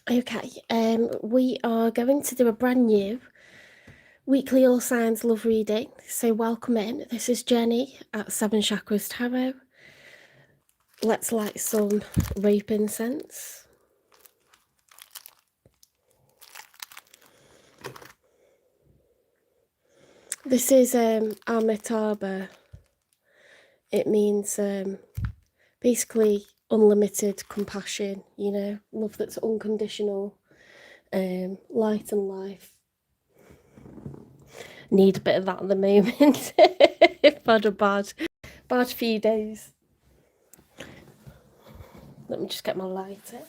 Okay, we are going to do a brand new weekly AllSigns love reading. So welcome in. This is Jenny at Seven Chakras Tarot. Let's light some rope incense. This is Amitabha. It means basically unlimited compassion, you know, love that's unconditional, light and life. Need a bit of that at the moment. I've had a bad few days. Let me just get my lighter.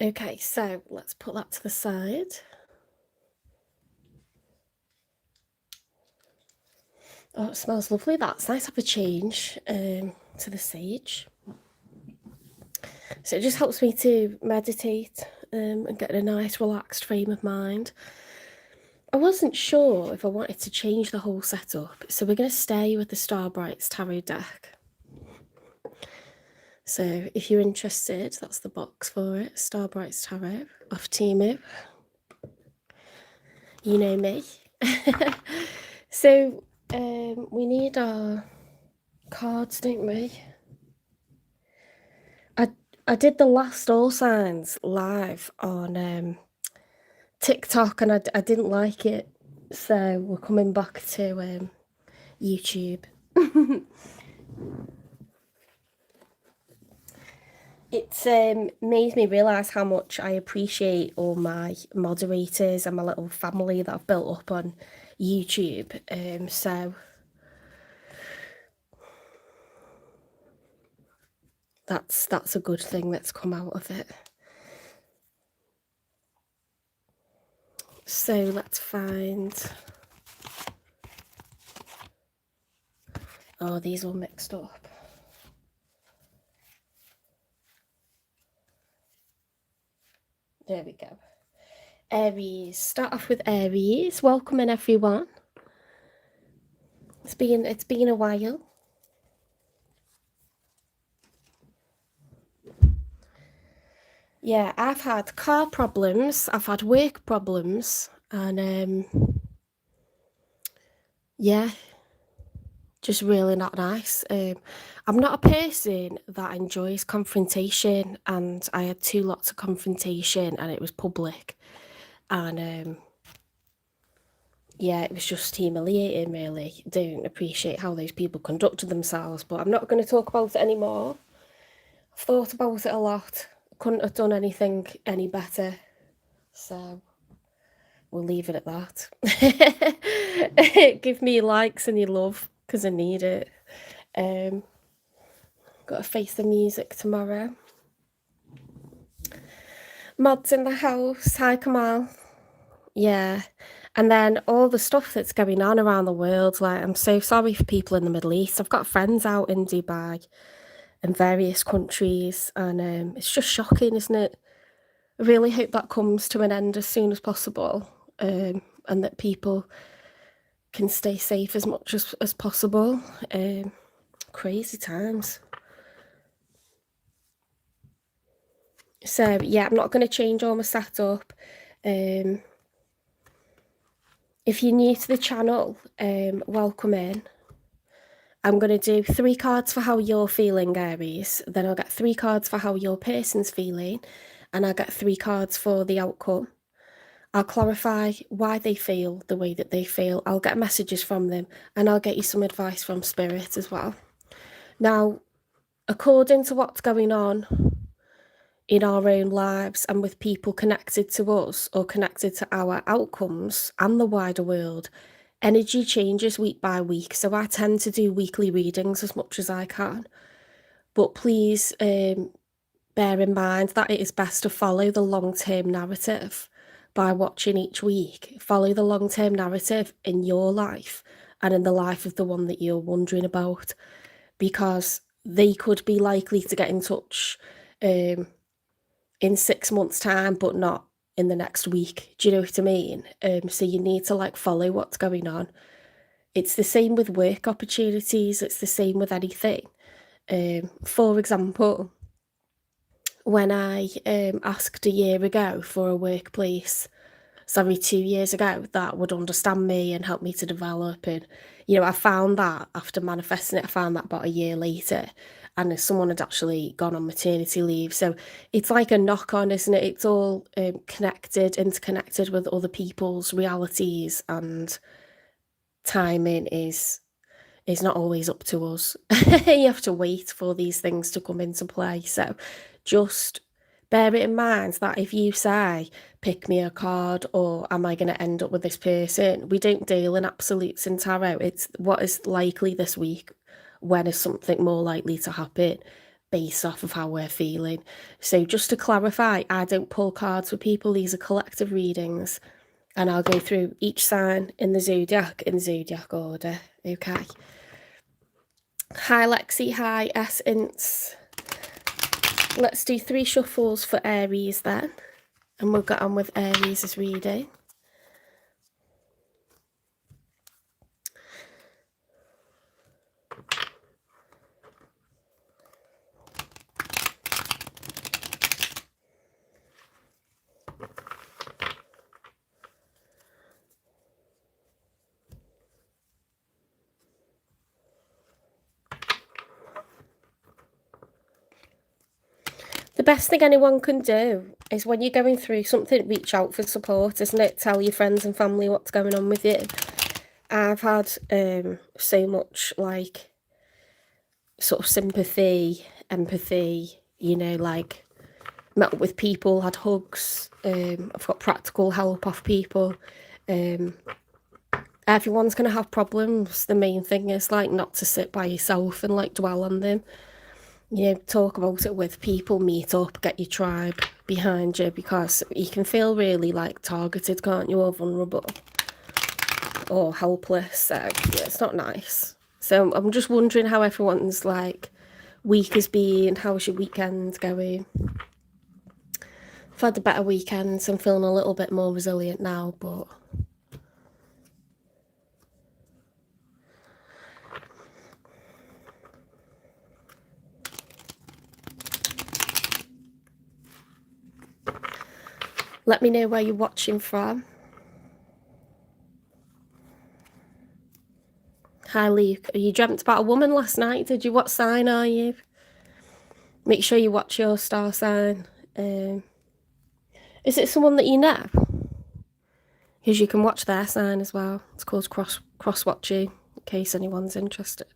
Okay, so let's put that to the side. Oh, it smells lovely. That's nice to have a change to the sage. So it just helps me to meditate and get in a nice relaxed frame of mind. I wasn't sure if I wanted to change the whole setup, so we're going to stay with the Starbrights Tarot deck. So if you're interested, that's the box for it, Starbrights Tarot off Temu. You know me. So we need our cards, don't we? I did the last AllSigns live on TikTok and I didn't like it, so we're coming back to YouTube. It's made me realise how much I appreciate all my moderators and my little family that I've built up on YouTube. So that's a good thing that's come out of it. So let's find... Oh, these all mixed up. There we go. Aries. Start off with Aries. Welcome in, everyone. It's been a while. Yeah, I've had car problems, I've had work problems, and yeah, just really not nice. I'm not a person that enjoys confrontation, and I had 2 lots of confrontation and it was public. And yeah, it was just humiliating, really. Don't appreciate how those people conducted themselves, but I'm not going to talk about it anymore. I've thought about it a lot. Couldn't have done anything any better, so we'll leave it at that. Give me your likes and your love, because I need it. Got to face the music tomorrow. Mods in the house. Hi, Kamal. Yeah. And then all the stuff that's going on around the world. Like, I'm so sorry for people in the Middle East. I've got friends out in Dubai and various countries, and it's just shocking, isn't it? I really hope that comes to an end as soon as possible, and that people can stay safe as much as possible. Crazy times. So yeah, I'm not going to change all my setup. If you're new to the channel, welcome in. I'm going to do 3 cards for how you're feeling, Aries. Then I'll get 3 cards for how your person's feeling, and I'll get 3 cards for the outcome. I'll clarify why they feel the way that they feel. I'll get messages from them, and I'll get you some advice from Spirit as well. Now, according to what's going on in our own lives and with people connected to us or connected to our outcomes and the wider world, energy changes week by week. So I tend to do weekly readings as much as I can. But please bear in mind that it is best to follow the long-term narrative, by watching each week. Follow the long-term narrative in your life and in the life of the one that you're wondering about, because they could be likely to get in touch in 6 months' time, but not in the next week. Do you know what I mean? So you need to like follow what's going on. It's the same with work opportunities. It's the same with anything. For example, when I asked a year ago for a workplace, 2 years ago, that would understand me and help me to develop, and I found that after manifesting it, I found that about a year later, and someone had actually gone on maternity leave. So it's like a knock-on, isn't it? It's all interconnected with other people's realities, and timing is not always up to us. You have to wait for these things to come into play. So just bear it in mind that if you say, pick me a card, or am I going to end up with this person? We don't deal in absolutes in tarot. It's what is likely this week. When is something more likely to happen based off of how we're feeling? So just to clarify, I don't pull cards for people. These are collective readings. And I'll go through each sign in the zodiac in zodiac order. Okay. Hi Lexi, hi Essence. Let's do 3 shuffles for Aries then, and we'll get on with Aries' reading. The best thing anyone can do is when you're going through something, reach out for support, isn't it? Tell your friends and family what's going on with you. I've had so much like sort of sympathy, empathy, like met up with people, had hugs. I've got practical help off people. Everyone's going to have problems. The main thing is like not to sit by yourself and like dwell on them. Talk about it with people, meet up, get your tribe behind you, because you can feel really like targeted, can't you, or vulnerable or helpless. So yeah, it's not nice. So I'm just wondering how everyone's like week has been. How's your weekend going? I've had a better weekend, so I'm feeling a little bit more resilient now, but let me know where you're watching from. Hi Luke, you dreamt about a woman last night, did you? What sign are you? Make sure you watch your star sign. Is it someone that you know? Because you can watch their sign as well. It's called cross watching, in case anyone's interested.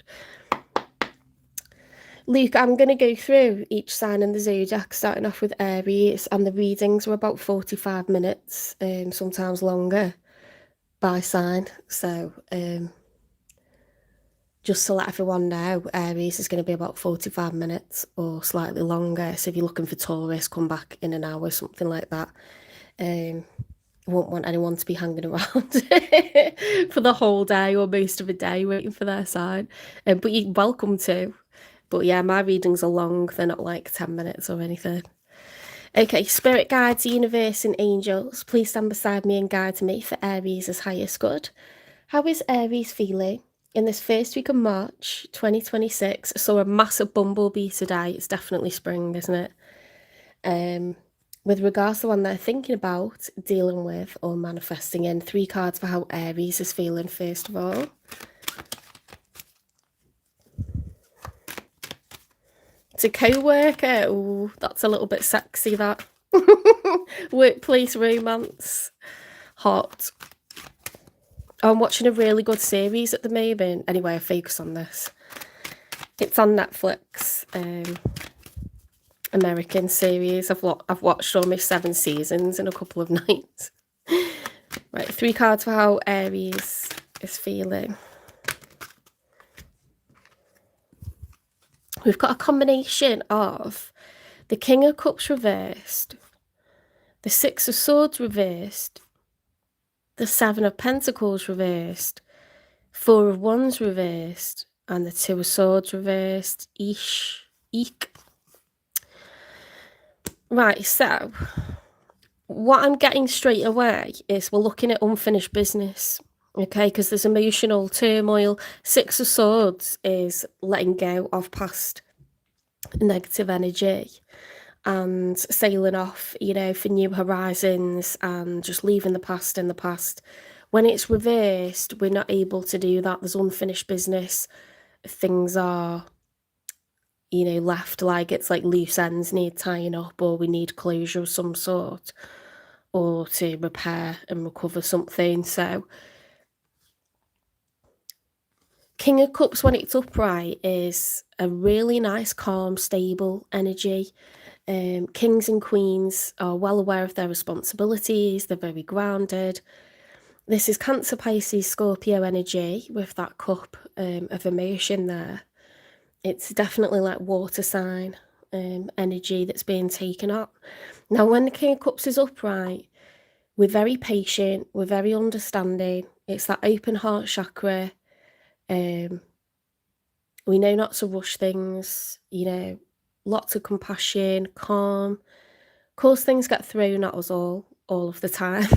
Luke, I'm going to go through each sign in the zodiac, starting off with Aries, and the readings were about 45 minutes, sometimes longer by sign. So just to let everyone know, Aries is going to be about 45 minutes or slightly longer. So if you're looking for Taurus, come back in an hour, something like that. I won't want anyone to be hanging around for the whole day or most of a day waiting for their sign. But you're welcome to. But yeah, my readings are long. They're not like 10 minutes or anything. Okay, spirit guides, universe and angels, please stand beside me and guide me for Aries' highest good. How is Aries feeling in this first week of March 2026? I saw a massive bumblebee today. It's definitely spring, isn't it? With regards to one they're thinking about, dealing with, or manifesting in, 3 cards for how Aries is feeling, first of all. It's a co-worker. Ooh, that's a little bit sexy, that. Workplace romance. Hot. Oh, I'm watching a really good series at the moment. Anyway, I focus on this. It's on Netflix. American series. I've watched almost 7 seasons in a couple of nights. Right, 3 cards for how Aries is feeling. We've got a combination of the King of Cups reversed, the Six of Swords reversed, the Seven of Pentacles reversed, Four of Wands reversed, and the Two of Swords reversed. Eek. Right, so what I'm getting straight away is we're looking at unfinished business, okay? Because there's emotional turmoil. Six of Swords is letting go of past negative energy and sailing off, you know, for new horizons and just leaving the past in the past. When it's reversed, we're not able to do that. There's unfinished business. Things are, you know, left like it's like loose ends need tying up, or we need closure of some sort, or to repair and recover something. So King of Cups, when it's upright, is a really nice, calm, stable energy. Kings and queens are well aware of their responsibilities. They're very grounded. This is Cancer, Pisces, Scorpio energy with that cup of emotion there. It's definitely like water sign energy that's being taken up. Now, when the King of Cups is upright, we're very patient. We're very understanding. It's that open heart chakra. We know not to rush things, you know, lots of compassion, calm. Of course, things get thrown at us all of the time.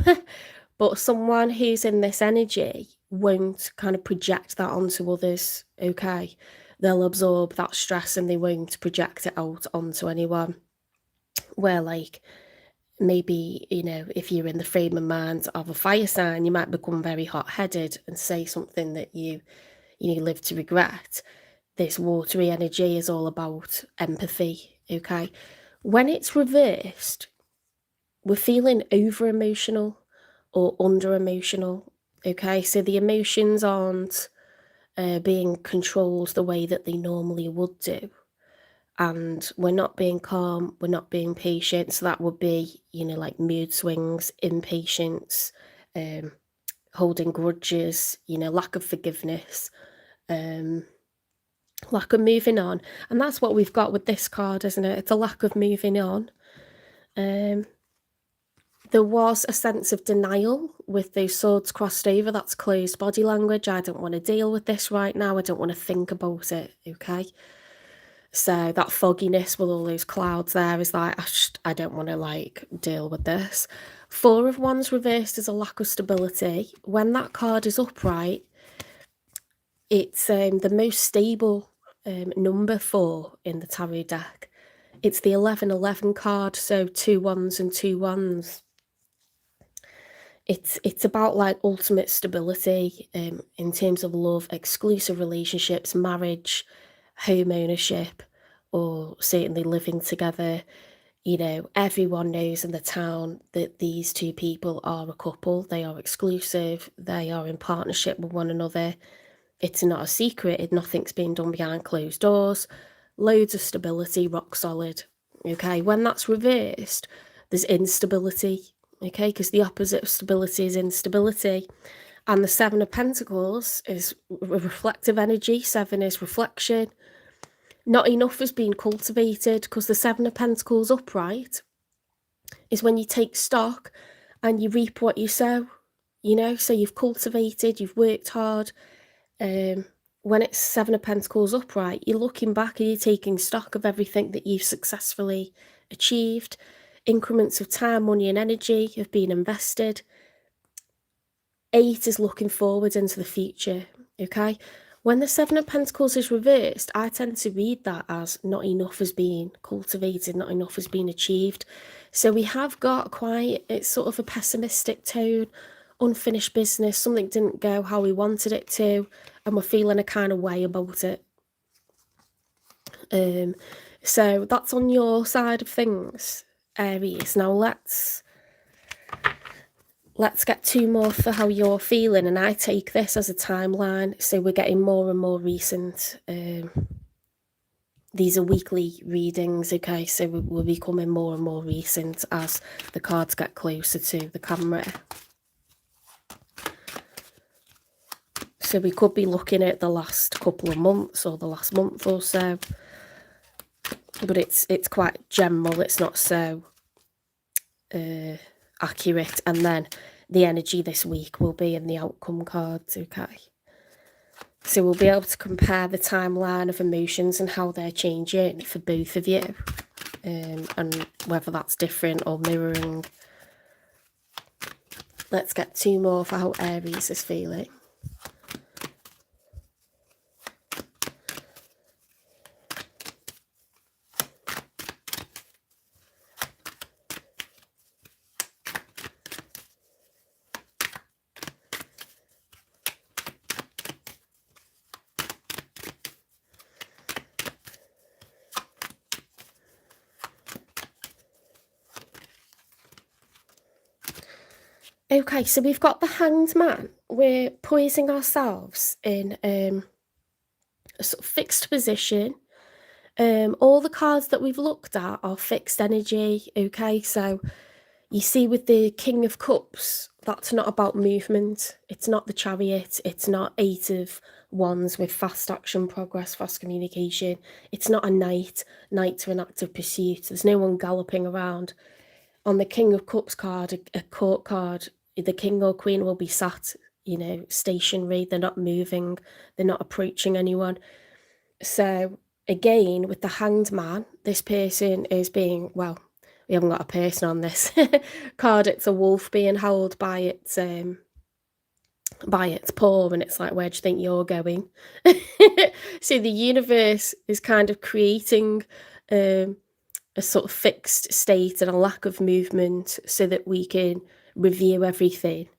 But someone who's in this energy won't kind of project that onto others, okay? They'll absorb that stress and they won't project it out onto anyone. Where, like, maybe, you know, if you're in the frame of mind of a fire sign, you might become very hot-headed and say something that you live to regret. This watery energy is all about empathy, okay? When it's reversed, we're feeling over-emotional or under-emotional, okay? So the emotions aren't being controlled the way that they normally would do. And we're not being calm, we're not being patient. So that would be, you know, like mood swings, impatience, holding grudges, you know, lack of forgiveness, lack of moving on. And that's what we've got with this card, isn't it? It's a lack of moving on. There was a sense of denial with those swords crossed over. That's closed body language. I don't want to deal with this right now. I don't want to think about it, okay? So that fogginess with all those clouds there is like, I don't want to like deal with this. Four of Wands reversed is a lack of stability. When that card is upright, it's the most stable number 4 in the tarot deck. It's the 1111 card, so 2 1s and 2 1s. It's about like ultimate stability in terms of love, exclusive relationships, marriage, home ownership, or certainly living together. You know, everyone knows in the town that these two people are a couple. They are exclusive. They are in partnership with one another. It's not a secret. Nothing's being done behind closed doors. Loads of stability, rock solid. Okay, when that's reversed, there's instability. Okay, because the opposite of stability is instability. And the Seven of Pentacles is reflective energy. 7 is reflection. Not enough is being cultivated, because the Seven of Pentacles upright is when you take stock and you reap what you sow. You know, so you've cultivated, you've worked hard. When it's Seven of Pentacles upright, you're looking back and you're taking stock of everything that you've successfully achieved. Increments of time, money and energy have been invested. 8 is looking forward into the future, okay? When the Seven of Pentacles is reversed, I tend to read that as not enough is being cultivated, not enough is being achieved. So we have got quite, it's sort of a pessimistic tone, unfinished business, something didn't go how we wanted it to, and we're feeling a kind of way about it. So that's on your side of things, Aries. Now let's get 2 more for how you're feeling, and I take this as a timeline, so we're getting more and more recent. These are weekly readings, okay, so we're becoming more and more recent as the cards get closer to the camera. So we could be looking at the last couple of months or the last month or so, but it's quite general. It's not so accurate, and then the energy this week will be in the outcome cards, okay? So we'll be able to compare the timeline of emotions and how they're changing for both of you, and whether that's different or mirroring. Let's get 2 more for how Aries is feeling. Okay, so we've got the Hanged Man. We're poising ourselves in a sort of fixed position. All the cards that we've looked at are fixed energy, okay? So you see with the King of Cups, that's not about movement. It's not the Chariot. It's not 8 of Wands with fast action, progress, fast communication. It's not a knight to an active pursuit. There's no one galloping around. On the King of Cups card, a court card, the king or queen will be sat, stationary. They're not moving. They're not approaching anyone. So again, with the Hanged Man, this person is being, well, we haven't got a person on this card. It's a wolf being held by its paw, and it's like, where do you think you're going? So the universe is kind of creating a sort of fixed state and a lack of movement so that we can review everything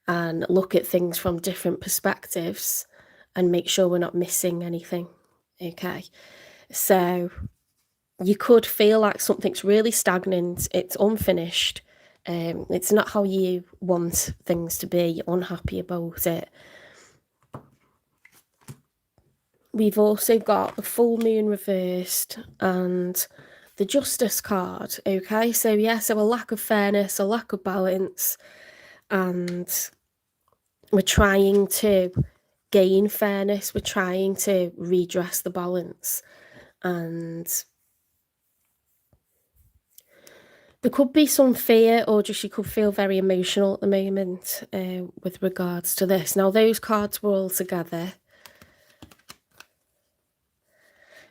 and look at things from different perspectives and make sure we're not missing anything. Okay, so you could feel like something's really stagnant, it's unfinished, it's not how you want things to be, you're unhappy about it. We've also got the full moon reversed and the Justice card, okay? So so a lack of fairness, a lack of balance, and we're trying to gain fairness, we're trying to redress the balance, and there could be some fear, or just you could feel very emotional at the moment with regards to this. Now, those cards were all together.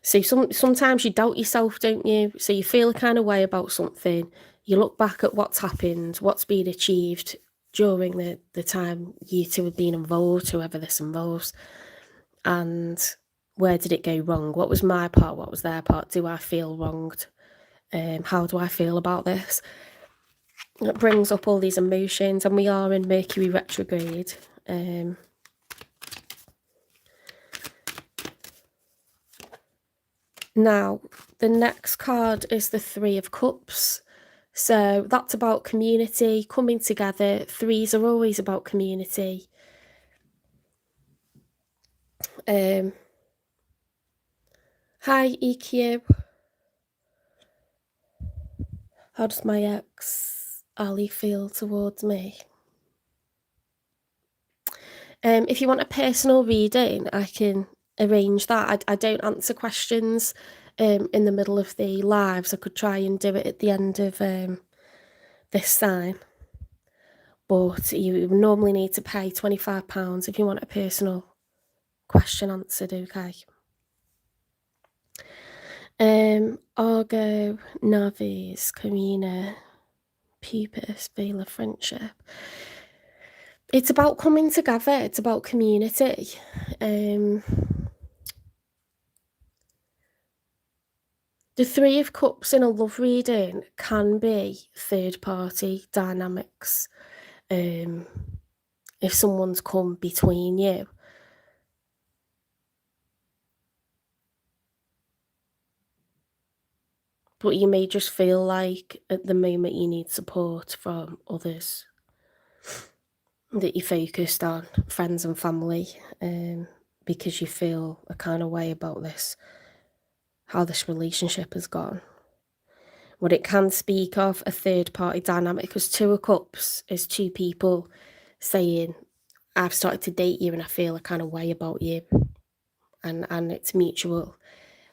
So sometimes you doubt yourself, don't you? So you feel a kind of way about something. You look back at what's happened, what's been achieved during the time you two have been involved, whoever this involves, and where did it go wrong? What was my part? What was their part? Do I feel wronged? How do I feel about this? It brings up all these emotions, and we are in Mercury retrograde. Now, the next card is the Three of Cups. So that's about community, coming together. Threes are always about community. Hi, EQ. How does my ex, Ali, feel towards me? If you want a personal reading, I can arrange that. I don't answer questions in the middle of the lives. I could try and do it at the end of this sign. But you normally need to pay £25 if you want a personal question answered, okay? Argo, Navis, Carina, Pupus, Vela, Friendship. It's about coming together. It's about community. The Three of Cups in a love reading can be third-party dynamics. If someone's come between you. But you may just feel like at the moment you need support from others that you're focused on, friends and family, because you feel a kind of way about this, how this relationship has gone. What it can speak of a third-party dynamic, because Two of Cups is two people saying, I've started to date you and I feel a kind of way about you, and it's mutual.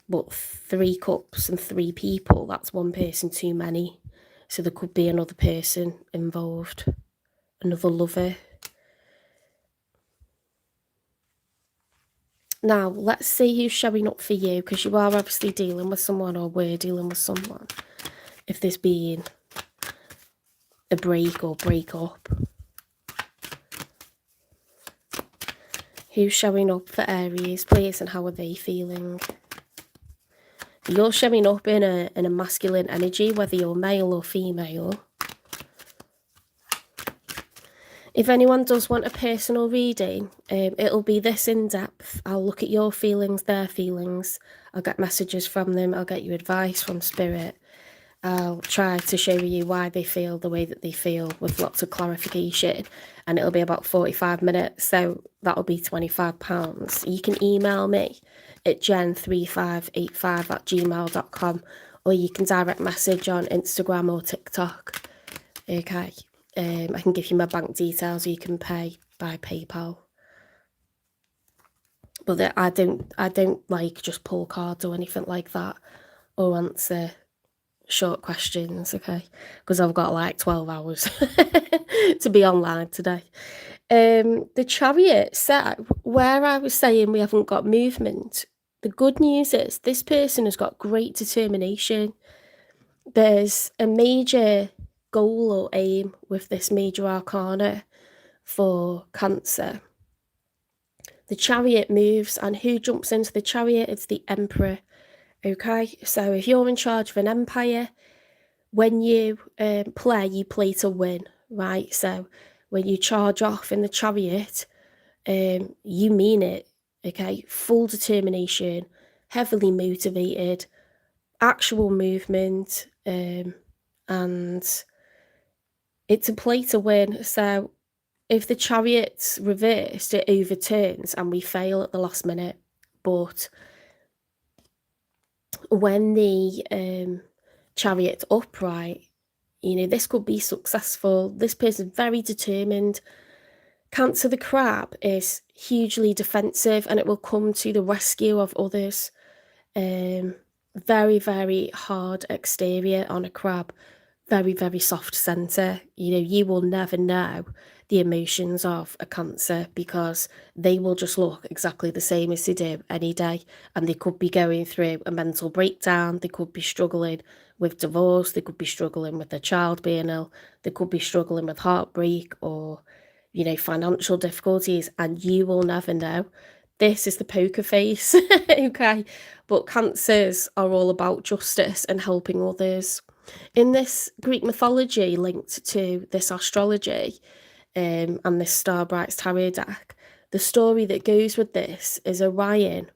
But 3 cups and 3 people, that's one person too many. So there could be another person involved, another lover. Now, let's see who's showing up for you, because you are obviously dealing with someone, or we're dealing with someone. If there's been a break or break up. Who's showing up for Aries, please, and how are they feeling? You're showing up in a masculine energy, whether you're male or female. If anyone does want a personal reading, it'll be this in-depth. I'll look at your feelings, their feelings. I'll get messages from them. I'll get you advice from Spirit. I'll try to show you why they feel the way that they feel with lots of clarification. And it'll be about 45 minutes, so that'll be £25. You can email me at jen3585@gmail.com, or you can direct message on Instagram or TikTok. Okay. I can give you my bank details, or you can pay by PayPal. But I don't like just pull cards or anything like that, or answer short questions, okay? Because I've got like 12 hours to be online today. The Chariot set, where I was saying we haven't got movement, the good news is this person has got great determination. There's a major goal or aim with this major arcana for Cancer. The Chariot moves, and who jumps into the Chariot? It's the Emperor. Okay, so if you're in charge of an empire, when you play to win, right? So when you charge off in the Chariot, you mean it, okay? Full determination, heavily motivated, actual movement, and it's a play to win. So if the Chariot's reversed, it overturns and we fail at the last minute. But when the Chariot's upright, you know, this could be successful. This person's very determined. Cancer the Crab is hugely defensive, and it will come to the rescue of others. Very, very hard exterior on a crab. Very, very soft centre. You know, you will never know the emotions of a Cancer, because they will just look exactly the same as they do any day, and they could be going through a mental breakdown, they could be struggling with divorce, they could be struggling with their child being ill, they could be struggling with heartbreak, or, you know, financial difficulties, and you will never know. This is the poker face, okay? But Cancers are all about justice and helping others. In this Greek mythology linked to this astrology, and this Star Brights tarot deck, the story that goes with this is Orion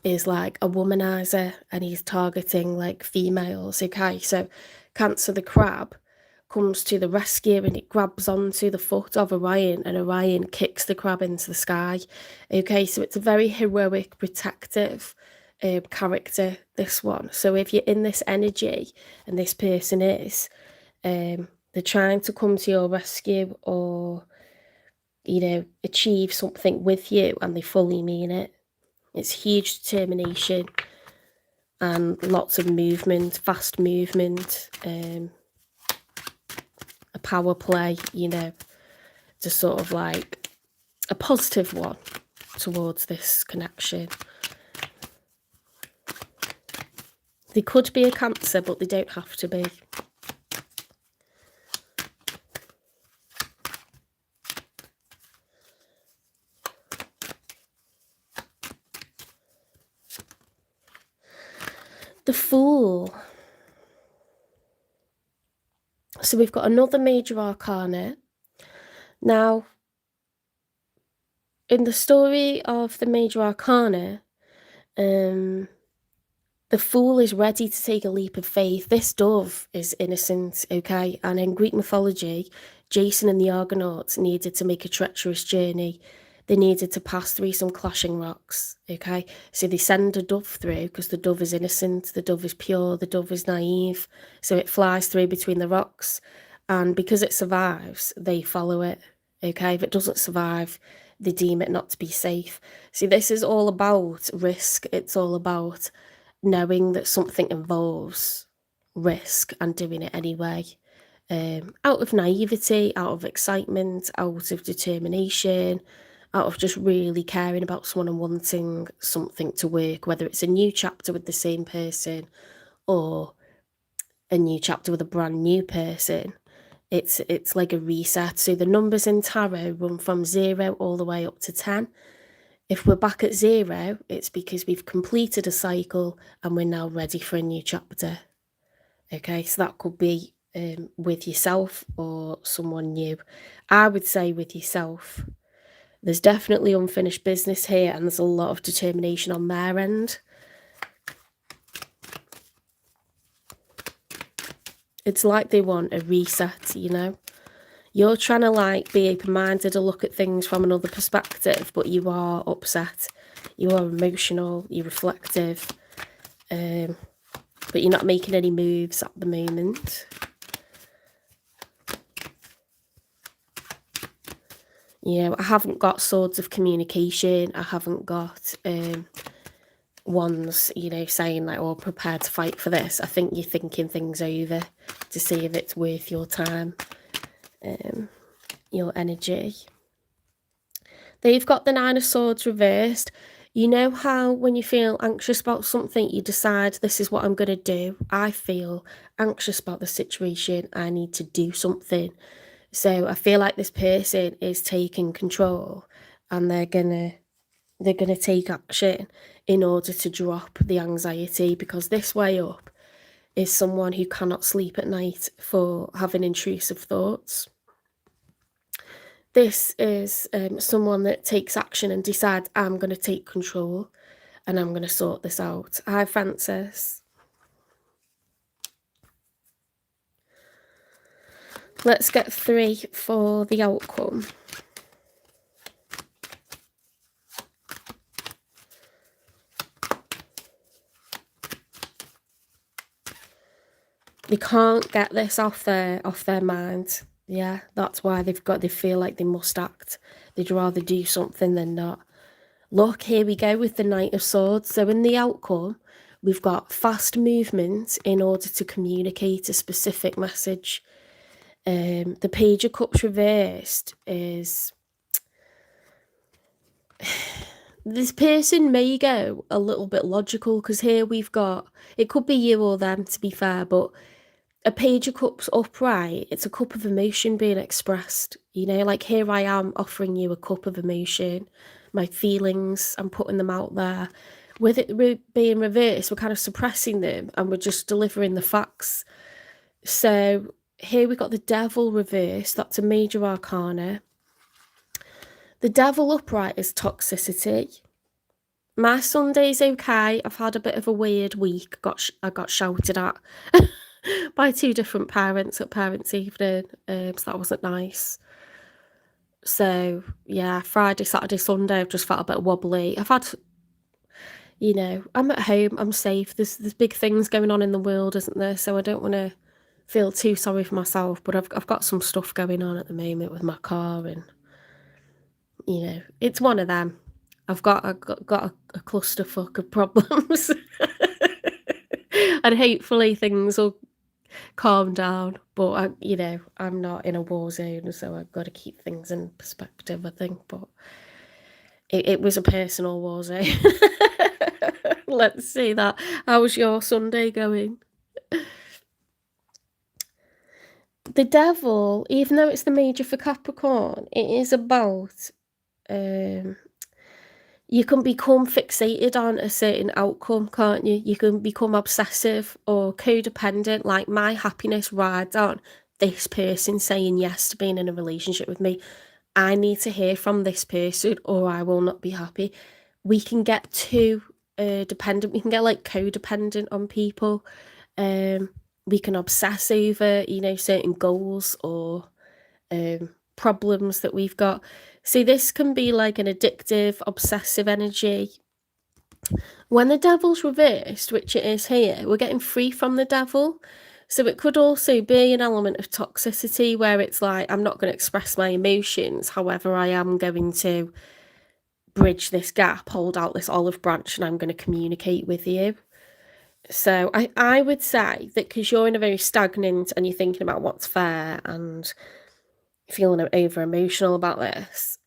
is like a womanizer, and he's targeting like females, okay? So Cancer the Crab comes to the rescue, and it grabs onto the foot of Orion, and Orion kicks the crab into the sky, okay? So it's a very heroic, protective character, this one. So if you're in this energy, and this person is, they're trying to come to your rescue, or, you know, achieve something with you, and they fully mean it. It's huge determination and lots of movement, fast movement, a power play, you know, to sort of like a positive one towards this connection. They could be a Cancer, but they don't have to be. The Fool. So we've got another major arcana. Now, in the story of the major arcana, the Fool is ready to take a leap of faith. This dove is innocent, okay? And in Greek mythology, Jason and the Argonauts needed to make a treacherous journey. They needed to pass through some clashing rocks, okay? So they send a dove through, because the dove is innocent, the dove is pure, the dove is naive. So it flies through between the rocks, and because it survives, they follow it, okay? If it doesn't survive, they deem it not to be safe. See, this is all about risk. It's all about knowing that something involves risk and doing it anyway. Out of naivety, out of excitement, out of determination, out of just really caring about someone and wanting something to work, whether it's a new chapter with the same person or a new chapter with a brand new person. It's like a reset. So the numbers in tarot run from 0 all the way up to 10. If we're back at 0, it's because we've completed a cycle and we're now ready for a new chapter. Okay, so that could be with yourself or someone new. I would say with yourself. There's definitely unfinished business here, and there's a lot of determination on their end. It's like they want a reset, you know? You're trying to like be open-minded or look at things from another perspective, but you are upset. You are emotional, you're reflective, but you're not making any moves at the moment. You know, I haven't got swords of communication. I haven't got ones, you know, saying like, oh, prepare to fight for this. I think you're thinking things over to see if it's worth your time, your energy. They've got the 9 of Swords reversed. You know how when you feel anxious about something, you decide, this is what I'm going to do. I feel anxious about the situation. I need to do something. So I feel like this person is taking control and they're gonna take action in order to drop the anxiety, because this way up is someone who cannot sleep at night for having intrusive thoughts. This is someone that takes action and decides, I'm going to take control and I'm going to sort this out. Hi, Francis. Let's get 3 for the outcome. They can't get this off their mind. Yeah, that's why they feel like they must act. They'd rather do something than not. Look, here we go with the Knight of Swords. So in the outcome, we've got fast movement in order to communicate a specific message. The Page of Cups reversed is this person may go a little bit logical, because here we've got, it could be you or them to be fair, but a Page of Cups upright, it's a cup of emotion being expressed. You know, like here I am offering you a cup of emotion, my feelings, I'm putting them out there. With it being reversed, we're kind of suppressing them and we're just delivering the facts. So here we got the Devil reversed, that's a major arcana. The Devil upright is toxicity. My Sunday's okay. I've had a bit of a weird week. I got shouted at by 2 different parents at parents' evening, so that wasn't nice. So yeah, Friday, Saturday, Sunday, I've just felt a bit wobbly. I've had, you know, I'm at home, I'm safe. There's big things going on in the world, isn't there? So I don't want to feel too sorry for myself, but I've got some stuff going on at the moment with my car, and you know, it's one of them. I've got a clusterfuck of problems. And hopefully things will calm down, but you know, I'm not in a war zone, so I've got to keep things in perspective, I think. But it was a personal war zone. Let's see that. How's your Sunday going? The Devil, even though it's the major for Capricorn, it is about you can become fixated on a certain outcome, can't you? You can become obsessive or codependent, like my happiness rides on this person saying yes to being in a relationship with me. I need to hear from this person or I will not be happy. We can get too dependent. We can get like codependent on people. We can obsess over, you know, certain goals or problems that we've got. See, this can be like an addictive, obsessive energy. When the Devil's reversed, which it is here, we're getting free from the Devil. So it could also be an element of toxicity where it's like, I'm not going to express my emotions. However, I am going to bridge this gap, hold out this olive branch, and I'm going to communicate with you. So I would say that because you're in a very stagnant and you're thinking about what's fair and feeling over emotional about this,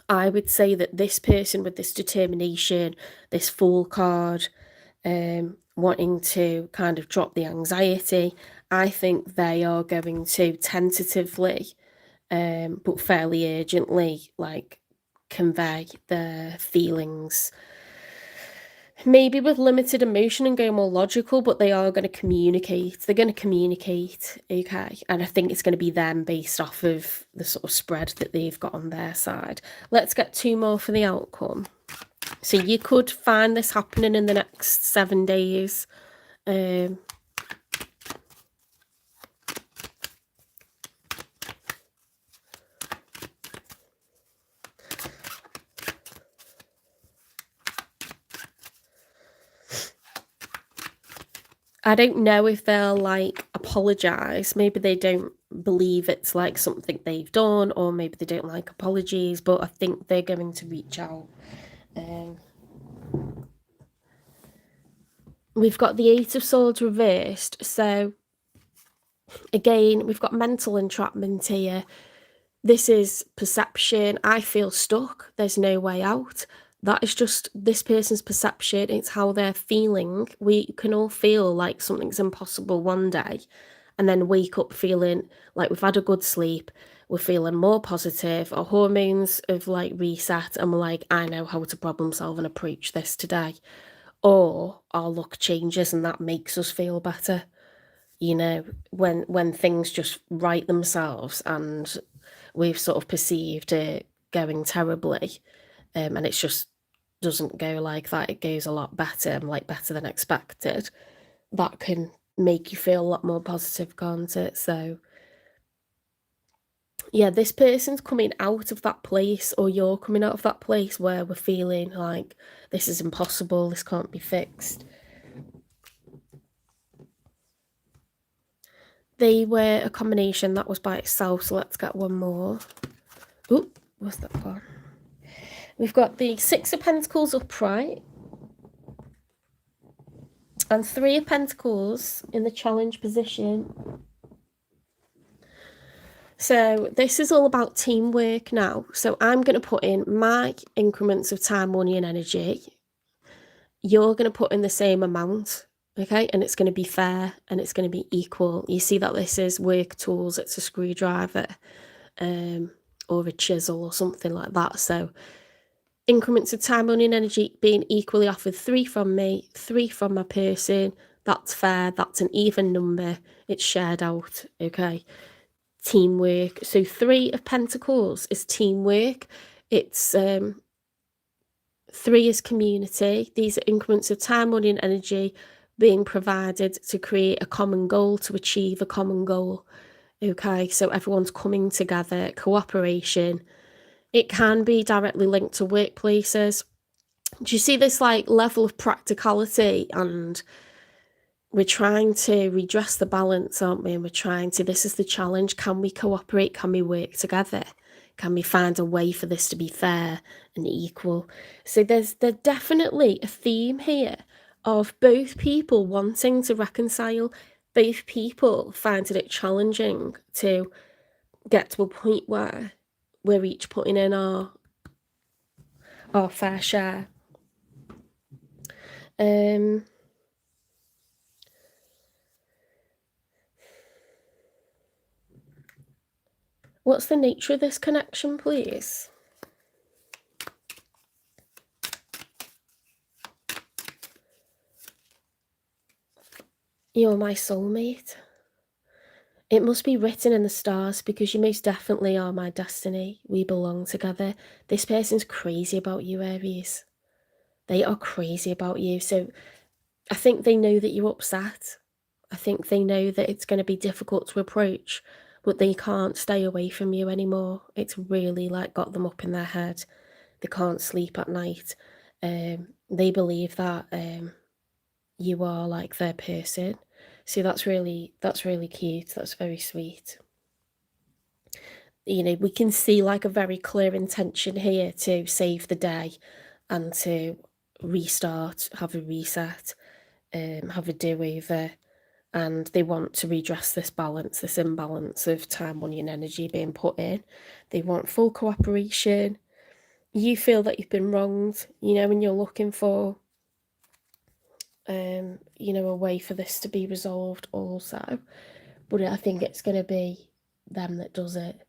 I would say that this person with this determination, this Fool card, wanting to kind of drop the anxiety, I think they are going to tentatively, but fairly urgently, like, convey their feelings. Maybe with limited emotion and go more logical, but they are going to communicate. They're going to communicate, okay? And I think it's going to be them based off of the sort of spread that they've got on their side. Let's get 2 more for the outcome. So you could find this happening in the next 7 days. I don't know if they'll, like, apologise. Maybe they don't believe it's, like, something they've done, or maybe they don't like apologies, but I think they're going to reach out. We've got the 8 of Swords reversed, so again, we've got mental entrapment here. This is perception. I feel stuck. There's no way out. That is just this person's perception. It's how they're feeling. We can all feel like something's impossible one day and then wake up feeling like we've had a good sleep. We're feeling more positive. Our hormones have like reset and we're like, I know how to problem solve and approach this today. Or our luck changes and that makes us feel better. You know, when things just right themselves and we've sort of perceived it going terribly, and it just doesn't go like that. It goes a lot better and like better than expected. That can make you feel a lot more positive, can't it? So yeah, this person's coming out of that place, or you're coming out of that place where we're feeling like this is impossible, this can't be fixed. They were a combination that was by itself, so let's get one more. Oh, what's that for? We've got the 6 of Pentacles upright and 3 of Pentacles in the challenge position. So this is all about teamwork now. So I'm going to put in my increments of time, money and energy. You're going to put in the same amount, okay? And it's going to be fair and it's going to be equal. You see that this is work tools. It's a screwdriver or a chisel or something like that. So increments of time, money and energy being equally offered. 3 from me, 3 from my person. That's fair. That's an even number. It's shared out, okay? Teamwork. So 3 of Pentacles is teamwork. It's 3 is community. These are increments of time, money and energy being provided to create a common goal, to achieve a common goal. Okay, so everyone's coming together, cooperation. It can be directly linked to workplaces. Do you see this like level of practicality? And we're trying to redress the balance, aren't we? And we're trying to, this is the challenge. Can we cooperate? Can we work together? Can we find a way for this to be fair and equal? So there's definitely a theme here of both people wanting to reconcile, both people finding it challenging to get to a point where we're each putting in our fair share. What's the nature of this connection, please? You're my soulmate. It must be written in the stars because you most definitely are my destiny. We belong together. This person's crazy about you, Aries. They are crazy about you. So I think they know that you're upset. I think they know that it's going to be difficult to approach, but they can't stay away from you anymore. It's really like got them up in their head. They can't sleep at night. They believe that you are like their person. So that's really cute. That's very sweet. You know, we can see like a very clear intention here to save the day and to restart, have a reset. have a do-over, and they want to redress this balance, this imbalance of time, money and energy being put in. They want full cooperation. You feel that you've been wronged, you know, and you're looking for, you know, a way for this to be resolved also. But I think it's going to be them that does it.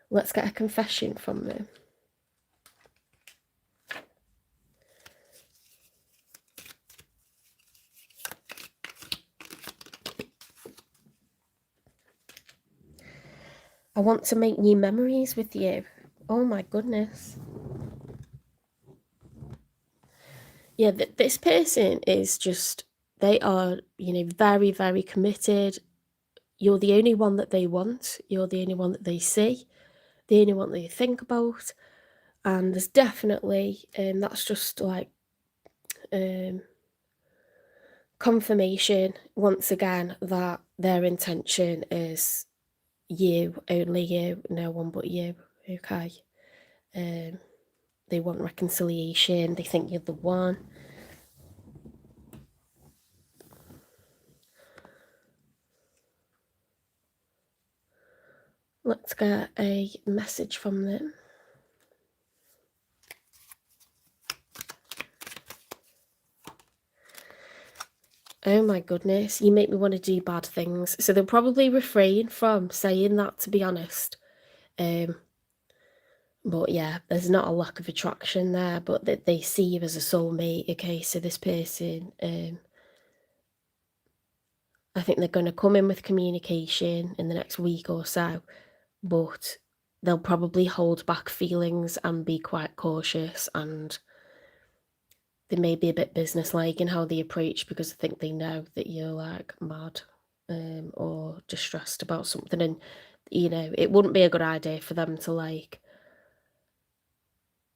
Let's get a confession from them. I want to make new memories with you. Oh my goodness. Yeah, this person is just, they are, you know, very, very committed. You're the only one that they want. You're the only one that they see, the only one that they think about. And there's definitely, that's just like confirmation once again that their intention is you, only you, no one but you. Okay. They want reconciliation. They think you're the one. Let's get a message from them. Oh my goodness, you make me want to do bad things. So they'll probably refrain from saying that, to be honest. But yeah, there's not a lack of attraction there, but that they see you as a soulmate. Okay, so this person, I think they're going to come in with communication in the next week or so, but they'll probably hold back feelings and be quite cautious, and they may be a bit businesslike in how they approach, because I think they know that you're like mad or distressed about something, and you know, it wouldn't be a good idea for them to like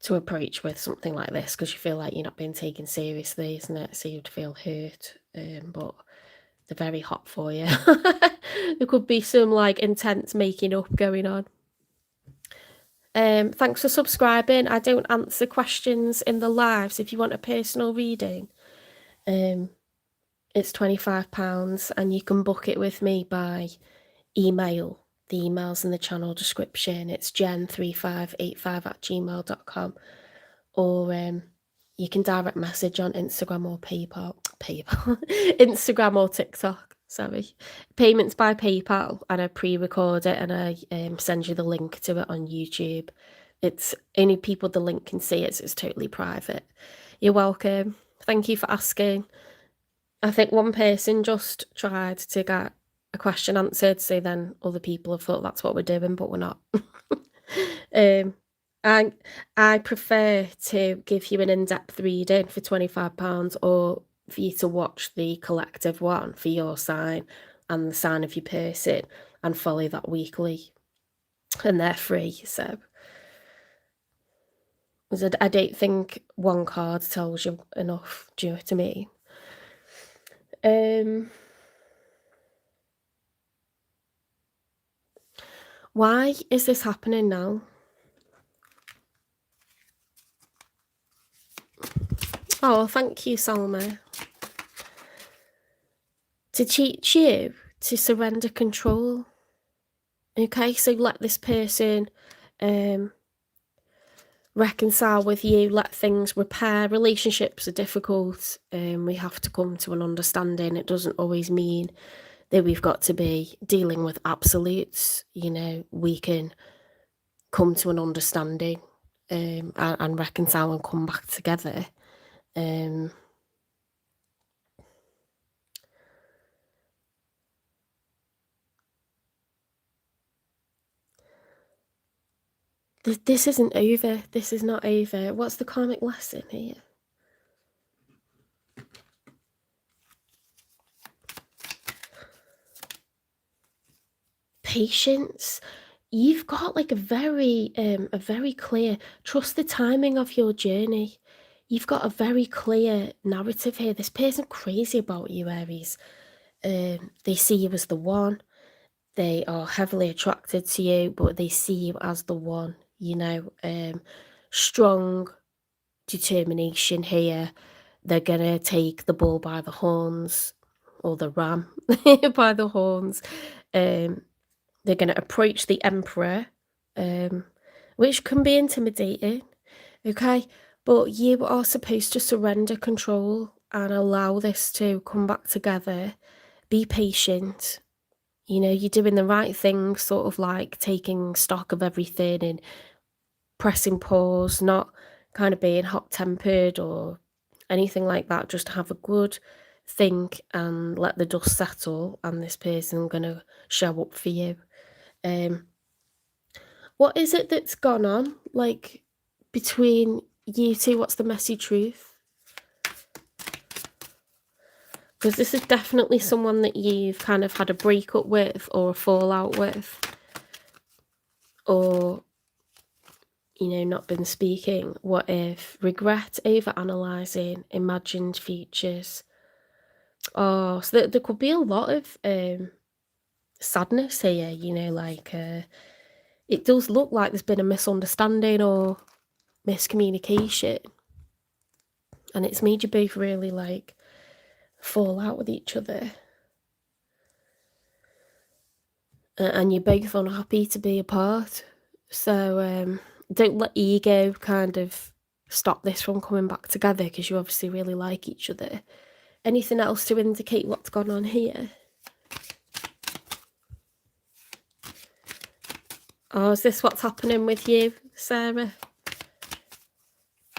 to approach with something like this, because you feel like you're not being taken seriously, isn't it? So you'd feel hurt, but they're very hot for you. There could be some like intense making up going on. Thanks for subscribing. I don't answer questions in the lives. If you want a personal reading, it's £25 and you can book it with me by email. The email's in the channel description. It's jen3585@gmail.com, or you can direct message on Instagram or PayPal, Instagram or TikTok, sorry. Payments by PayPal, and I pre-record it and I send you the link to it on YouTube. It's only people the link can see it, so it's totally private. You're welcome. Thank you for asking. I think one person just tried to get a question answered, so then other people have thought that's what we're doing, but we're not. I prefer to give you an in-depth reading for £25, or for you to watch the collective one for your sign and the sign of your person and follow that weekly, and they're free. So I don't think one card tells you enough. Do you know what I mean? Why is this happening now? Oh, thank you, Salma. To teach you to surrender control. Okay, so let this person reconcile with you, let things repair. Relationships are difficult, we have to come to an understanding. It doesn't always mean that we've got to be dealing with absolutes. You know, we can come to an understanding and reconcile and come back together. This isn't over. This is not over. What's the karmic lesson here? Patience. You've got like a very clear, trust the timing of your journey. You've got a very clear narrative here. This person crazy about you, Aries. They see you as the one. They are heavily attracted to you, but they see you as the one, you know, strong, determination here. They're going to take the bull by the horns, or the ram by the horns. They're going to approach the emperor, which can be intimidating, okay? But you are supposed to surrender control and allow this to come back together. Be patient. You know, you're doing the right thing, sort of like taking stock of everything and pressing pause, not kind of being hot-tempered or anything like that. Just have a good think and let the dust settle, and this person going to show up for you. What is it that's gone on, like, between you two? What's the messy truth? Because this is definitely someone that you've kind of had a breakup with, or a fallout with, or, you know, not been speaking. What if? Regret, over-analysing, imagined futures. Oh, so there could be a lot of sadness here, you know, like, it does look like there's been a misunderstanding or miscommunication, and it's made you both really, like, fall out with each other. And you're both unhappy to be apart. So don't let ego kind of stop this from coming back together, because you obviously really like each other. Anything else to indicate what's gone on here? Oh, is this what's happening with you, Sarah?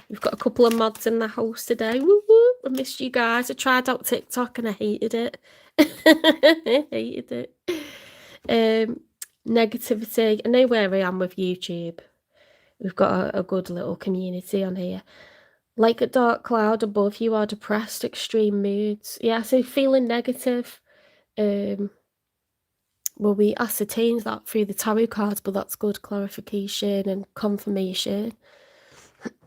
We've got a couple of mods in the house today. Woo woo! I missed you guys. I tried out TikTok and I hated it. I hated it. Negativity. I know where I am with YouTube. We've got a good little community on here. Like a dark cloud above you are depressed, extreme moods. Yeah, so feeling negative. Well, we ascertained that through the tarot cards, but that's good clarification and confirmation.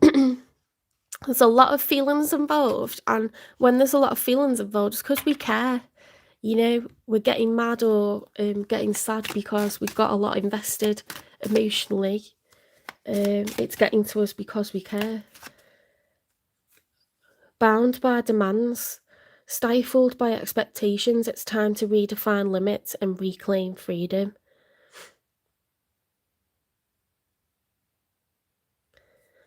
There's a lot of feelings involved, and when there's a lot of feelings involved, it's because we care. You know, we're getting mad or getting sad because we've got a lot invested emotionally. It's getting to us because we care. Bound by demands, stifled by expectations, it's time to redefine limits and reclaim freedom.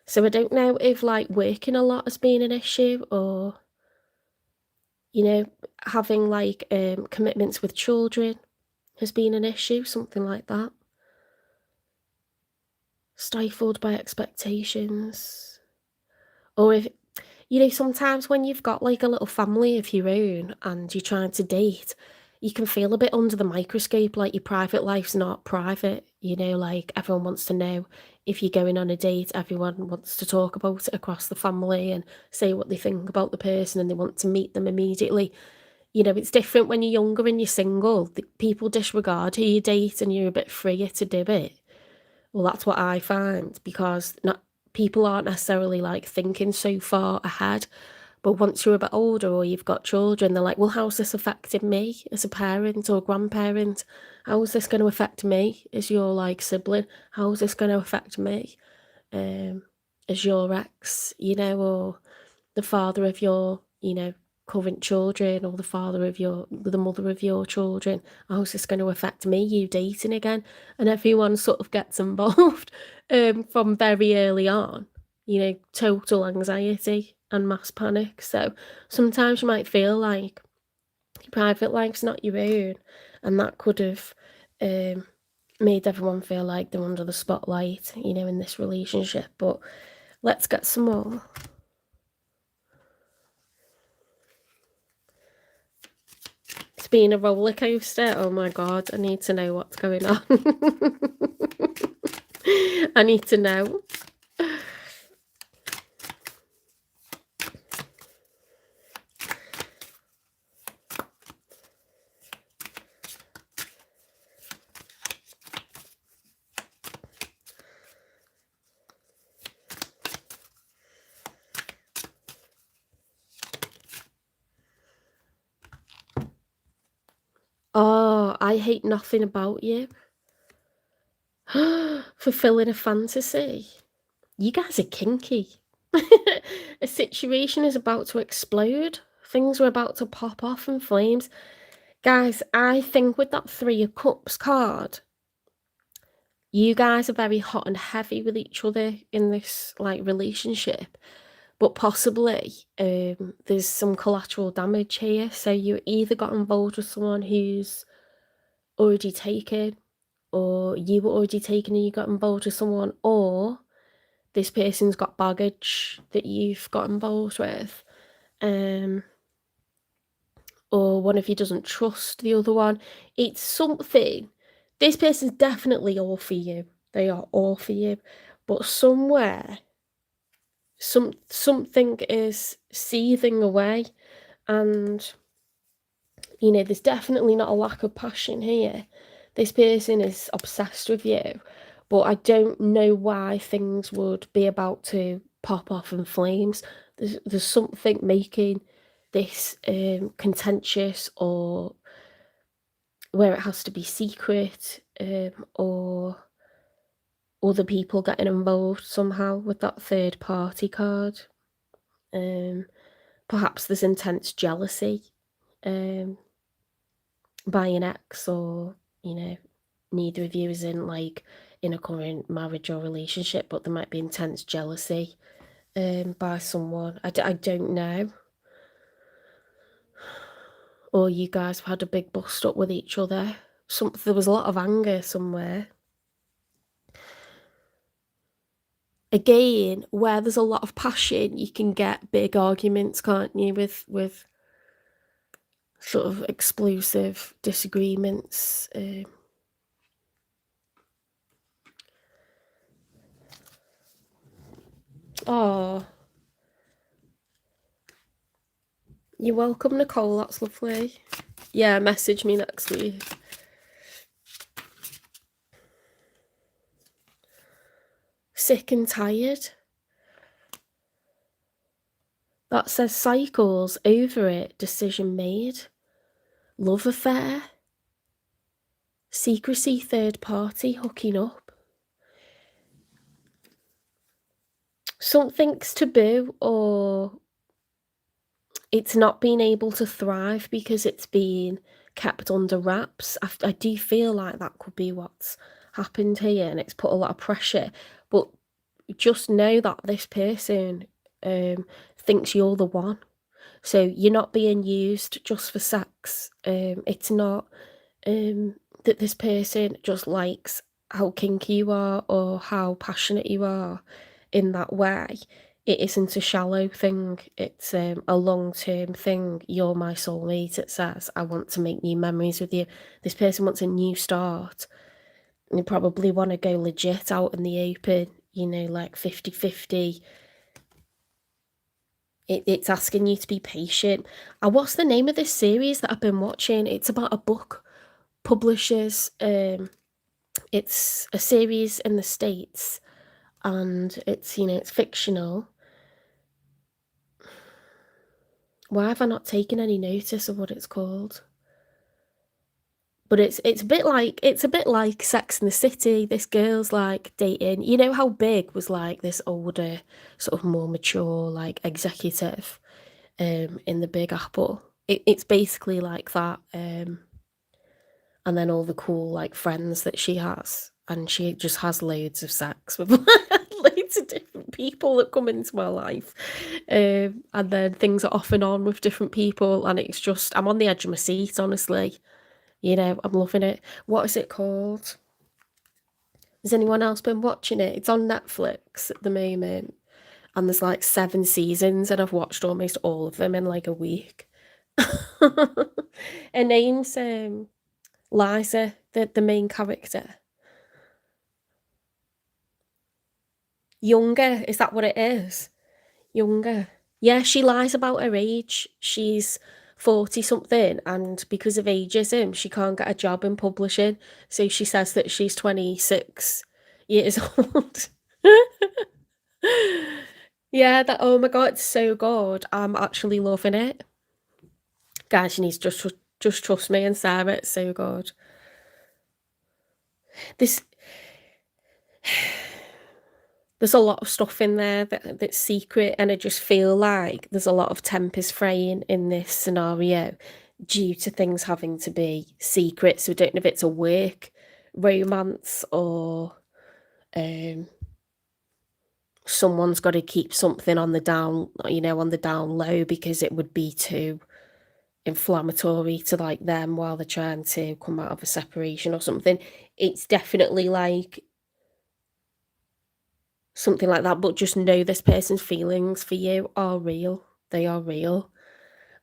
So I don't know if, like, working a lot has been an issue, or, you know, having, like, commitments with children has been an issue, something like that. Stifled by expectations. Or if, you know, sometimes when you've got, like, a little family of your own and you're trying to date, you can feel a bit under the microscope, like your private life's not private, you know, like everyone wants to know if you're going on a date, everyone wants to talk about it across the family and say what they think about the person, and they want to meet them immediately. You know, it's different when you're younger and you're single. People disregard who you date and you're a bit freer to do it. Well, that's what I find, because not people aren't necessarily, like, thinking so far ahead. But once you're a bit older or you've got children, they're like, well, how's this affecting me as a parent or grandparent? How is this going to affect me as your, like, sibling? How is this going to affect me as your ex, you know, or the father of your, you know, current children, or the mother of your children? How's this going to affect me, you dating again? And everyone sort of gets involved from very early on, you know, total anxiety and mass panic. So sometimes you might feel like your private life's not your own, and that could have made everyone feel like they're under the spotlight, you know, in this relationship. But let's get some more. It's been a roller coaster. Oh my god, I need to know what's going on. I need to know. Oh, I hate nothing about you. Fulfilling a fantasy. You guys are kinky. A situation is about to explode. Things are about to pop off in flames. Guys, I think with that Three of Cups card, you guys are very hot and heavy with each other in this like relationship, but possibly there's some collateral damage here. So you either got involved with someone who's already taken, or you were already taken and you got involved with someone, or this person's got baggage that you've got involved with. Or one of you doesn't trust the other one. It's something. This person's definitely all for you. They are all for you. But somewhere, something is seething away, and there's definitely not a lack of passion here. This person is obsessed with you, but I don't know why things would be about to pop off in flames. There's something making this contentious, or where it has to be secret, or other people getting involved somehow with that third party card. Perhaps there's intense jealousy by an ex, or neither of you is in a current marriage or relationship, but there might be intense jealousy by someone. I don't know. Or you guys have had a big bust up with each other. There was a lot of anger somewhere. Again, where there's a lot of passion, you can get big arguments, can't you, with sort of explosive disagreements. Oh, you're welcome, Nicole. That's lovely. Yeah, message me next week. Sick and tired. That says cycles, over it, decision made. Love affair. Secrecy, third party, hooking up. Something's taboo, or it's not been able to thrive because it's been kept under wraps. I do feel like that could be what's happened here, and it's put a lot of pressure. But just know that this person thinks you're the one. So you're not being used just for sex. It's not that this person just likes how kinky you are or how passionate you are in that way. It isn't a shallow thing. It's a long-term thing. You're my soulmate, it says. I want to make new memories with you. This person wants a new start. You probably want to go legit out in the open, like 50-50. It's asking you to be patient. What's the name of this series that I've been watching? It's about a book publishers. It's a series in the States, and it's fictional. Why have I not taken any notice of what it's called? But it's a bit like Sex and the City. This girl's like dating. You know how Big was like this older, sort of more mature, like executive, in the Big Apple. It's basically like that. And then all the cool like friends that she has, and she just has loads of sex with loads of different people that come into my life, and then things are off and on with different people, and it's just, I'm on the edge of my seat, honestly. I'm loving it. What is it called? Has anyone else been watching it? It's on Netflix at the moment, and there's like 7 seasons, and I've watched almost all of them in like a week. Her name's Liza, the main character. Younger, is that what it is? Younger. Yeah, she lies about her age. She's 40 something, and because of ageism, she can't get a job in publishing. So she says that she's 26 years old. Yeah, oh my God, it's so good. I'm actually loving it. Guys, you need to just trust me and Sarah, it's so good. This There's a lot of stuff in there that's secret, and I just feel like there's a lot of tempers fraying in this scenario due to things having to be secret. So I don't know if it's a work romance or um, someone's got to keep something on the down, on the down low because it would be too inflammatory to like them while they're trying to come out of a separation or something. It's definitely like something like that, but just know this person's feelings for you are real. They are real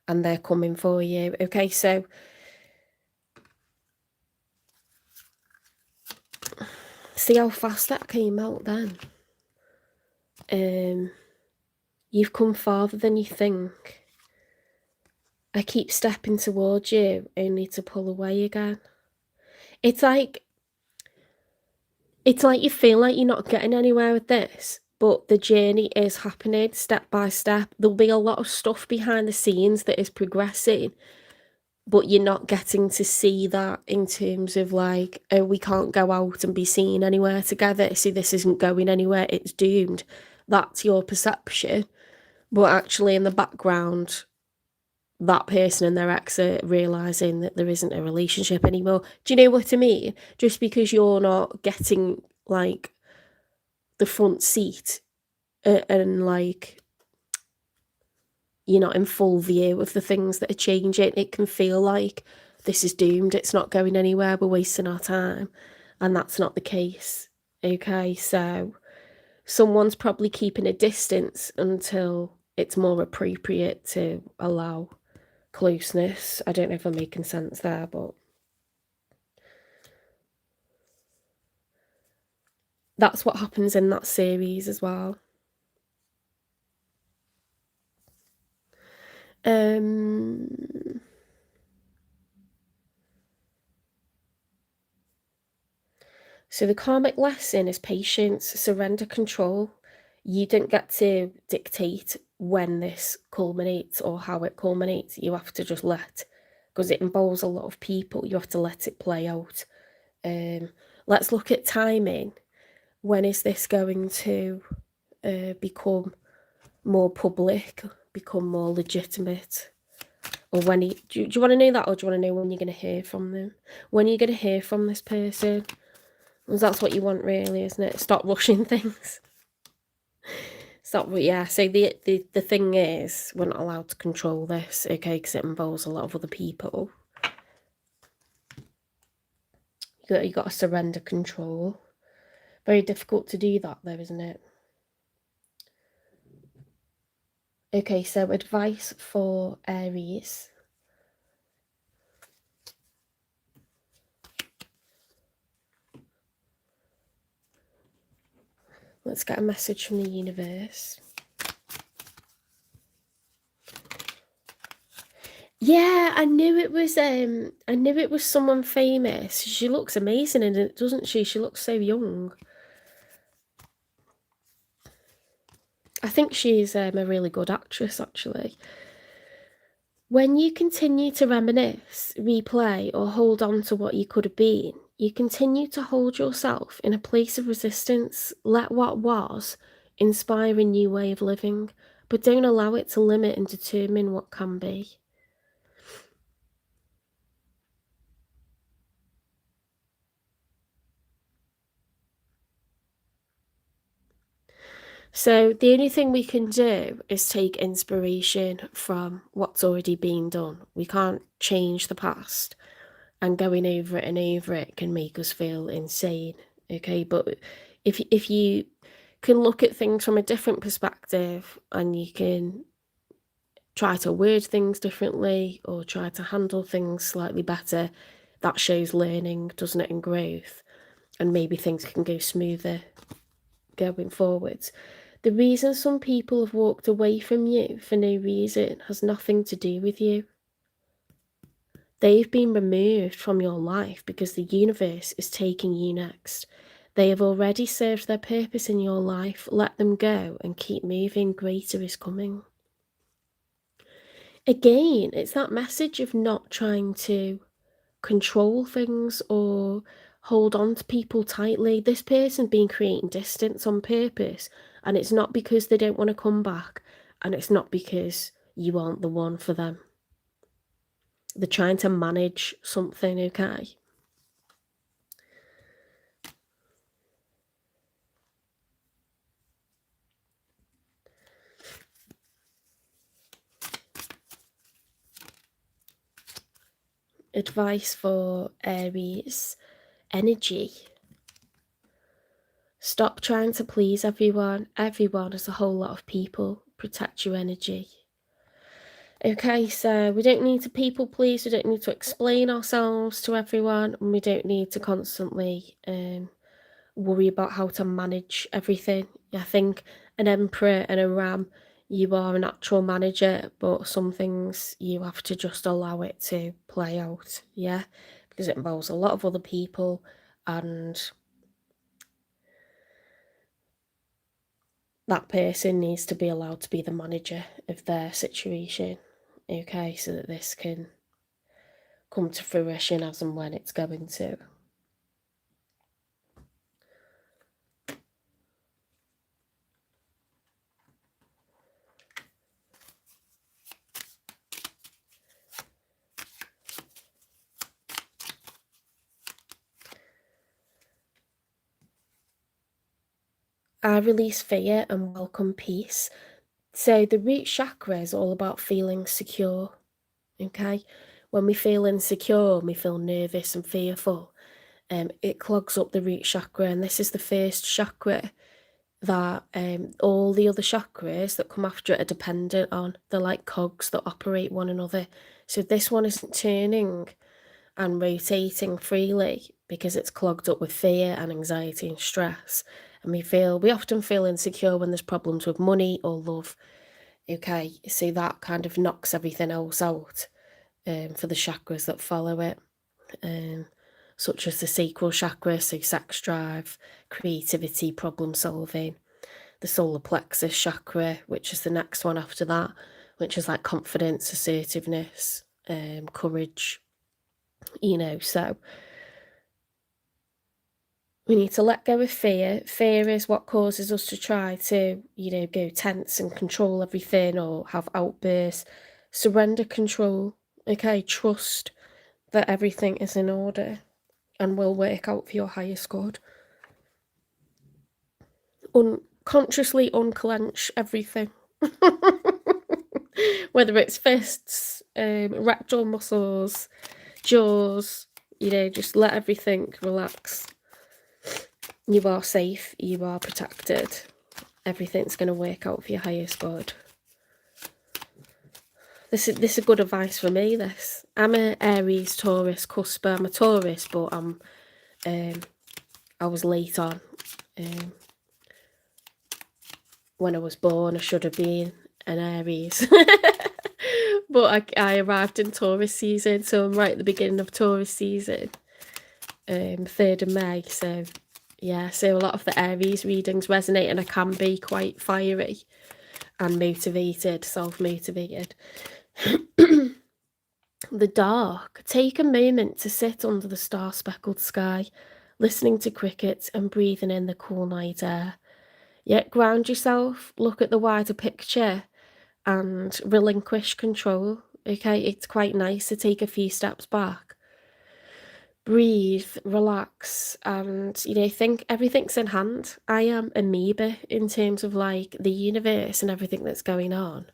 and they're coming for you. Okay, so see how fast that came out then. You've come farther than you think. I keep stepping towards you only to pull away again. It's like you feel like you're not getting anywhere with this, but the journey is happening step by step. There'll be a lot of stuff behind the scenes that is progressing, but you're not getting to see that in terms of like, oh, we can't go out and be seen anywhere together. See, this isn't going anywhere. It's doomed. That's your perception. But actually in the background, that person and their ex are realising that there isn't a relationship anymore. Do you know what I mean? Just because you're not getting like the front seat and like you're not in full view of the things that are changing, it can feel like this is doomed. It's not going anywhere. We're wasting our time. And that's not the case. Okay, so someone's probably keeping a distance until it's more appropriate to allow closeness. I don't know if I'm making sense there, but that's what happens in that series as well. So the karmic lesson is patience, surrender, control. You don't get to dictate when this culminates or how it culminates. You have to just because it involves a lot of people, you have to let it play out. Let's look at timing. When is this going to become more public, become more legitimate? Or when do you want to know that, or do you want to know when you're going to hear from them? When are you going to hear from this person? Because that's what you want, really, isn't it? Stop rushing things. Stop. Yeah. So the thing is, we're not allowed to control this, okay? Because it involves a lot of other people. You got to surrender control. Very difficult to do that, though, isn't it? Okay. So advice for Aries. Let's get a message from the universe. Yeah, I knew it was someone famous. She looks amazing in it, doesn't she? She looks so young. I think she's a really good actress, actually. When you continue to reminisce, replay, or hold on to what you could have been, you continue to hold yourself in a place of resistance. Let what was inspire a new way of living, but don't allow it to limit and determine what can be. So the only thing we can do is take inspiration from what's already been done. We can't change the past, and going over it and over it can make us feel insane. Okay, but if you can look at things from a different perspective and you can try to word things differently or try to handle things slightly better, that shows learning, doesn't it, and growth, and maybe things can go smoother going forwards. The reason some people have walked away from you for no reason has nothing to do with you. They've been removed from your life because the universe is taking you next. They have already served their purpose in your life. Let them go and keep moving. Greater is coming. Again, it's that message of not trying to control things or hold on to people tightly. This person's been creating distance on purpose, and it's not because they don't want to come back, and it's not because you aren't the one for them. They're trying to manage something, okay? Advice for Aries energy. Stop trying to please everyone. Everyone is a whole lot of people. Protect your energy. Okay, so we don't need to people please. We don't need to explain ourselves to everyone. And we don't need to constantly worry about how to manage everything. I think an emperor and a ram, you are a natural manager, but some things you have to just allow it to play out, yeah? Because it involves a lot of other people, and that person needs to be allowed to be the manager of their situation, okay? So that this can come to fruition as and when it's going to. I release fear and welcome peace. So the root chakra is all about feeling secure, okay? When we feel insecure, we feel nervous and fearful, it clogs up the root chakra, and this is the first chakra that all the other chakras that come after it are dependent on. They're like cogs that operate one another. So this one isn't turning and rotating freely because it's clogged up with fear and anxiety and stress. And we often feel insecure when there's problems with money or love. Okay, so that kind of knocks everything else out for the chakras that follow it, such as the sacral chakra, so sex drive, creativity, problem solving. The solar plexus chakra, which is the next one after that, which is like confidence, assertiveness, courage, so we need to let go of fear. Fear is what causes us to try to, go tense and control everything or have outbursts. Surrender control, okay? Trust that everything is in order and will work out for your highest good. Consciously unclench everything. Whether it's fists, rectal muscles, jaws, just let everything relax. You are safe, you are protected. Everything's going to work out for your highest good. This is good advice for me, this. I'm a Aries, Taurus, cusp. I'm a Taurus, but I was late on. When I was born, I should have been an Aries. But I arrived in Taurus season, so I'm right at the beginning of Taurus season. 3rd of May, so yeah, so a lot of the Aries readings resonate, and I can be quite fiery and motivated, self-motivated. The dark. Take a moment to sit under the star-speckled sky, listening to crickets and breathing in the cool night air. Yet ground yourself, look at the wider picture, and relinquish control. Okay, it's quite nice to take a few steps back. Breathe, relax, and think everything's in hand. I am amoeba in terms of like the universe and everything that's going on.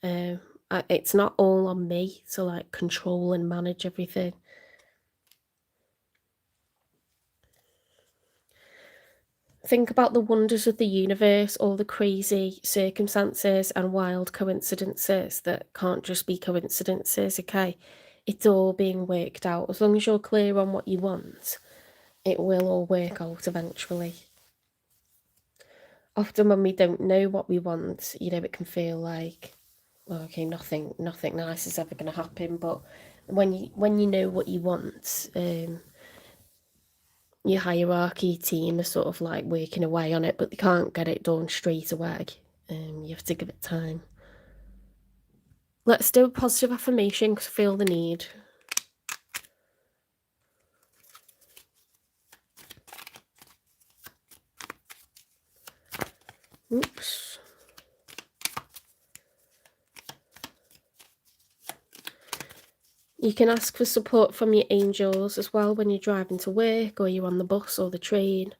It's not all on me to like control and manage everything. Think about the wonders of the universe, all the crazy circumstances and wild coincidences that can't just be coincidences, okay? It's all being worked out. As long as you're clear on what you want, it will all work out eventually. Often when we don't know what we want, it can feel like, well, okay, nothing nice is ever going to happen. But when you know what you want, your hierarchy team are sort of like working away on it, but they can't get it done straight away. You have to give it time. Let's do a positive affirmation because I feel the need. Oops. You can ask for support from your angels as well when you're driving to work or you're on the bus or the train.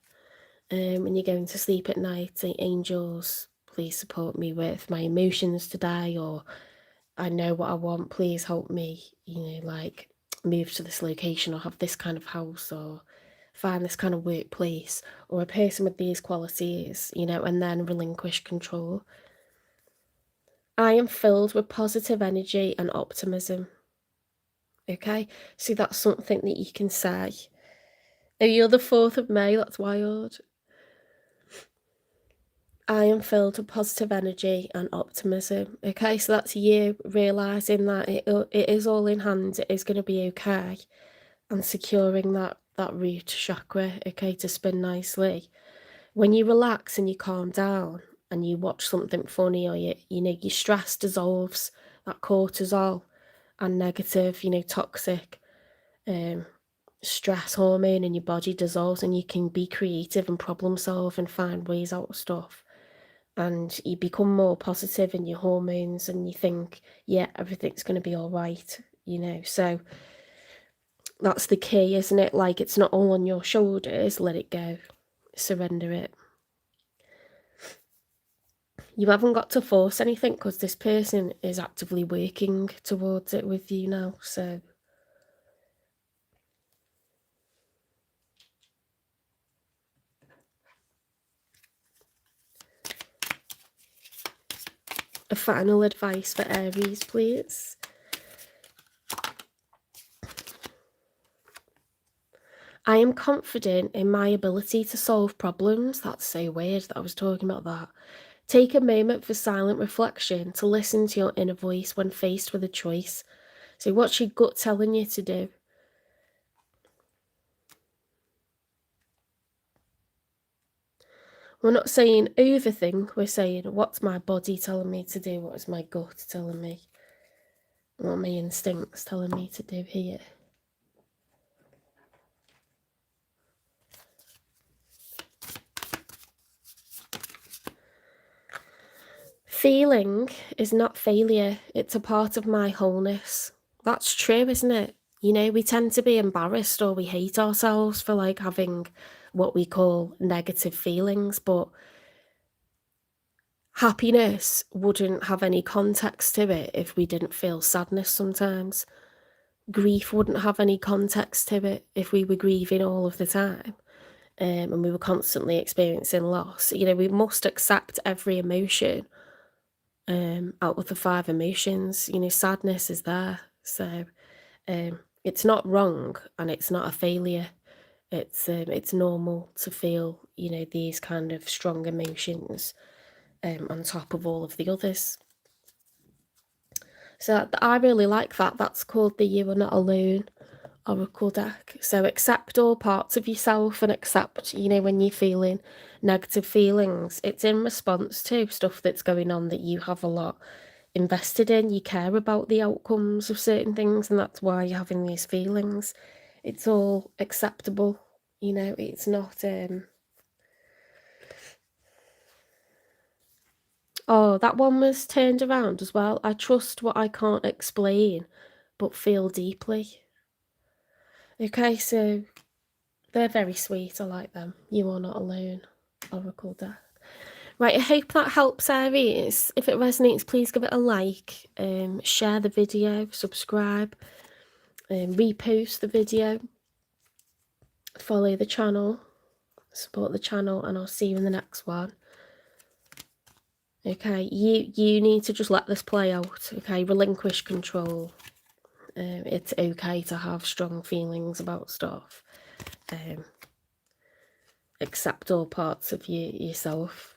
When you're going to sleep at night, say, angels, please support me with my emotions today, or I know what I want, please help me, like move to this location or have this kind of house or find this kind of workplace or a person with these qualities, and then relinquish control. I am filled with positive energy and optimism. Okay, so that's something that you can say. Oh, you're the 4th of May, that's wild. I am filled with positive energy and optimism. Okay, so that's you realising that it is all in hand, it is going to be okay, and securing that root chakra, okay, to spin nicely. When you relax and you calm down and you watch something funny, or your stress dissolves, that cortisol and negative, toxic stress hormone in your body dissolves, and you can be creative and problem solve and find ways out of stuff. And you become more positive in your hormones and you think, yeah, everything's going to be all right, So that's the key, isn't it? Like, it's not all on your shoulders. Let it go. Surrender it. You haven't got to force anything because this person is actively working towards it with you now. So a final advice for Aries, please. I am confident in my ability to solve problems. That's so weird that I was talking about that. Take a moment for silent reflection to listen to your inner voice when faced with a choice. So what's your gut telling you to do? We're not saying overthink, we're saying what's my body telling me to do, what is my gut telling me, what are my instincts telling me to do here. Feeling is not failure, it's a part of my wholeness. That's true, isn't it? We tend to be embarrassed or we hate ourselves for like having what we call negative feelings, but happiness wouldn't have any context to it if we didn't feel sadness sometimes. Grief wouldn't have any context to it if we were grieving all of the time, and we were constantly experiencing loss. We must accept every emotion out of the 5 emotions. Sadness is there. So it's not wrong and it's not a failure. It's normal to feel, these kind of strong emotions on top of all of the others. So I really like that. That's called the You Are Not Alone Oracle deck. So accept all parts of yourself and accept, when you're feeling negative feelings, it's in response to stuff that's going on that you have a lot invested in. You care about the outcomes of certain things, and that's why you're having these feelings. It's all acceptable, it's not oh, that one was turned around as well. I trust what I can't explain but feel deeply. Okay, so they're very sweet. I like them. You Are Not Alone Oracle deck. Right, I hope that helps, Aries. If it resonates, please give it a like, share the video, subscribe, repost the video, follow the channel, support the channel, and I'll see you in the next one. Okay, you need to just let this play out. Okay, relinquish control. It's okay to have strong feelings about stuff. Accept all parts of yourself.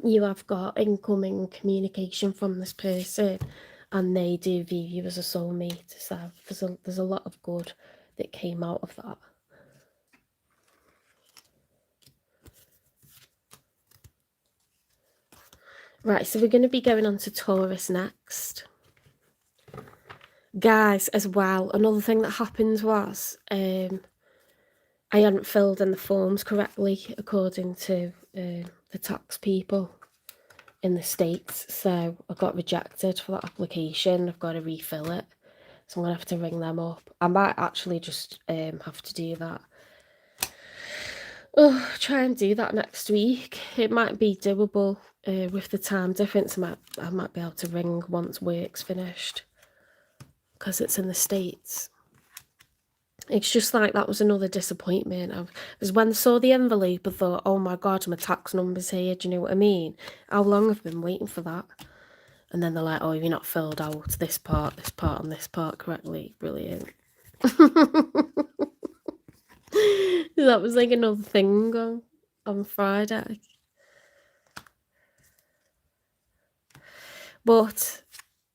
you have got incoming communication from this person, and they do view you as a soulmate. So there's a lot of good that came out of that. Right, so we're going to be going on to Taurus next. Guys, as well, another thing that happened was I hadn't filled in the forms correctly according to the tax people in the States, so I got rejected for that application. I've got to refill it, so I'm going to have to ring them up. I might actually just have to do that. Oh, try and do that next week. It might be doable with the time difference. I might be able to ring once work's finished, because it's in the States. It's just like, that was another disappointment. Because when I saw the envelope, I thought, oh my God, my tax number's here. Do you know what I mean? How long have I been waiting for that? And then they're like, oh, you're not filled out this part, and this part correctly. Brilliant. That was like another thing on Friday. But,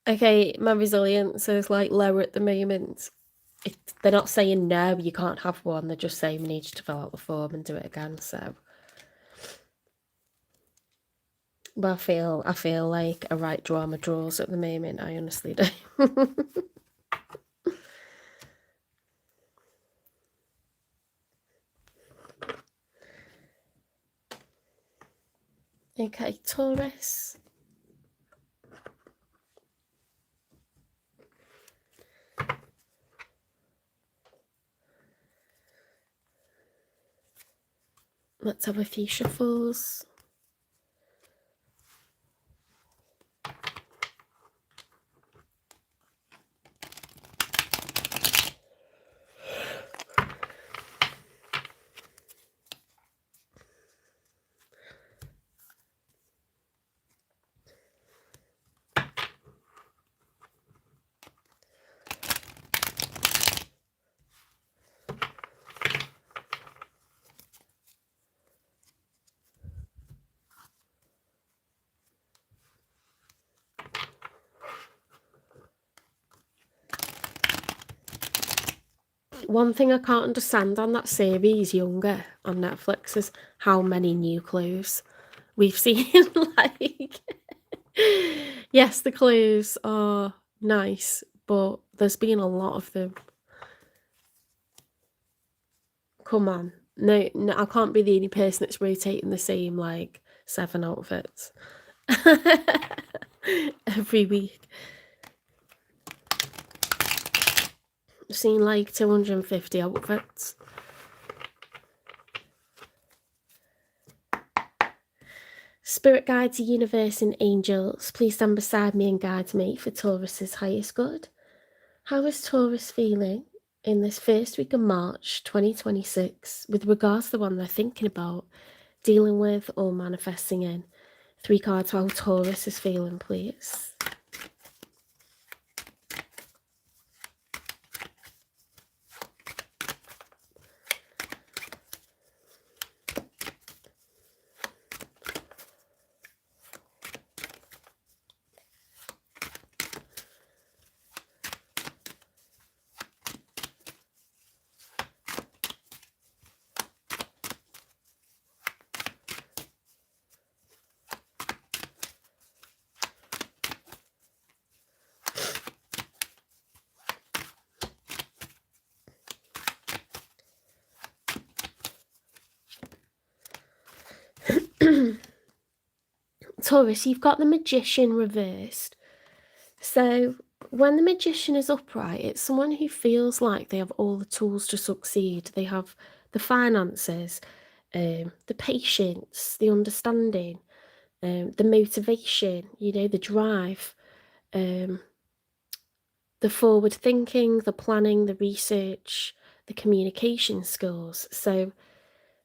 okay, my resilience is like lower at the moment. They're not saying no, you can't have one. They're just saying we need you to fill out the form and do it again. So, but I feel like a right drama draws at the moment. I honestly do. Okay, Taurus. Let's have a few shuffles. One thing I can't understand on that series, Younger, on Netflix, is how many new clues we've seen. Like, yes, the clues are nice, but there's been a lot of them. Come on. No, I can't be the only person that's rotating the same, like, 7 outfits every week. I've seen like 250 outfits. Spirit guides, the universe, and angels, please stand beside me and guide me for Taurus's highest good. How is Taurus feeling in this first week of March 2026 with regards to the one they're thinking about, dealing with, or manifesting in? 3 cards for how Taurus is feeling, please. Taurus, you've got the Magician reversed. So when the Magician is upright, it's someone who feels like they have all the tools to succeed. They have the finances, the patience, the understanding, the motivation, the drive, the forward thinking, the planning, the research, the communication skills. So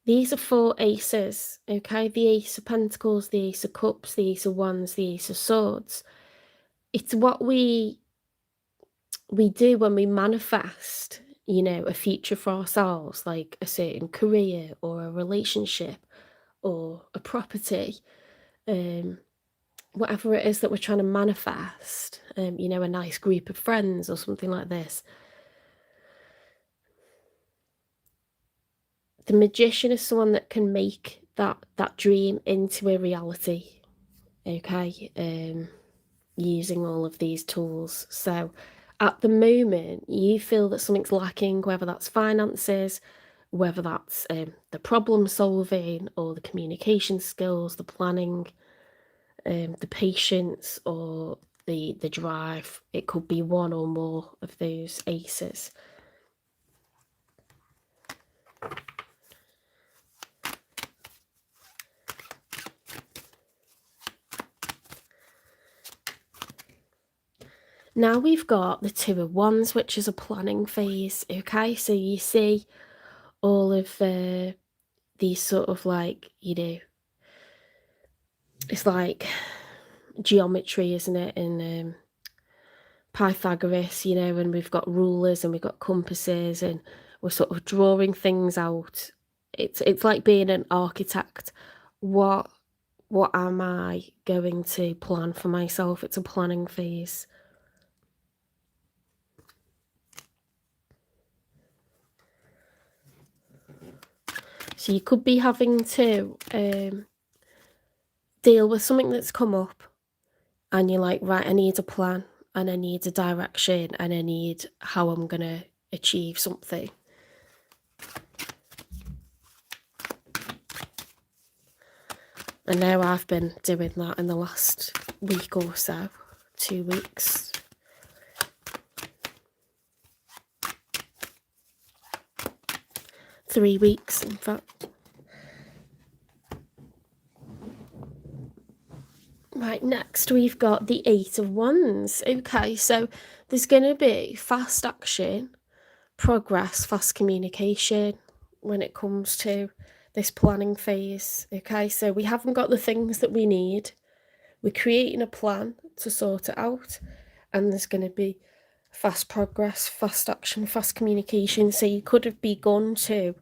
these are 4 aces, okay? The Ace of Pentacles, the Ace of Cups, the Ace of Wands, the Ace of Swords. It's what we do when we manifest, a future for ourselves, like a certain career or a relationship or a property. whatever it is that we're trying to manifest, you know, a nice group of friends or something like this. The magician is someone that can make that dream into a reality, okay, using all of these tools. So at the moment, you feel that something's lacking, whether that's finances, whether that's the problem solving or the communication skills, the planning, the patience, or the drive. It could be one or more of those aces. Now we've got the Two of Wands, which is a planning phase, okay? So you see all of these sort of like, you know, it's like geometry, isn't it, in Pythagoras, you know, and we've got rulers and we've got compasses and we're sort of drawing things out. It's like being an architect. What am I going to plan for myself? It's a planning phase. So you could be having to deal with something that's come up and you're like, right, I need a plan and I need a direction and I need how I'm going to achieve something. I know I've been doing that in the last week or so, 2 weeks. Three weeks, in fact. Right, next we've got the Eight of Wands. Okay, so there's going to be fast action, progress, fast communication when it comes to this planning phase. Okay, so we haven't got the things that we need. We're creating a plan to sort it out, and there's going to be fast progress, fast action, fast communication. So you could have begun to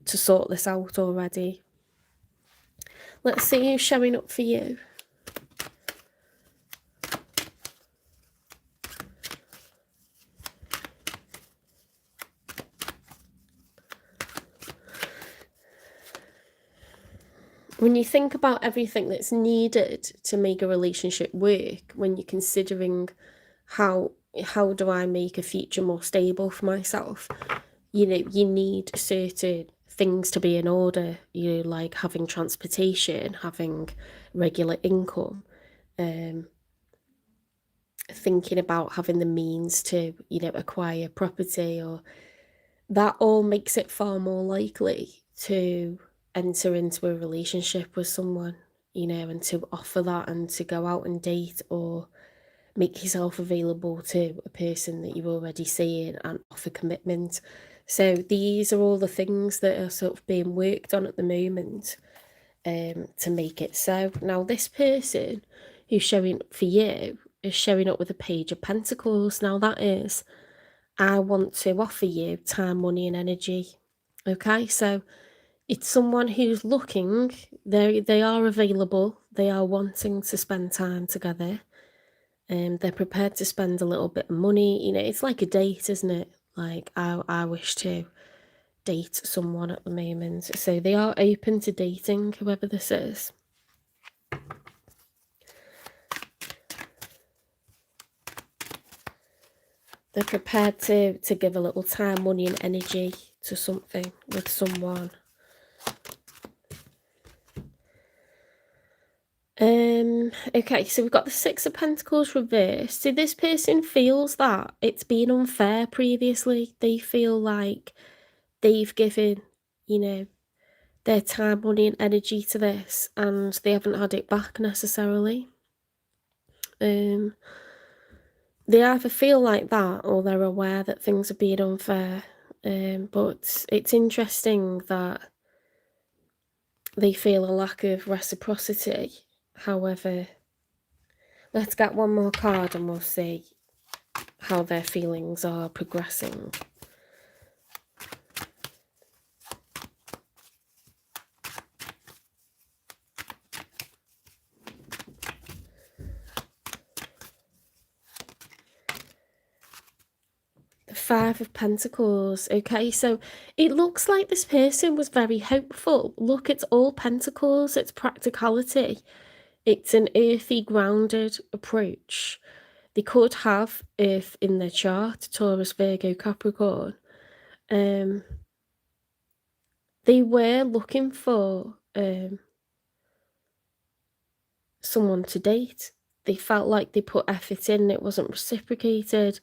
sort this out already. Let's see who's showing up for you. When you think about everything that's needed to make a relationship work, when you're considering how do I make a future more stable for myself, you know, you need certain things to be in order, you know, like having transportation, having regular income, thinking about having the means to, you know, acquire property, or that all makes it far more likely to enter into a relationship with someone, you know, and to offer that and to go out and date or make yourself available to a person that you're already seeing and offer commitment. So these are all the things that are sort of being worked on at the moment to make it so. Now this person who's showing up for you is showing up with a Page of Pentacles. Now that is, I want to offer you time, money and energy. Okay, so it's someone who's looking, they are available, they are wanting to spend time together, and they're prepared to spend a little bit of money. You know, it's like a date, isn't it? Like I wish to date someone at the moment. So they are open to dating, whoever this is. They're prepared to give a little time, money and energy to something with someone. Okay, so we've got the Six of Pentacles reversed. So this person feels that it's been unfair previously. They feel like they've given, you know, their time, money and energy to this and they haven't had it back necessarily. They either feel like that or they're aware that things are being unfair. But it's interesting that they feel a lack of reciprocity. However, let's get one more card and we'll see how their feelings are progressing. Five of Pentacles. Okay, so it looks like this person was very hopeful. Look, it's all Pentacles. It's practicality. It's an earthy, grounded approach. They could have Earth in their chart, Taurus, Virgo, Capricorn. They were looking for someone to date. They felt like they put effort in and it wasn't reciprocated.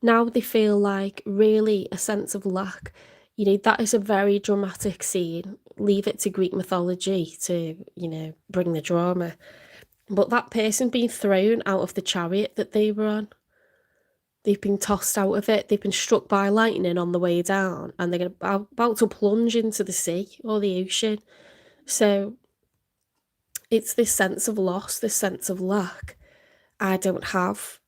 Now they feel like really a sense of lack. You know, that is a very dramatic scene. Leave it to Greek mythology to, you know, bring the drama. But that person being thrown out of the chariot that they were on, they've been tossed out of it. They've been struck by lightning on the way down and they're about to plunge into the sea or the ocean. So it's this sense of loss, this sense of lack. I don't have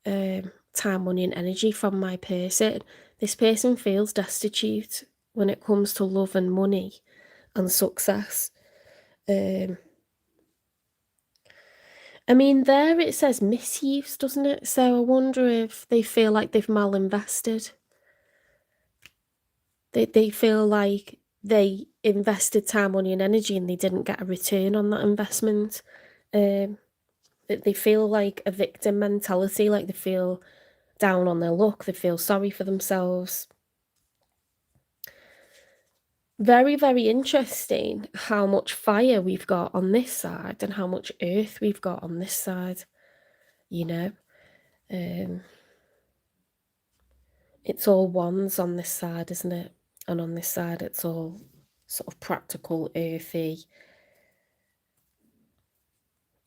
time, money and energy from my person. This person feels destitute when it comes to love and money and success. I mean, there it says misuse, doesn't it? So I wonder if they feel like they've malinvested. They feel like they invested time, money and energy and they didn't get a return on that investment. They feel like a victim mentality, like they feel down on their luck, they feel sorry for themselves. Very, very interesting how much fire we've got on this side and how much earth we've got on this side, you know. It's all wands on this side, isn't it? And on this side, it's all sort of practical, earthy,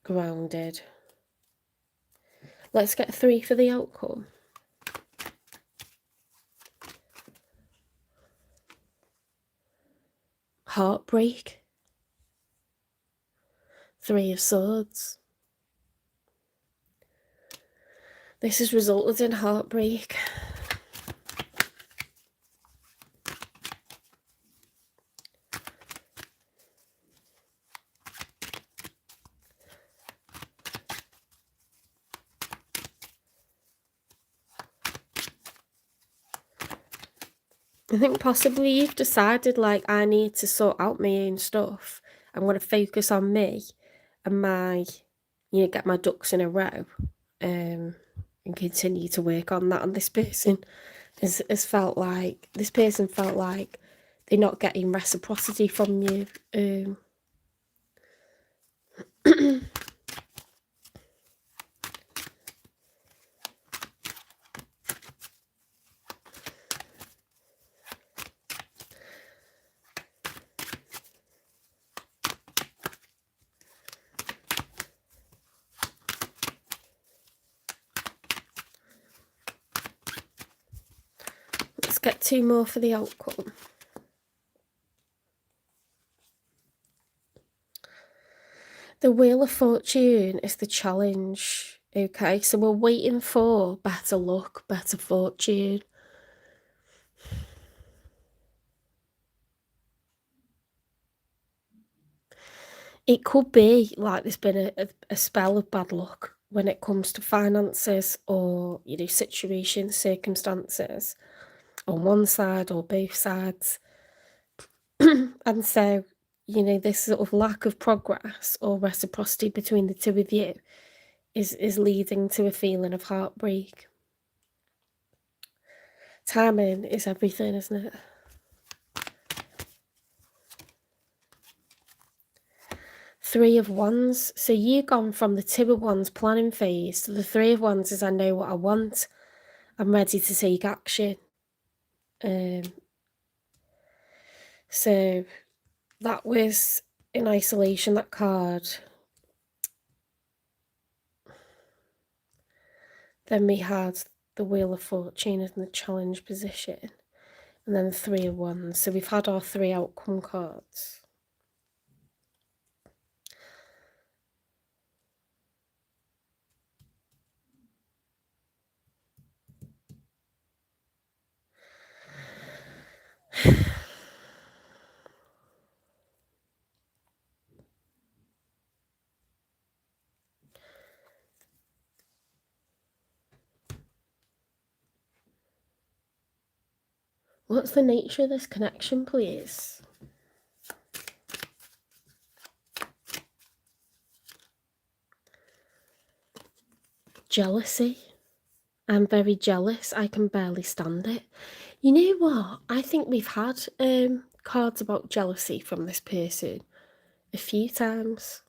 grounded. Let's get 3 for the outcome. Heartbreak. 3 of Swords. This has resulted in heartbreak. I think possibly you've decided, like, I need to sort out my own stuff. I'm going to focus on me and my, you know, get my ducks in a row, and continue to work on that. And this person has felt like, this person felt like they're not getting reciprocity from you. Let's get 2 more for the outcome. The Wheel of Fortune is the challenge. Okay, so we're waiting for better luck, better fortune. It could be like there's been a spell of bad luck when it comes to finances or, you know, situations, circumstances on one side or both sides. And so, you know, this sort of lack of progress or reciprocity between the two of you is leading to a feeling of heartbreak. Timing is everything, isn't it? Three of Wands. So you've gone from the Two of Wands planning phase to the Three of Wands is I know what I want. I'm ready to take action. So that was in isolation, that card. Then we had the Wheel of Fortune in the challenge position. And then the Three of Wands. So we've had our 3 outcome cards. What's the nature of this connection, please? Jealousy. I'm very jealous. I can barely stand it. You know what? I think we've had cards about jealousy from this person a few times.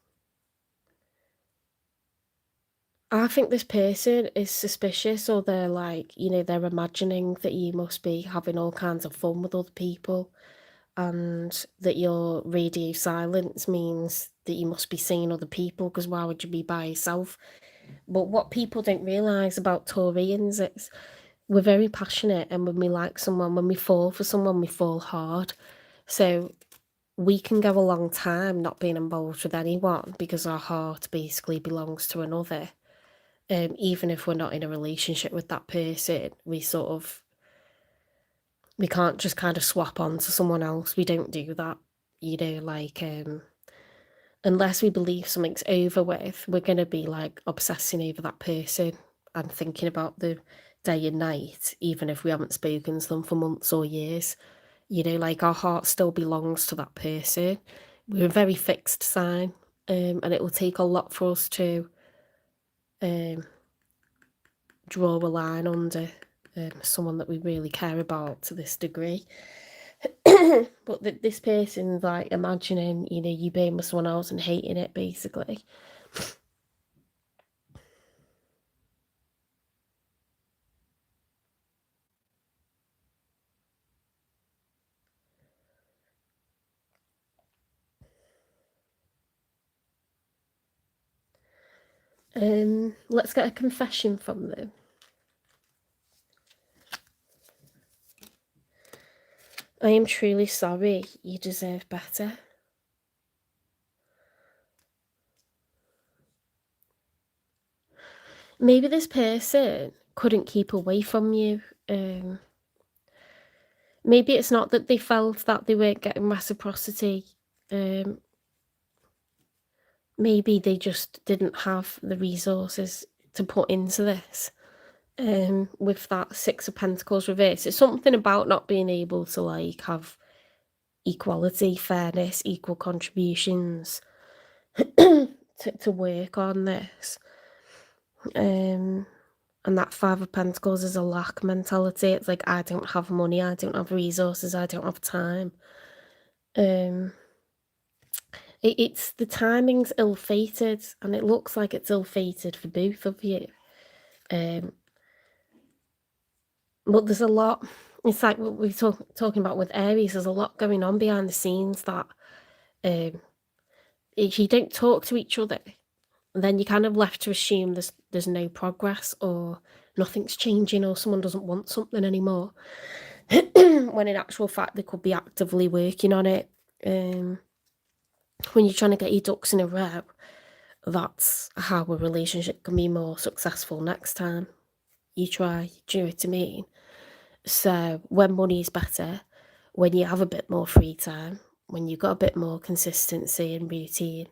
I think this person is suspicious, or they're like, they're imagining that you must be having all kinds of fun with other people, and that your radio silence means that you must be seeing other people, because why would you be by yourself? But what people don't realise about Taurians is we're very passionate, and when we like someone, when we fall for someone, we fall hard. So we can go a long time not being involved with anyone because our heart basically belongs to another. Even if we're not in a relationship with that person, we can't just kind of swap on to someone else. We don't do that, like unless we believe something's over with, we're going to be like obsessing over that person and thinking about them day and night, even if we haven't spoken to them for months or years. Like our heart still belongs to that person. We're a very fixed sign, and it will take a lot for us to draw a line under someone that we really care about to this degree. But this person's like imagining, you being with someone else and hating it, basically. Let's get a confession from them. I am truly sorry. You deserve better. Maybe this person couldn't keep away from you. Maybe it's not that they felt that they weren't getting reciprocity. Maybe they just didn't have the resources to put into this. With that Six of Pentacles reverse, it's something about not being able to like have equality, fairness, equal contributions to work on this. And that Five of Pentacles is a lack mentality. It's like, I don't have money, I don't have resources, I don't have time. It's the timing's ill-fated, and it looks like it's ill-fated for both of you. But there's a lot, it's like what we're talking about with Aries, there's a lot going on behind the scenes that if you don't talk to each other, then you're kind of left to assume there's no progress, or nothing's changing, or someone doesn't want something anymore. When in actual fact they could be actively working on it. When you're trying to get your ducks in a row, that's how a relationship can be more successful next time you try. Do you know what I mean? So when money's better, when you have a bit more free time, when you've got a bit more consistency and routine,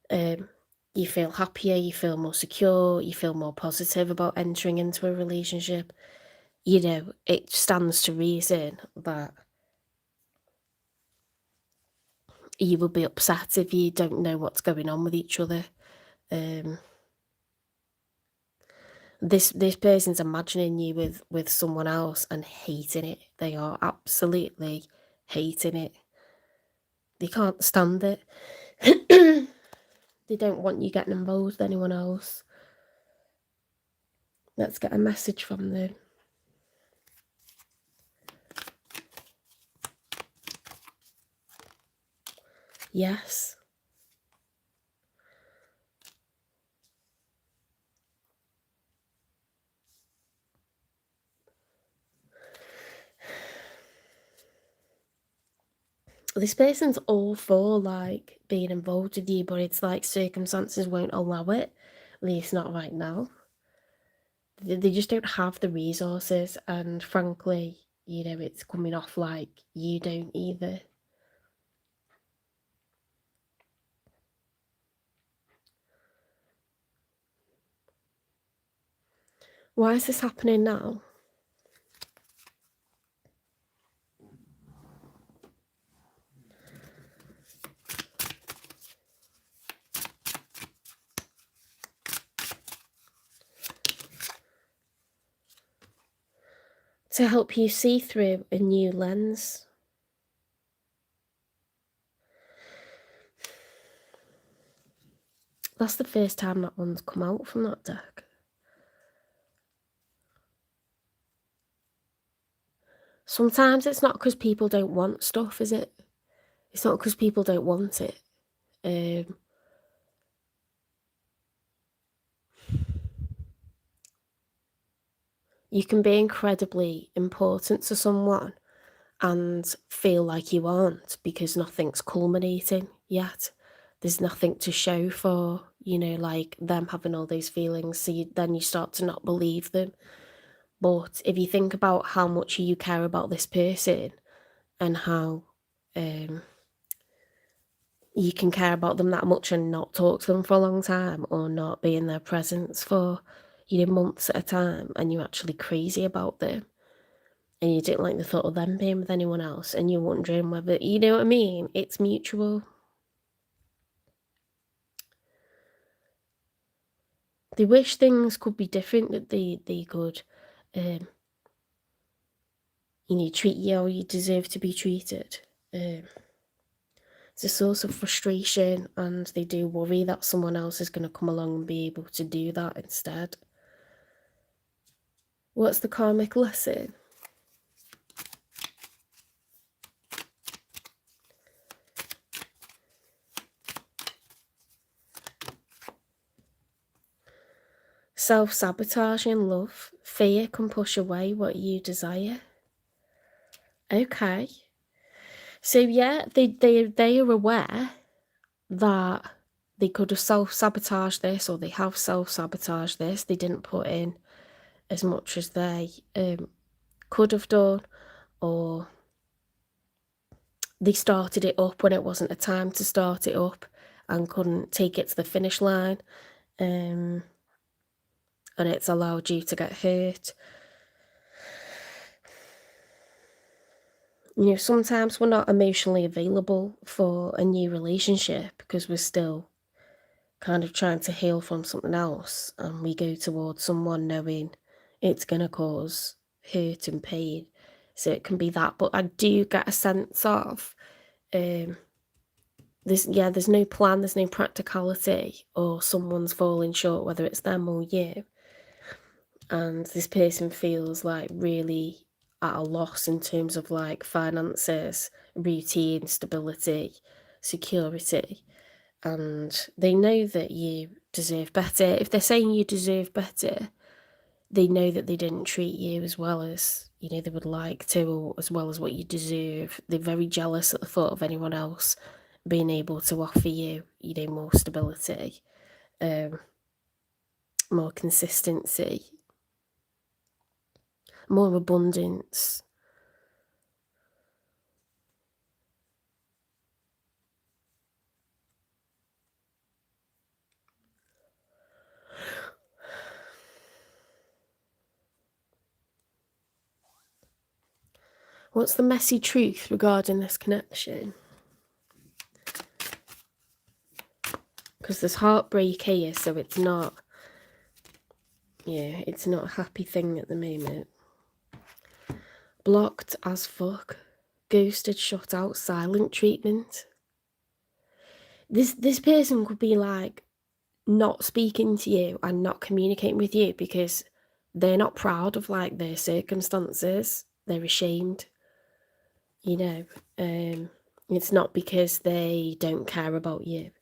you feel happier, you feel more secure, you feel more positive about entering into a relationship. It stands to reason that you will be upset if you don't know what's going on with each other. This person's imagining you with someone else and hating it. They are absolutely hating it. They can't stand it. They don't want you getting involved with anyone else. Let's get a message from them. Yes. This person's all for like being involved with you, but it's like circumstances won't allow it, at least not right now. They just don't have the resources, and frankly, it's coming off like you don't either. Why is this happening now? to help you see through a new lens. That's the first time that one's come out from that deck. Sometimes it's not because people don't want stuff, is it? It's not because people don't want it. You can be incredibly important to someone and feel like you aren't because nothing's culminating yet. There's nothing to show for, like them having all these feelings. So then you start to not believe them. But if you think about how much you care about this person and how you can care about them that much and not talk to them for a long time or not be in their presence for, months at a time, and you're actually crazy about them and you don't like the thought of them being with anyone else and you're wondering whether, you know what I mean? It's mutual. They wish things could be different, that they could, treat you how you deserve to be treated. It's a source of frustration, and they do worry that someone else is going to come along and be able to do that instead. What's the karmic lesson? Self-sabotage in love. Fear can push away what you desire. Okay. So yeah, they are aware that they could have self-sabotaged this, or they have self-sabotaged this. They didn't put in as much as they could have done, or they started it up when it wasn't a time to start it up and couldn't take it to the finish line, and it's allowed you to get hurt. Sometimes we're not emotionally available for a new relationship because we're still kind of trying to heal from something else, and we go towards someone knowing it's going to cause hurt and pain. So it can be that, but I do get a sense of there's no plan, there's no practicality, or someone's falling short, whether it's them or you, and this person feels like really at a loss in terms of like finances, routine, stability, security, and they know that you deserve better. If they're saying you deserve better, they know that they didn't treat you as well as they would like to, or as well as what you deserve. They're very jealous at the thought of anyone else being able to offer you, more stability, more consistency, more abundance. What's the messy truth regarding this connection? Because there's heartbreak here, so it's not, it's not a happy thing at the moment. Blocked as fuck. Ghosted, shut out, silent treatment. This person could be like not speaking to you and not communicating with you because they're not proud of like their circumstances. They're ashamed. It's not because they don't care about you.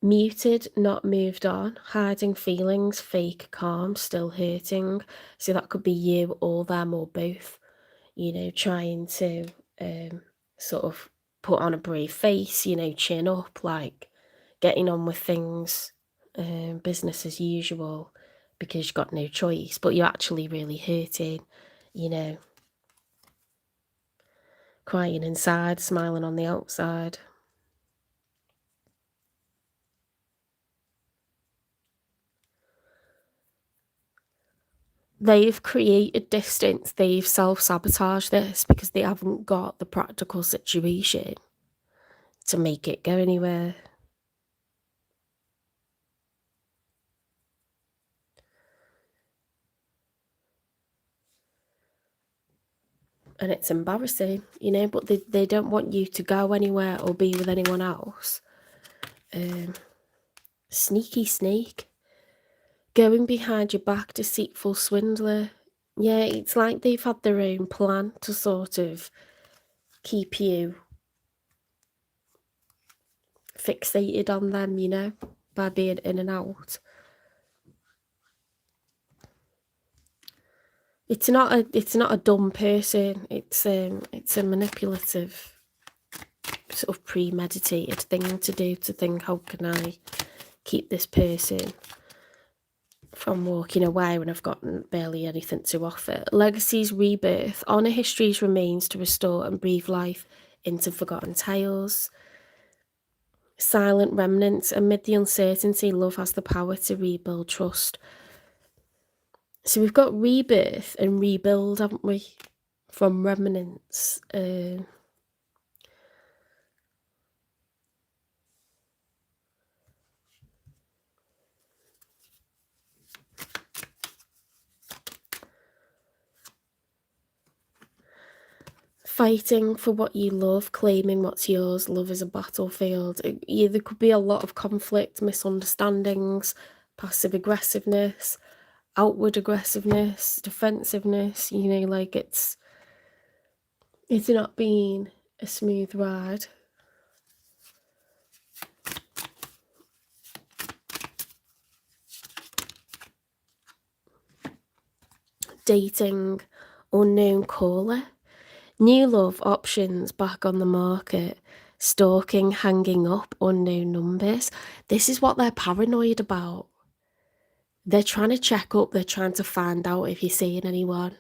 Muted, not moved on, hiding feelings, fake calm, still hurting. So that could be you or them or both, trying to sort of put on a brave face, chin up, like getting on with things, business as usual, because you've got no choice, but you're actually really hurting, crying inside, smiling on the outside. They've created distance, they've self-sabotaged this because they haven't got the practical situation to make it go anywhere. And it's embarrassing, you know, but they don't want you to go anywhere or be with anyone else. Sneaky snake. Going behind your back, deceitful swindler. Yeah, it's like they've had their own plan to sort of keep you fixated on them, you know, by being in and out. It's not a dumb person. It's a manipulative, sort of premeditated thing to do, to think, how can I keep this person from walking away when I've got barely anything to offer. Legacy's rebirth. Honour history's remains to restore and breathe life into forgotten tales. Silent remnants. Amid the uncertainty, love has the power to rebuild trust. So we've got rebirth and rebuild, haven't we? From remnants. Fighting for what you love, claiming what's yours. Love is a battlefield. There could be a lot of conflict, misunderstandings, passive aggressiveness, outward aggressiveness, defensiveness, you know, like it's not been a smooth ride. Dating, unknown caller, new love options back on the market, stalking, hanging up, unknown numbers. This is what they're paranoid about. They're trying to check up, they're trying to find out if you're seeing anyone.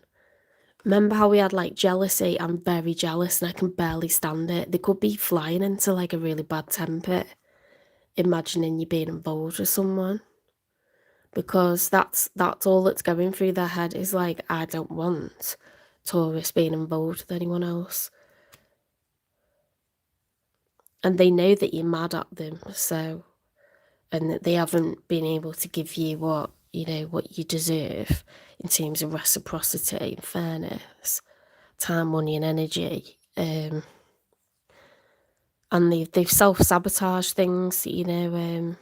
Remember how we had like jealousy? I'm very jealous and I can barely stand it. They could be flying into like a really bad temper, imagining you being involved with someone. Because that's all that's going through their head is like, I don't want Taurus being involved with anyone else. And they know that you're mad at them, so, and that they haven't been able to give you what, you know, what you deserve in terms of reciprocity and fairness, time, money and energy. And they've self-sabotaged things, you know,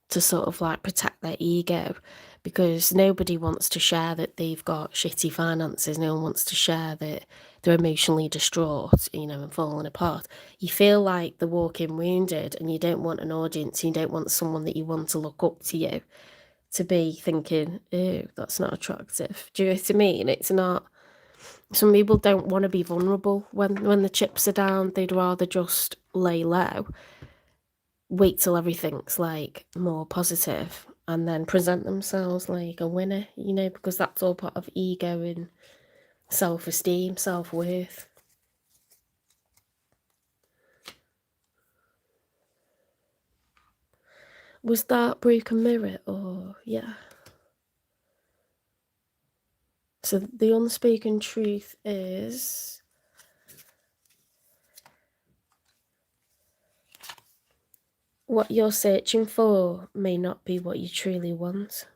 to sort of like protect their ego, because nobody wants to share that they've got shitty finances. No one wants to share that they're emotionally distraught, you know, and falling apart. You feel like they're walking wounded and you don't want an audience. You don't want someone that you want to look up to you to be thinking, oh, that's not attractive. Do you know what I mean? It's not. Some people don't want to be vulnerable when the chips are down. They'd rather just lay low, wait till everything's like more positive, and then present themselves like a winner, you know, because that's all part of ego and self-esteem, self-worth. Was that broken mirror? Or yeah. So the unspoken truth is what you're searching for may not be what you truly want.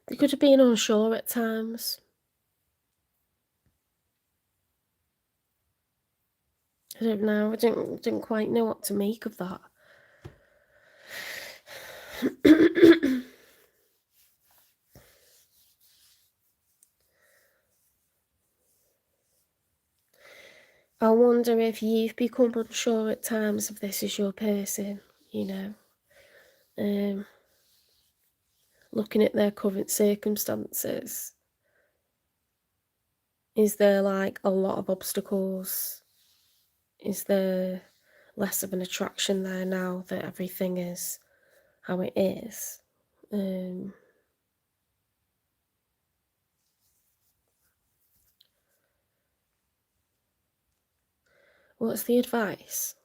They could have been unsure at times. I don't know. I didn't quite know what to make of that. I wonder if you've become unsure at times if this is your person, you know. Looking at their current circumstances. Is there like a lot of obstacles? Is there less of an attraction there now that everything is how it is? What's the advice?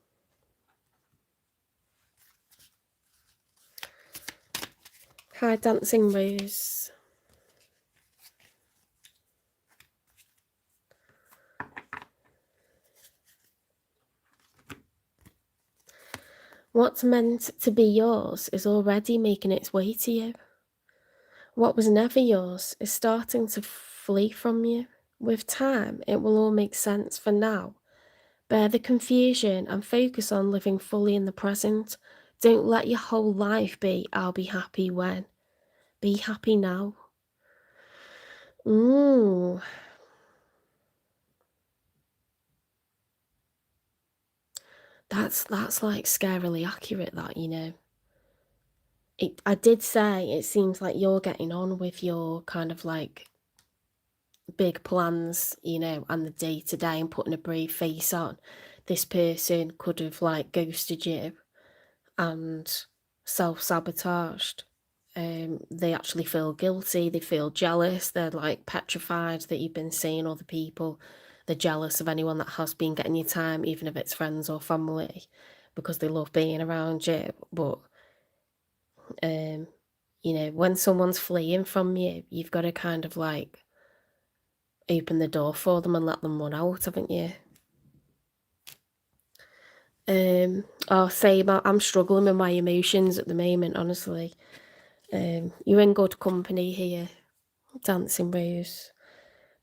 Hi, Dancing Rose. What's meant to be yours is already making its way to you. What was never yours is starting to flee from you. With time, it will all make sense. For now, bear the confusion and focus on living fully in the present. Don't let your whole life be, I'll be happy when. Be happy now. Ooh. That's like scarily accurate, that, you know. I did say it seems like you're getting on with your kind of like big plans, you know, and the day to day and putting a brave face on. This person could have like ghosted you and self-sabotaged. They actually feel guilty, they feel jealous, they're like petrified that you've been seeing other people. They're jealous of anyone that has been getting your time, even if it's friends or family, because they love being around you. But you know, when someone's fleeing from you, you've got to kind of like open the door for them and let them run out, haven't you? Oh, same. I'm struggling with my emotions at the moment, honestly. You're in good company here, Dancing Rose.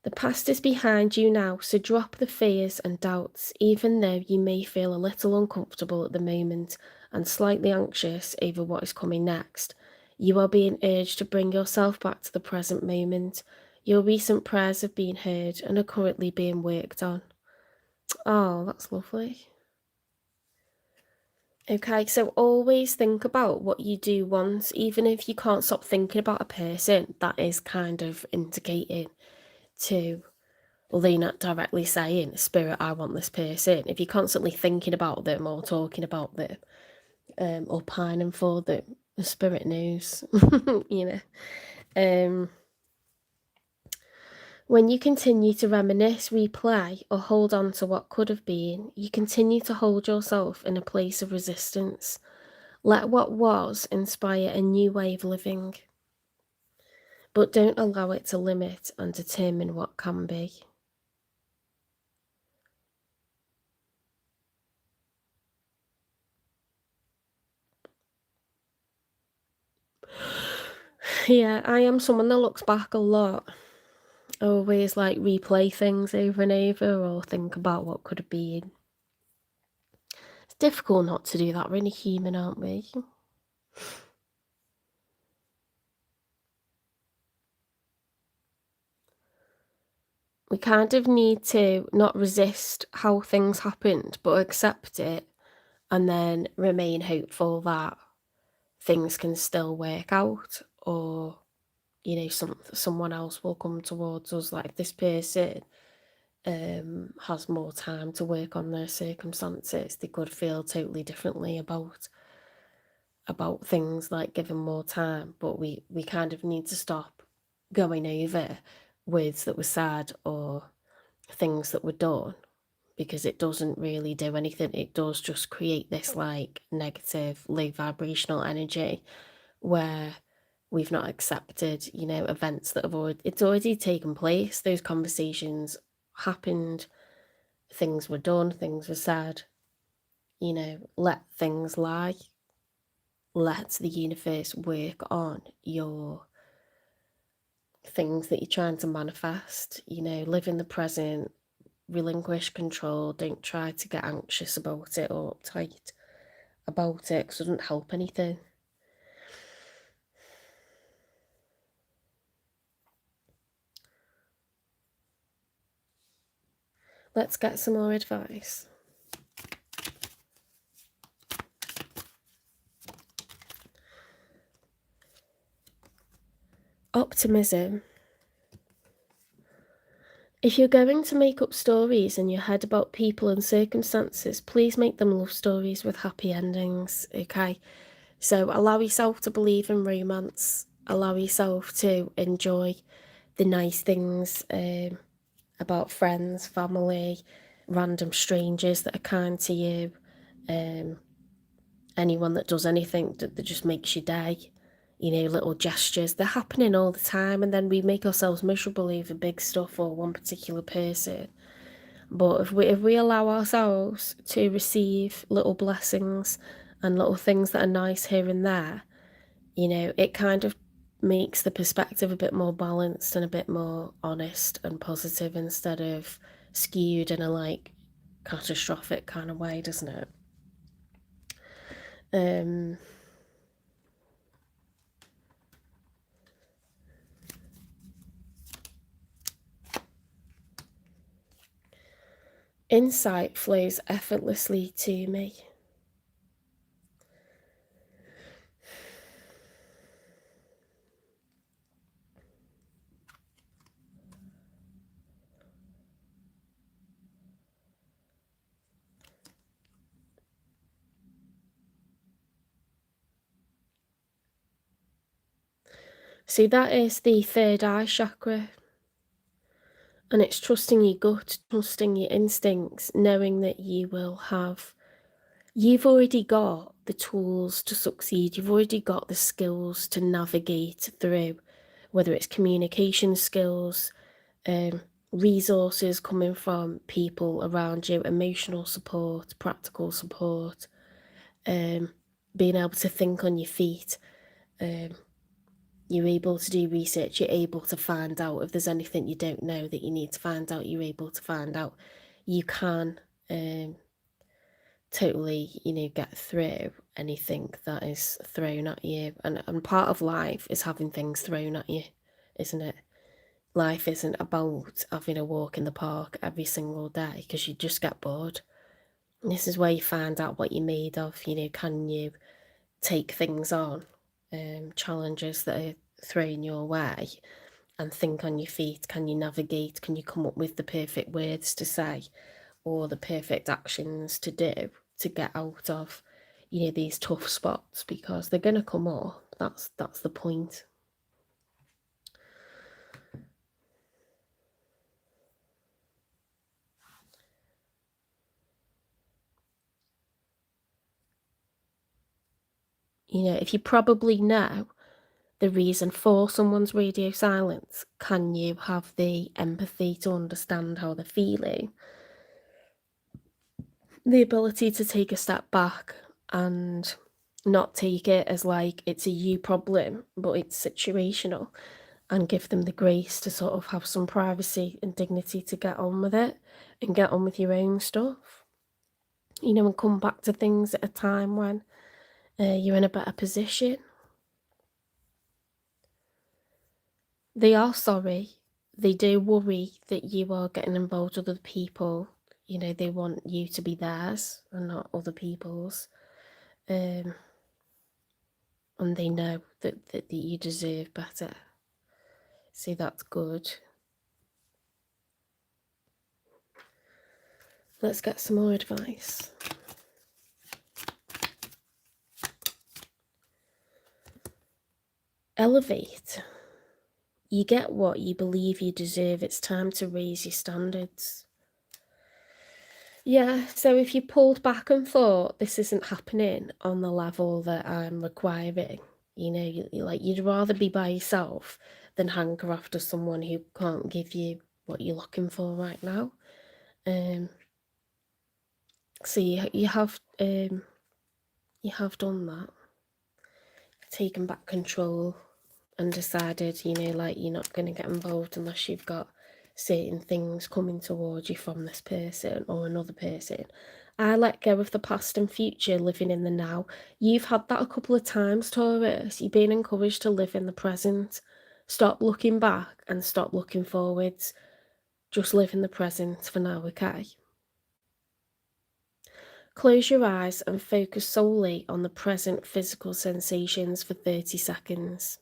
The past is behind you now, so drop the fears and doubts, even though you may feel a little uncomfortable at the moment and slightly anxious over what is coming next. You are being urged to bring yourself back to the present moment. Your recent prayers have been heard and are currently being worked on. Oh, that's lovely. Okay, so always think about what you do want, even if you can't stop thinking about a person. That is kind of indicating to, well, they're not directly saying, Spirit, I want this person. If you're constantly thinking about them or talking about them, or pining for them, the Spirit knows, you know. When you continue to reminisce, replay, or hold on to what could have been, you continue to hold yourself in a place of resistance. Let what was inspire a new way of living, but don't allow it to limit and determine what can be. Yeah, I am someone that looks back a lot. I always like replay things over and over or think about what could have been. It's difficult not to do that. We're only human, aren't we? We kind of need to not resist how things happened, but accept it and then remain hopeful that things can still work out, or you know, someone else will come towards us. Like if this person has more time to work on their circumstances, they could feel totally differently about things, like given more time. But we kind of need to stop going over words that were said or things that were done, because it doesn't really do anything. It does just create this like negative, low vibrational energy where we've not accepted, you know, events that have already taken place. Those conversations happened, things were done, things were said. You know, let things lie. Let the universe work on your things that you're trying to manifest. You know, live in the present, relinquish control. Don't try to get anxious about it or uptight about it, because it doesn't help anything. Let's get some more advice. Optimism. If you're going to make up stories in your head about people and circumstances, please make them love stories with happy endings, okay? So allow yourself to believe in romance. Allow yourself to enjoy the nice things about friends, family, random strangers that are kind to you, anyone that does anything that just makes your day. You know, little gestures, they're happening all the time, and then we make ourselves miserable over big stuff or one particular person. But if we allow ourselves to receive little blessings and little things that are nice here and there, you know, it kind of makes the perspective a bit more balanced and a bit more honest and positive instead of skewed in a like catastrophic kind of way, doesn't it? Insight flows effortlessly to me. See, that is the third eye chakra. And it's trusting your gut, trusting your instincts, knowing that you've already got the tools to succeed. You've already got the skills to navigate through, whether it's communication skills, resources coming from people around you, emotional support, practical support, being able to think on your feet. You're able to do research, you're able to find out if there's anything you don't know that you need to find out, you're able to find out. You can totally, you know, get through anything that is thrown at you. And part of life is having things thrown at you, isn't it? Life isn't about having a walk in the park every single day because you just get bored. And this is where you find out what you're made of. You know, can you take things on, challenges that are thrown your way, and think on your feet? Can you navigate? Can you come up with the perfect words to say or the perfect actions to do to get out of, you know, these tough spots? Because they're going to come up. That's the point. You know, if you probably know the reason for someone's radio silence, can you have the empathy to understand how they're feeling? The ability to take a step back and not take it as like it's a you problem, but it's situational, and give them the grace to sort of have some privacy and dignity to get on with it and get on with your own stuff, you know, and come back to things at a time when you're in a better position. They are sorry. They do worry that you are getting involved with other people. You know, they want you to be theirs and not other people's. And they know that you deserve better. So that's good. Let's get some more advice. Elevate. You get what you believe you deserve. It's time to raise your standards. Yeah, so if you pulled back and thought this isn't happening on the level that I'm requiring, you know, you'd rather be by yourself than hanker after someone who can't give you what you're looking for right now. So you have done that, taken back control, and decided, you know, like you're not going to get involved unless you've got certain things coming towards you from this person or another person. I let go of the past and future, living in the now. You've had that a couple of times, Taurus. You've been encouraged to live in the present. Stop looking back and stop looking forwards. Just live in the present for now, okay? Close your eyes and focus solely on the present physical sensations for 30 seconds.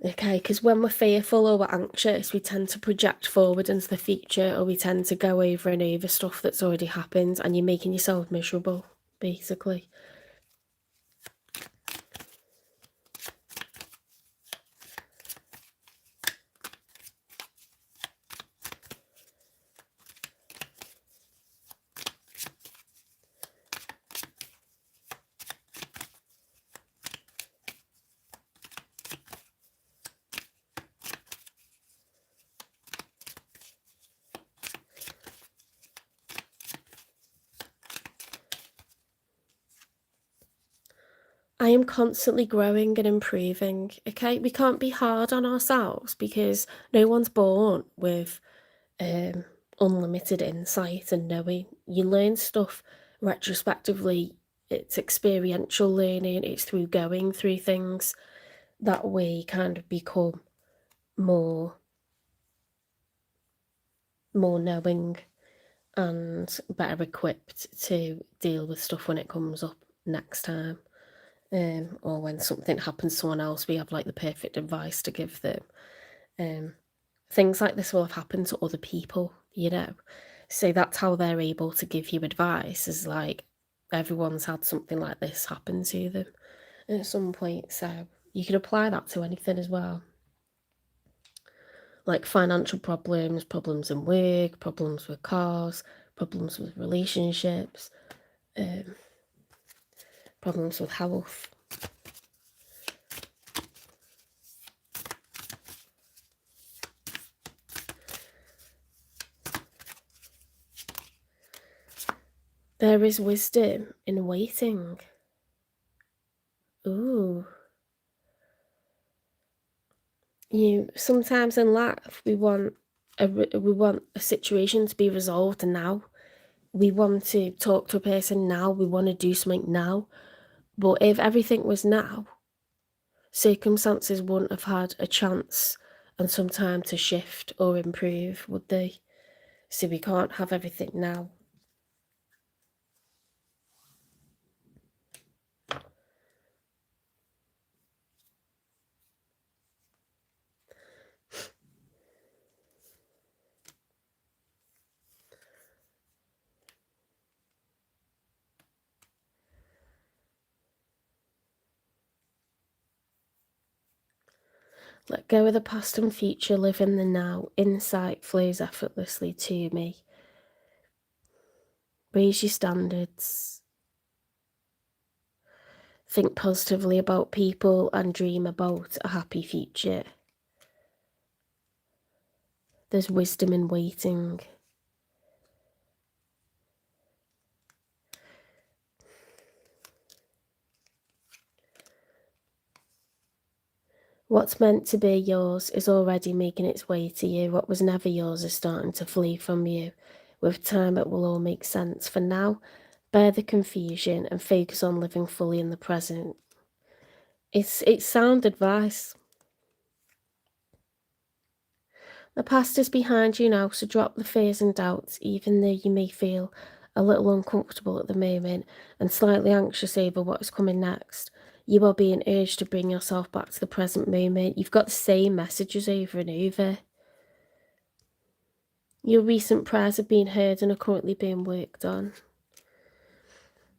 Okay, because when we're fearful or we're anxious, we tend to project forward into the future, or we tend to go over and over stuff that's already happened, and you're making yourself miserable, basically. am constantly growing and improving, okay? We can't be hard on ourselves because no one's born with unlimited insight and knowing. You learn stuff retrospectively. It's experiential learning. It's through going through things that we kind of become more knowing and better equipped to deal with stuff when it comes up next time. Or when something happens to someone else, we have like the perfect advice to give them. Things like this will have happened to other people, you know. So that's how they're able to give you advice, is like everyone's had something like this happen to them at some point. So you can apply that to anything as well. Like financial problems, problems in work, problems with cars, problems with relationships, problems with health. There is wisdom in waiting. Ooh. Sometimes in life we want a situation to be resolved now. We want to talk to a person now. We want to do something now. But if everything was now, circumstances wouldn't have had a chance and some time to shift or improve, would they? So we can't have everything now. Let go of the past and future, live in the now. Insight flows effortlessly to me. Raise your standards. Think positively about people and dream about a happy future. There's wisdom in waiting. What's meant to be yours is already making its way to you. What was never yours is starting to flee from you. With time, it will all make sense. For now, bear the confusion and focus on living fully in the present. It's sound advice. The past is behind you now, so drop the fears and doubts, even though you may feel a little uncomfortable at the moment and slightly anxious over what is coming next. You are being urged to bring yourself back to the present moment. You've got the same messages over and over. Your recent prayers have been heard and are currently being worked on.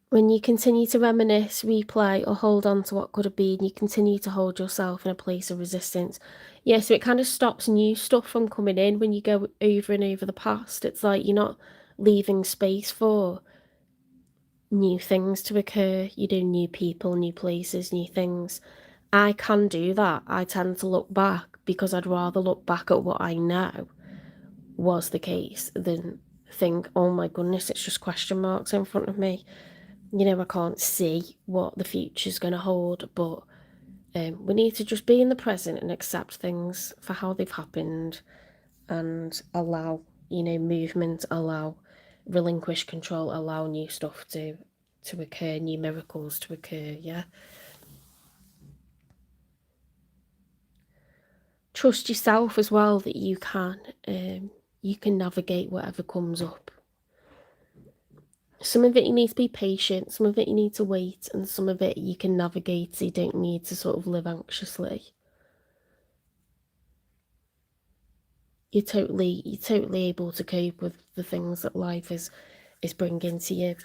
When you continue to reminisce, replay, or hold on to what could have been, you continue to hold yourself in a place of resistance. Yeah, so it kind of stops new stuff from coming in when you go over and over the past. It's like you're not leaving space for new things to occur. You do new people, new places, new things. I can do that. I tend to look back because I'd rather look back at what I know was the case than think, oh my goodness, it's just question marks in front of me. You know, I can't see what the future's going to hold, but we need to just be in the present and accept things for how they've happened and allow, movement, allow relinquish control, allow new stuff to occur, new miracles to occur, yeah? Trust yourself as well that you can navigate whatever comes up. Some of it you need to be patient, some of it you need to wait, and some of it you can navigate, so you don't need to sort of live anxiously. You're totally able to cope with the things that life is bringing to you.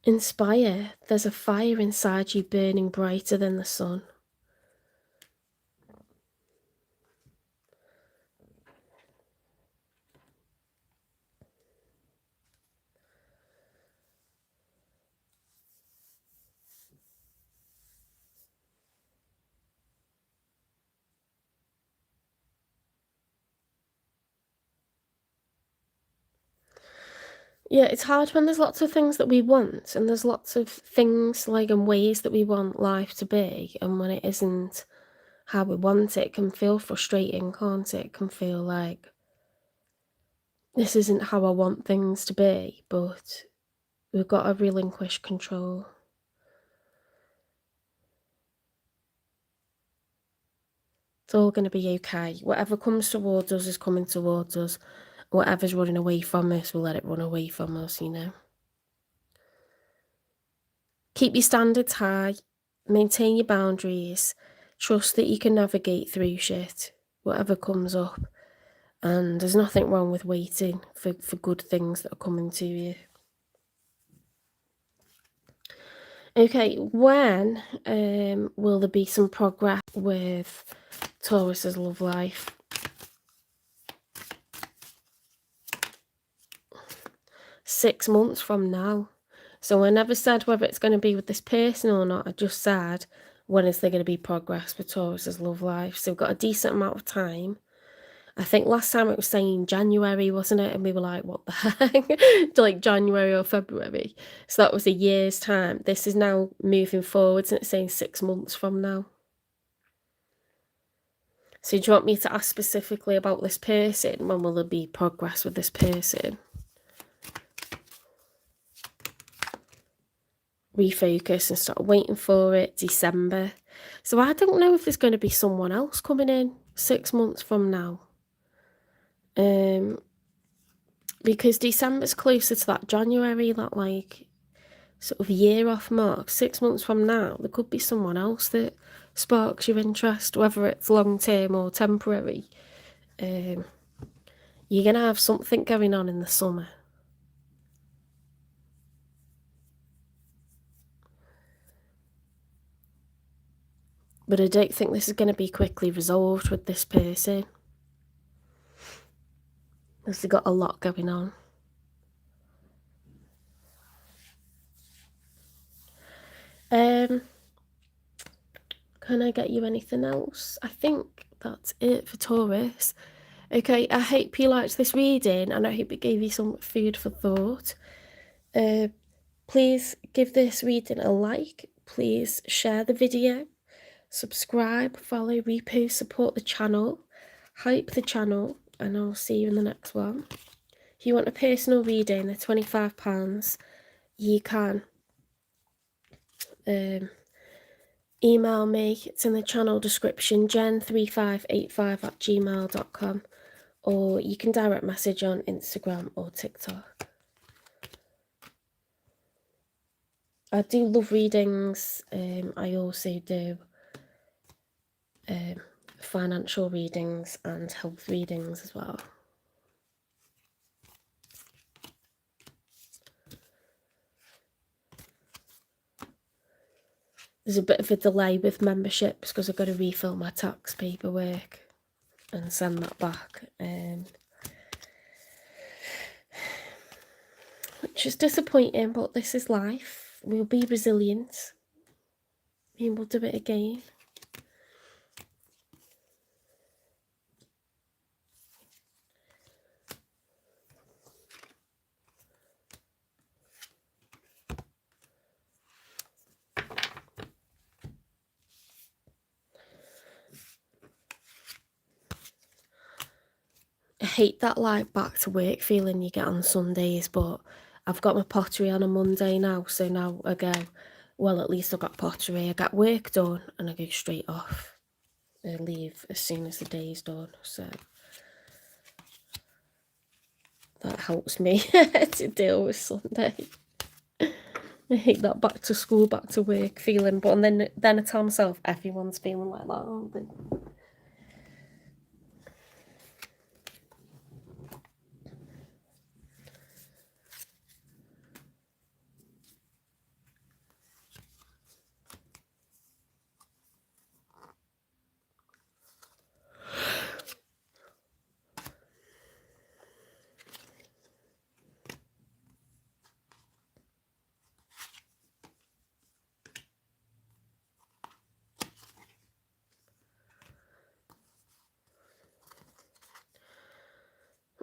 Inspire. There's a fire inside you burning brighter than the sun. Yeah, it's hard when there's lots of things that we want, and there's lots of things, like, and ways that we want life to be, and when it isn't how we want it, it can feel frustrating, can't it? It can feel like, this isn't how I want things to be, but we've got to relinquish control. It's all going to be okay. Whatever comes towards us is coming towards us. Whatever's running away from us, we'll let it run away from us, you know. Keep your standards high. Maintain your boundaries. Trust that you can navigate through shit, whatever comes up. And there's nothing wrong with waiting for good things that are coming to you. Okay, when will there be some progress with Taurus's love life? Six months from now. So I never said whether it's going to be with this person or not. I just said, when is there going to be progress with Taurus's love life? So we've got a decent amount of time. I think last time it was saying January, wasn't it? And we were like, what the heck? Like January or February. So that was a year's time. This is now moving forwards, and it's saying 6 months from now. So do you want me to ask specifically about this person? When will there be progress with this person? Refocus and start waiting for it. December. So I don't know if there's going to be someone else coming in 6 months from now. Because December's closer to that January, that like sort of year off mark. 6 months from now, there could be someone else that sparks your interest, whether it's long term or temporary. You're going to have something going on in the summer. But I don't think this is going to be quickly resolved with this person, because they've got a lot going on. Can I get you anything else? I think that's it for Taurus. Okay, I hope you liked this reading, and I hope it gave you some food for thought. Please give this reading a like. Please share the video. Subscribe, follow, repost, support the channel. Hype the channel, and I'll see you in the next one. If you want a personal reading, they're £25. You can email me. It's in the channel description, jen3585@gmail.com, or you can direct message on Instagram or TikTok. I do love readings. I also do financial readings and health readings as well. There's a bit of a delay with memberships because I've got to refill my tax paperwork and send that back, which is disappointing, but this is life. We'll be resilient and we'll do it again. I hate that like back to work feeling you get on Sundays, but I've got my pottery on a Monday now, so now I go, well, at least I got pottery, I get work done, and I go straight off. I leave as soon as the day's done, so that helps me to deal with Sunday. I hate that back to school, back to work feeling, but then I tell myself everyone's feeling like that, aren't they?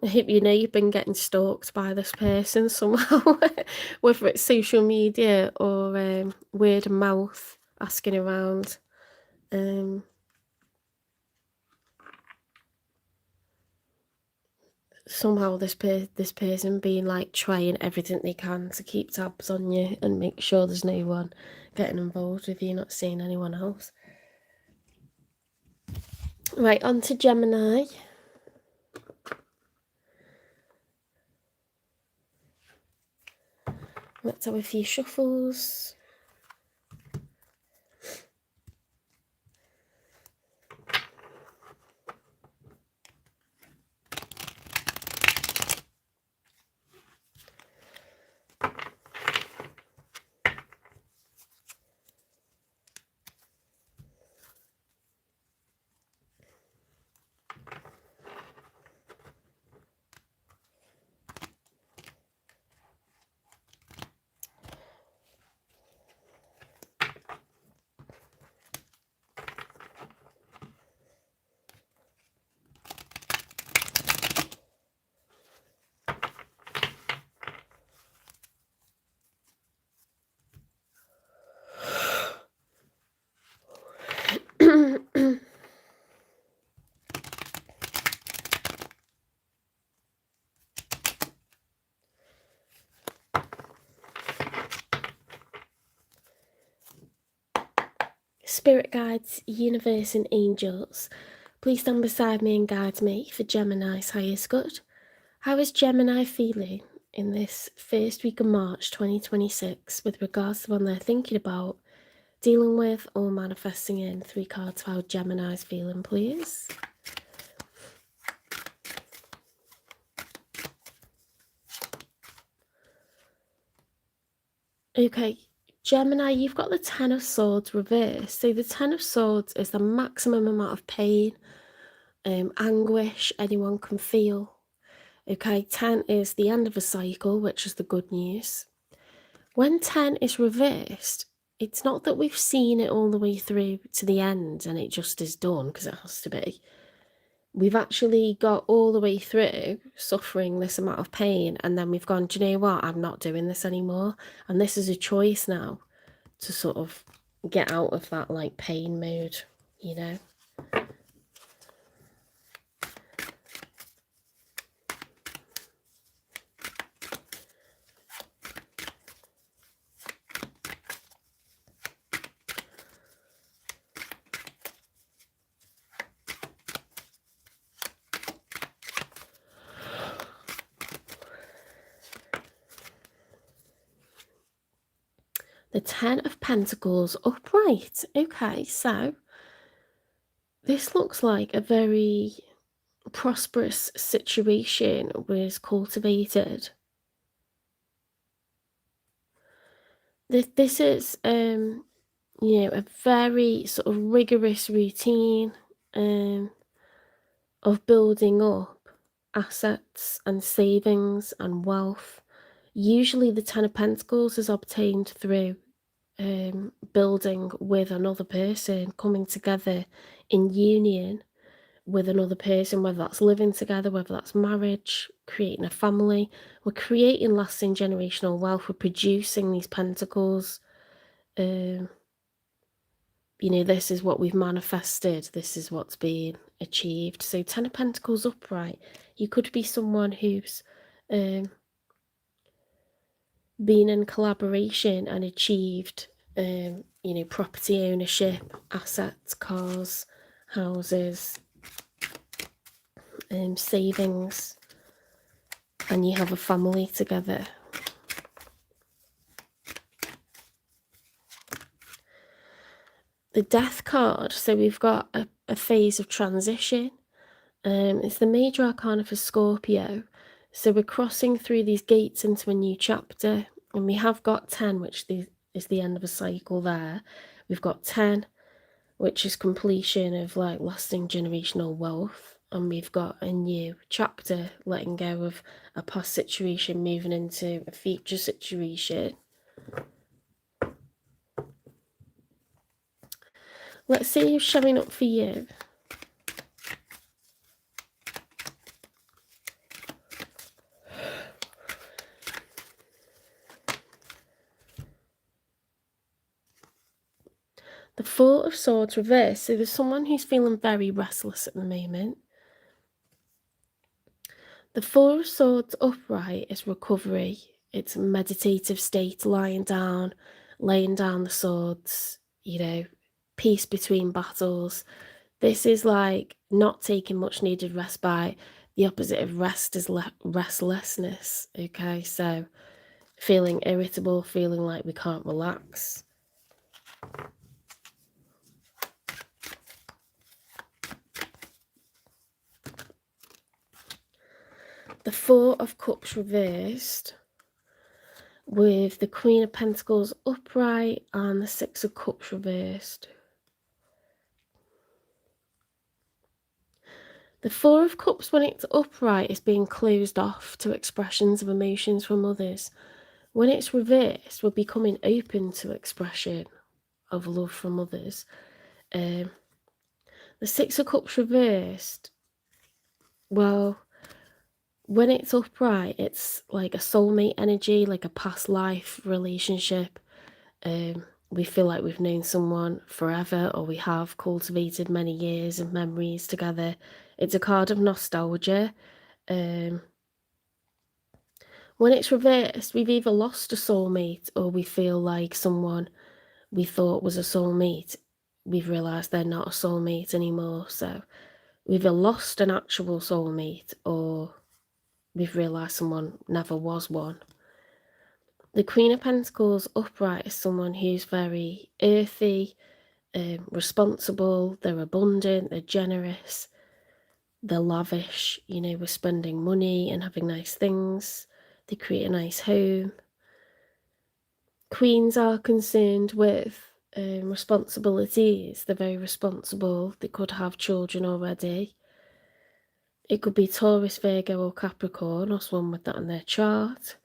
I hope you know you've been getting stalked by this person somehow, whether it's social media or word of mouth, asking around. Somehow this person being like trying everything they can to keep tabs on you and make sure there's no one getting involved with you, not seeing anyone else. Right, on to Gemini. Let's have a few shuffles. Spirit guides, universe and angels, please stand beside me and guide me for Gemini's highest good. How is Gemini feeling in this first week of March 2026 with regards to when they're thinking about, dealing with or manifesting in? 3 cards for how Gemini's feeling, please. Okay, Gemini, you've got the 10 of Swords reversed. So the 10 of Swords is the maximum amount of pain, anguish anyone can feel. Okay, 10 is the end of a cycle, which is the good news. When 10 is reversed, it's not that we've seen it all the way through to the end and it just is done, because it has to be. We've actually got all the way through suffering this amount of pain, and then we've gone, do you know what, I'm not doing this anymore. And this is a choice now to sort of get out of that like pain mode, you know. The 10 of Pentacles upright. Okay, so this looks like a very prosperous situation was cultivated. This is you know, a very sort of rigorous routine of building up assets and savings and wealth. Usually the 10 of Pentacles is obtained through building with another person, coming together in union with another person, whether that's living together, whether that's marriage, creating a family. We're creating lasting generational wealth. We're producing these pentacles. You know, this is what we've manifested. This is what's being achieved. So 10 of Pentacles upright. You could be someone who's been in collaboration and achieved, you know, property ownership, assets, cars, houses, savings, and you have a family together. The Death card, so we've got a phase of transition. It's the major arcana for Scorpio, so we're crossing through these gates into a new chapter, and we have got 10, which is the end of a cycle there. We've got 10, which is completion of like lasting generational wealth, and we've got a new chapter, letting go of a past situation, moving into a future situation. Let's see who's showing up for you. The Four of Swords reversed. So there's someone who's feeling very restless at the moment. The Four of Swords upright is recovery. It's a meditative state, lying down, laying down the swords, you know, peace between battles. This is like not taking much needed respite. The opposite of rest is restlessness, okay? So feeling irritable, feeling like we can't relax. The Four of Cups reversed with the Queen of Pentacles upright and the Six of Cups reversed. The Four of Cups, when it's upright, is being closed off to expressions of emotions from others. When it's reversed, we're becoming open to expression of love from others. The Six of Cups reversed, well, when it's upright, it's like a soulmate energy, like a past life relationship. We feel like we've known someone forever, or we have cultivated many years of memories together. It's a card of nostalgia. When it's reversed, we've either lost a soulmate, or we feel like someone we thought was a soulmate, we've realised they're not a soulmate anymore. So we've either lost an actual soulmate, or we've realised someone never was one. The Queen of Pentacles upright is someone who's very earthy, responsible, they're abundant, they're generous, they're lavish, you know, we're spending money and having nice things, they create a nice home. Queens are concerned with responsibilities, they're very responsible, they could have children already. It could be Taurus, Virgo or Capricorn, or someone with that in their chart.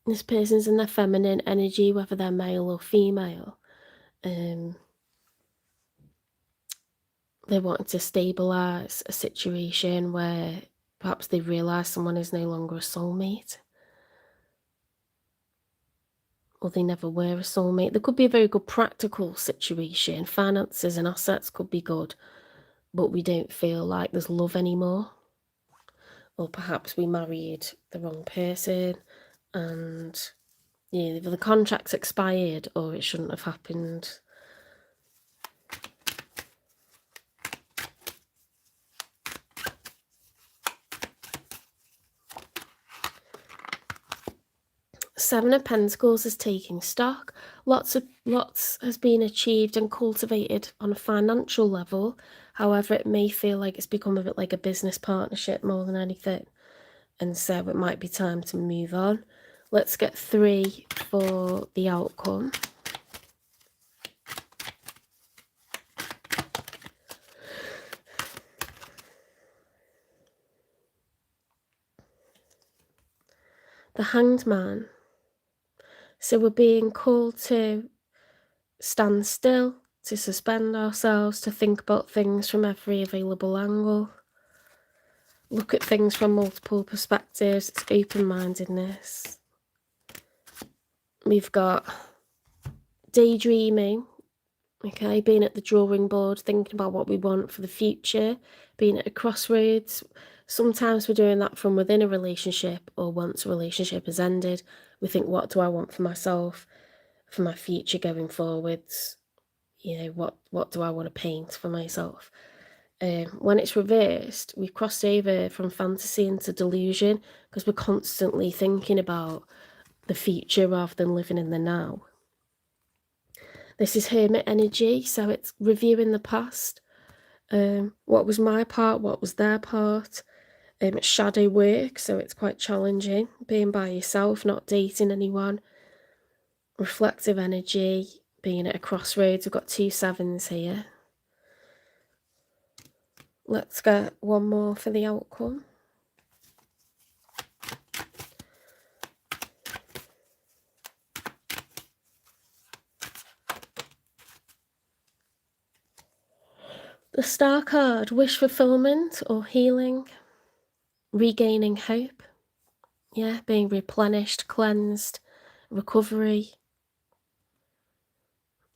This person's in their feminine energy, whether they're male or female. They want to stabilise a situation where perhaps they realise someone is no longer a soulmate, or they never were a soulmate. There could be a very good practical situation. Finances and assets could be good, but we don't feel like there's love anymore. Or perhaps we married the wrong person and either the contract's expired or it shouldn't have happened. Seven of Pentacles is taking stock. Lots has been achieved and cultivated on a financial level. However, it may feel like it's become a bit like a business partnership more than anything. And so it might be time to move on. Let's get 3 for the outcome. The Hanged Man. So we're being called to stand still, to suspend ourselves, to think about things from every available angle. Look at things from multiple perspectives. It's open-mindedness. We've got daydreaming, okay, being at the drawing board, thinking about what we want for the future, being at a crossroads. Sometimes we're doing that from within a relationship, or once a relationship has ended, we think, what do I want for myself, for my future going forwards? You know, what do I want to paint for myself? When it's reversed, we've crossed over from fantasy into delusion, because we're constantly thinking about the future rather than living in the now. This is Hermit energy, so it's reviewing the past. What was my part? What was their part? It's shadow work, so it's quite challenging. Being by yourself, not dating anyone. Reflective energy, being at a crossroads. We've got 2 sevens here. Let's get one more for the outcome. The Star card, wish fulfillment or healing, regaining hope. Yeah, being replenished, cleansed, recovery,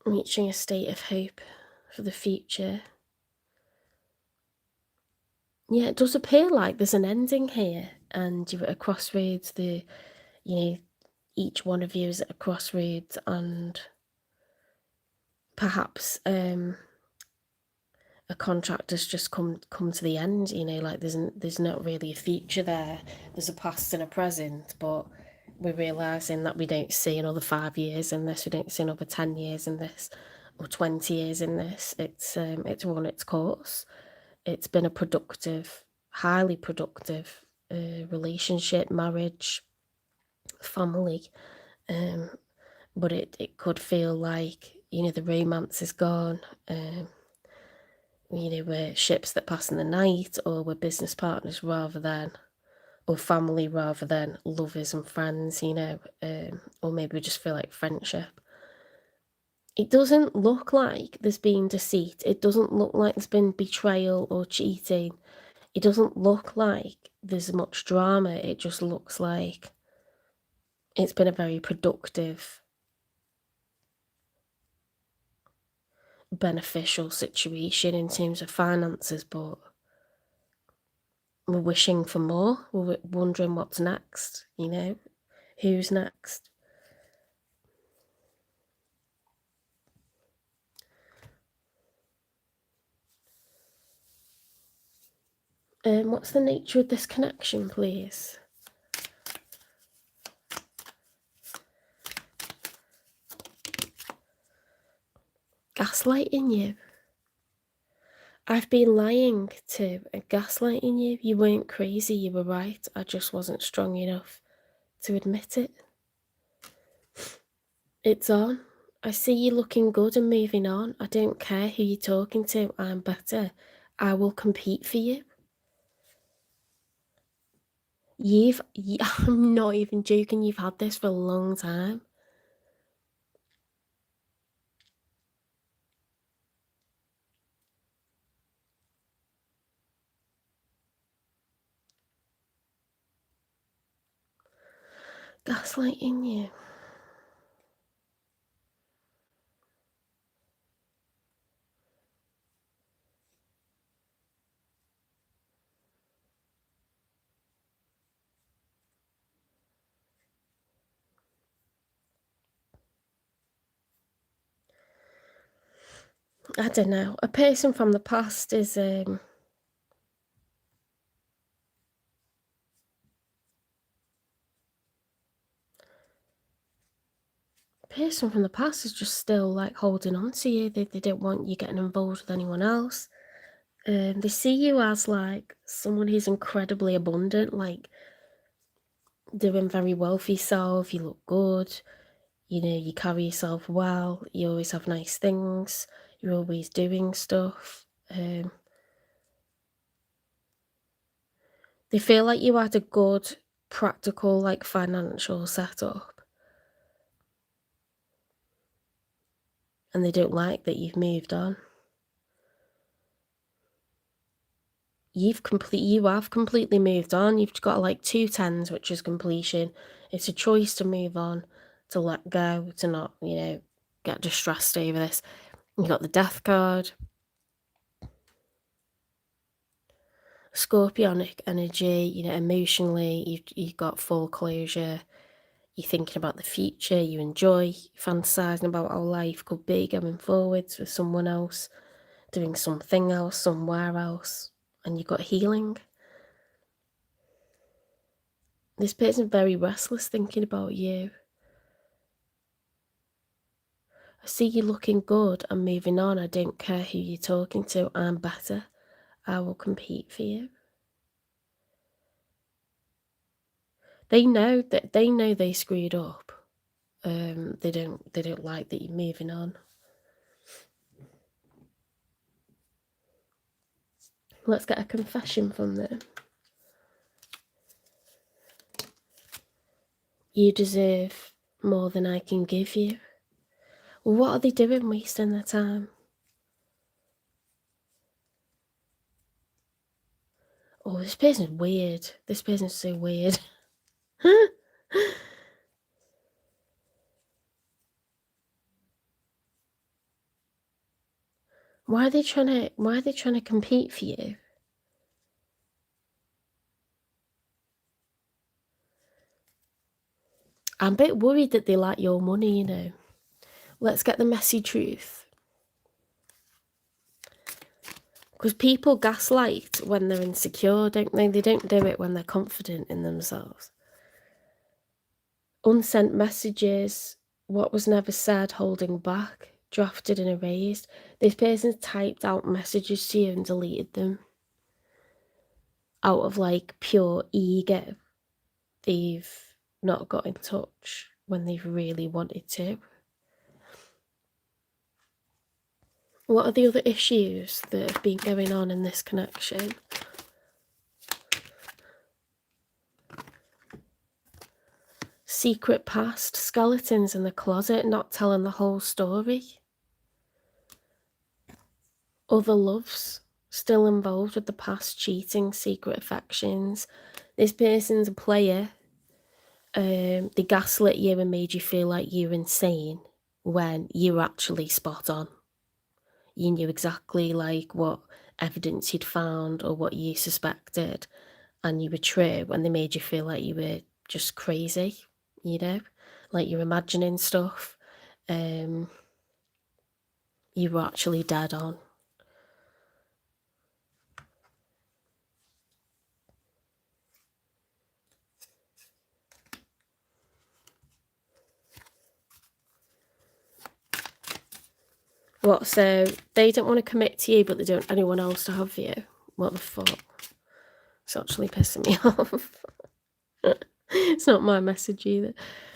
reaching a state of hope for the future. Yeah, it does appear like there's an ending here, and you're at a crossroads. Each one of you is at a crossroads, and perhaps a contract has just come to the end. Like there's not really a future there. There's a past and a present, but we're realizing that we don't see another 5 years in this. We don't see another 10 years in this, or 20 years in this. It's run its course. It's been a productive, highly productive relationship, marriage, family, but it could feel like the romance is gone. We're ships that pass in the night, or we're business partners or family rather than lovers and friends, or maybe we just feel like friendship. It doesn't look like there's been deceit. It doesn't look like there's been betrayal or cheating. It doesn't look like there's much drama. It just looks like it's been a very productive, beneficial situation in terms of finances, but we're wishing for more. We're wondering what's next, who's next. What's the nature of this connection, please? Gaslighting you. I've been lying to and gaslighting you. You weren't crazy, you were right. I just wasn't strong enough to admit it. It's on. I see you looking good and moving on. I don't care who you're talking to. I'm better. I will compete for you. I'm not even joking. You've had this for a long time. Gaslighting you. I don't know. A person from the past is person from the past is just still like holding on to you. They don't want you getting involved with anyone else. They see you as like someone who's incredibly abundant, like doing very well for yourself. You look good, you carry yourself well, you always have nice things, you're always doing stuff. They feel like you had a good, practical, like financial setup, and they don't like that you've moved on. You have completely moved on. You've got like 2 10s, which is completion. It's a choice to move on, to let go, to not, get distressed over this. You got the Death card, Scorpionic energy, emotionally, you've got full closure. You're thinking about the future, you enjoy fantasizing about how life could be going forwards with someone else, doing something else, somewhere else, and you've got healing. This person's very restless thinking about you. I see you looking good and moving on. I don't care who you're talking to. I'm better. I will compete for you. They know they screwed up. They don't like that you're moving on. Let's get a confession from them. You deserve more than I can give you. What are they doing wasting their time? Oh, this person's weird. This person's so weird. Why are they trying to compete for you? I'm a bit worried that they like your money, you know. Let's get the messy truth. Because people gaslight when they're insecure, don't they? They don't do it when they're confident in themselves. Unsent messages, what was never said, holding back, drafted and erased. This person's typed out messages to you and deleted them. Out of like pure ego. They've not got in touch when they've really wanted to. What are the other issues that have been going on in this connection? Secret past, skeletons in the closet, not telling the whole story. Other loves, still involved with the past, cheating, secret affections. This person's a player. They gaslit you and made you feel like you're insane when you were actually spot on. You knew exactly like what evidence you'd found or what you suspected, and you were true, and they made you feel like you were just crazy, you know, like you're imagining stuff. You were actually dead on. What, so they don't want to commit to you, but they don't want anyone else to have you? What the fuck? It's actually pissing me off. It's not my message either.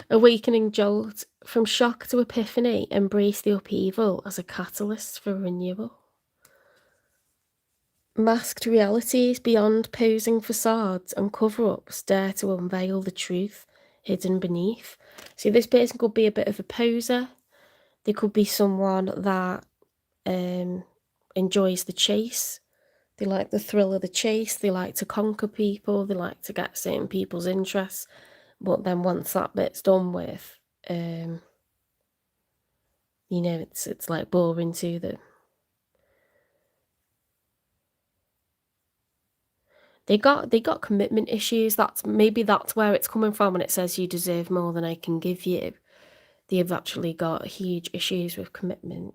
Awakening jolt. From shock to epiphany, embrace the upheaval as a catalyst for renewal. Masked realities beyond posing facades and cover-ups dare to unveil the truth hidden beneath. See, this person could be a bit of a poser. They could be someone that enjoys the chase. They like the thrill of the chase. They like to conquer people. They like to get certain people's interests. But then once that bit's done with, you know, it's like boring to them. They got commitment issues. That's where it's coming from when it says you deserve more than I can give you. They've actually got huge issues with commitment.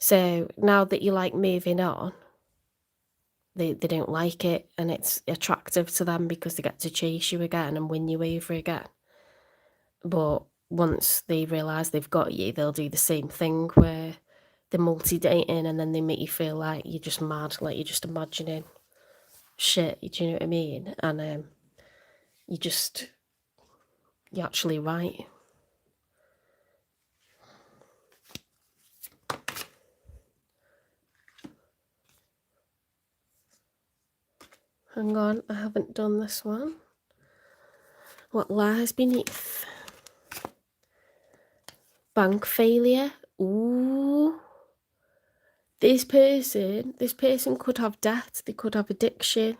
So now that you're like moving on, they don't like it, and it's attractive to them because they get to chase you again and win you over again. But once they realise they've got you, they'll do the same thing where they're multi-dating and then they make you feel like you're just mad, like you're just imagining shit, do you know what I mean? And you're actually right. Hang on, I haven't done this one. What lies beneath? Bank failure. Ooh. This person could have debt, they could have addiction,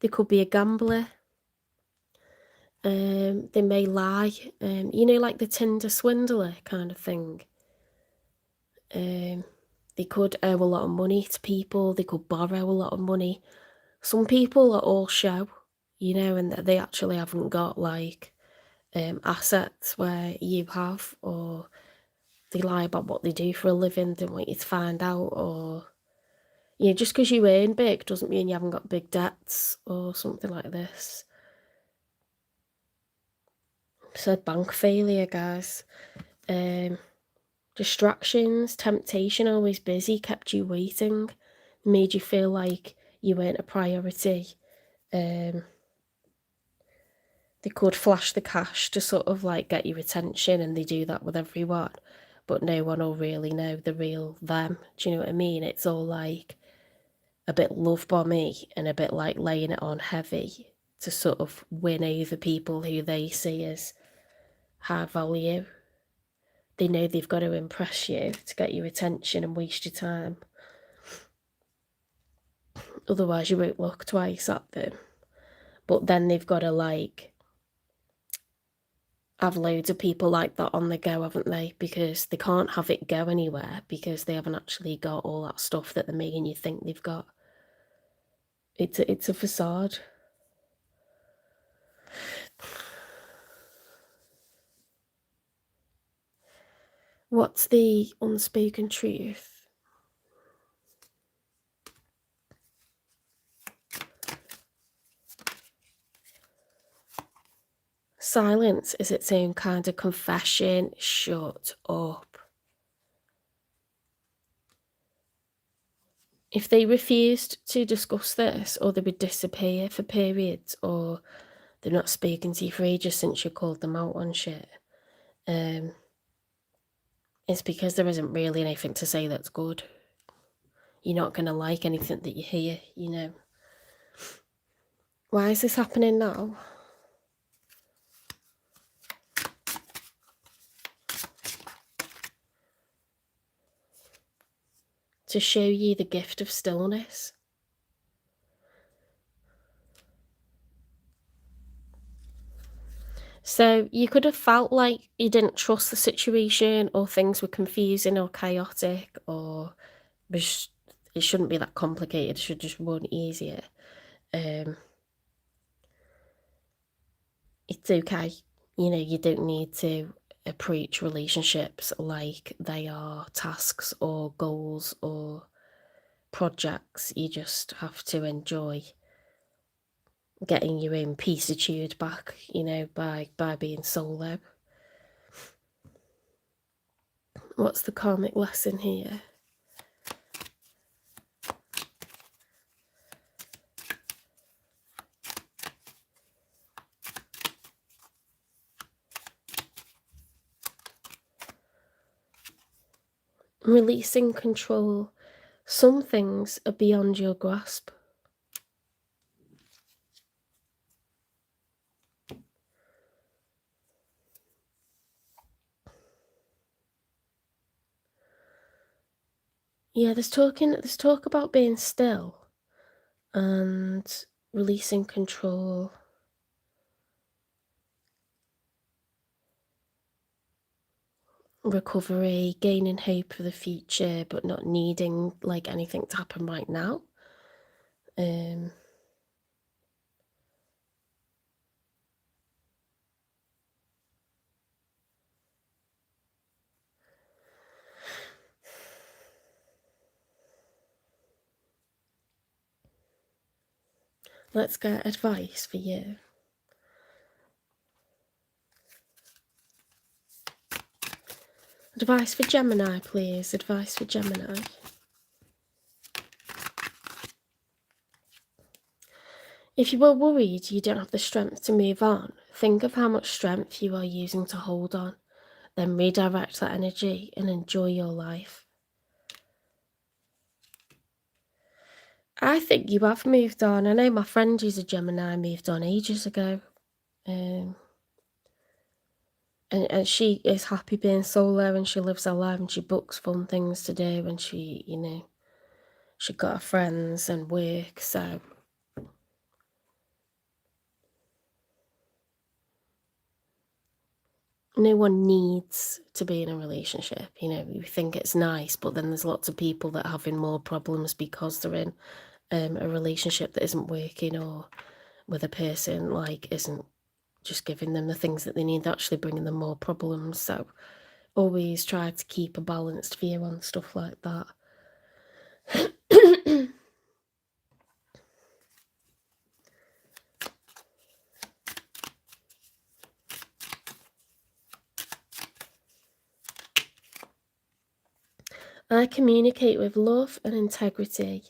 they could be a gambler. They may lie, you know, like the Tinder swindler kind of thing. They could owe a lot of money to people, they could borrow a lot of money. Some people are all show, you know, and they actually haven't got like assets where you have, or they lie about what they do for a living, they want you to find out, or, you know, just because you earn big doesn't mean you haven't got big debts or something like this. So bank failure, guys. Distractions, temptation, always busy, kept you waiting, made you feel like you weren't a priority. They could flash the cash to sort of like get your attention, and they do that with everyone, but no one will really know the real them. Do you know what I mean? It's all like a bit love bomby and a bit like laying it on heavy to sort of win over people who they see as high value. They know they've got to impress you to get your attention and waste your time. Otherwise you won't look twice at them. But then they've got to like have loads of people like that on the go, haven't they? Because they can't have it go anywhere because they haven't actually got all that stuff that they're making you think they've got. It's a facade. What's the unspoken truth? Silence is its own kind of confession. Shut up. If they refused to discuss this, or they would disappear for periods, or they're not speaking to you for ages since you called them out on shit, it's because there isn't really anything to say that's good. You're not going to like anything that you hear, you know. Why is this happening now? To show you the gift of stillness. So you could have felt like you didn't trust the situation, or things were confusing or chaotic, or it shouldn't be that complicated. It should just run easier. It's okay. You know, you don't need to approach relationships like they are tasks or goals or projects. You just have to enjoy getting your own peacitude back, you know, by being solo. What's the karmic lesson here? Releasing control. Some things are beyond your grasp. Yeah, there's talk about being still and releasing control. Recovery, gaining hope for the future, but not needing like anything to happen right now. Let's get advice for you. Advice for Gemini, please. Advice for Gemini. If you are worried you don't have the strength to move on, think of how much strength you are using to hold on. Then redirect that energy and enjoy your life. I think you have moved on. I know my friend who's a Gemini moved on ages ago. And she is happy being solo, and she lives her life, and she books fun things to do, and she, you know, she got her friends and work, so no one needs to be in a relationship. You know, you think it's nice, but then there's lots of people that are having more problems because they're in a relationship that isn't working, or with a person like isn't just giving them the things that they need, actually bringing them more problems. So always try to keep a balanced view on stuff like that. I communicate with love and integrity.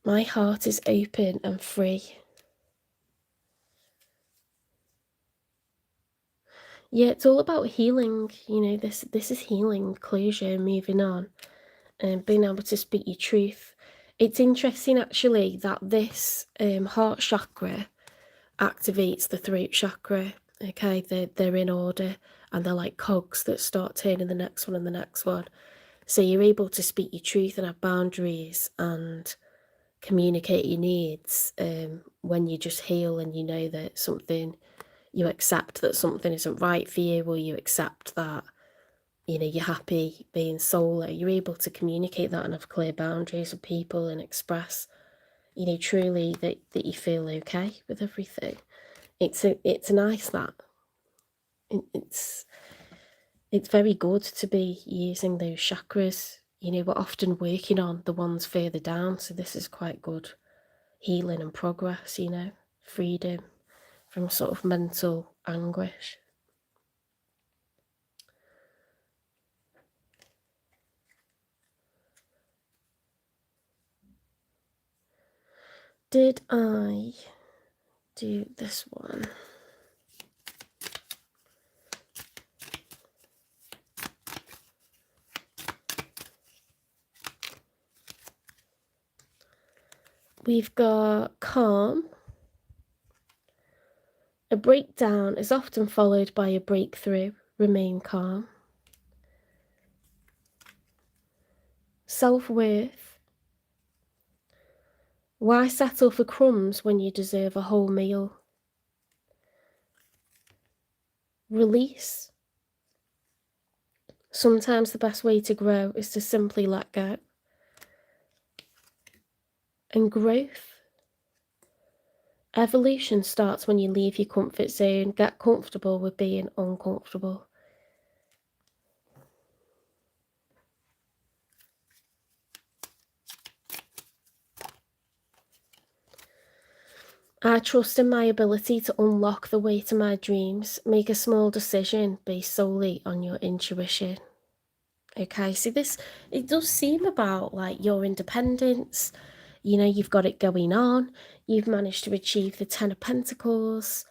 My heart is open and free. Yeah, it's all about healing. You know, this is healing, closure, moving on, and being able to speak your truth. It's interesting actually that this heart chakra activates the throat chakra. Okay, they're in order, and they're like cogs that start turning the next one and the next one. So you're able to speak your truth and have boundaries and communicate your needs when you just heal and you know that something, you accept that something isn't right for you, or you accept that, you know, you're happy being solo. You're able to communicate that and have clear boundaries with people and express, you know, truly that you feel okay with everything. It's nice that. It's very good to be using those chakras. You know, we're often working on the ones further down, so this is quite good healing and progress, you know, freedom from sort of mental anguish. Did I do this one? We've got calm. A breakdown is often followed by a breakthrough. Remain calm. Self-worth. Why settle for crumbs when you deserve a whole meal? Release. Sometimes the best way to grow is to simply let go. And growth. Evolution starts when you leave your comfort zone. Get comfortable with being uncomfortable. I trust in my ability to unlock the way to my dreams. Make a small decision based solely on your intuition. Okay, so this, it does seem about like your independence. You know, you've got it going on. You've managed to achieve the 10 of Pentacles.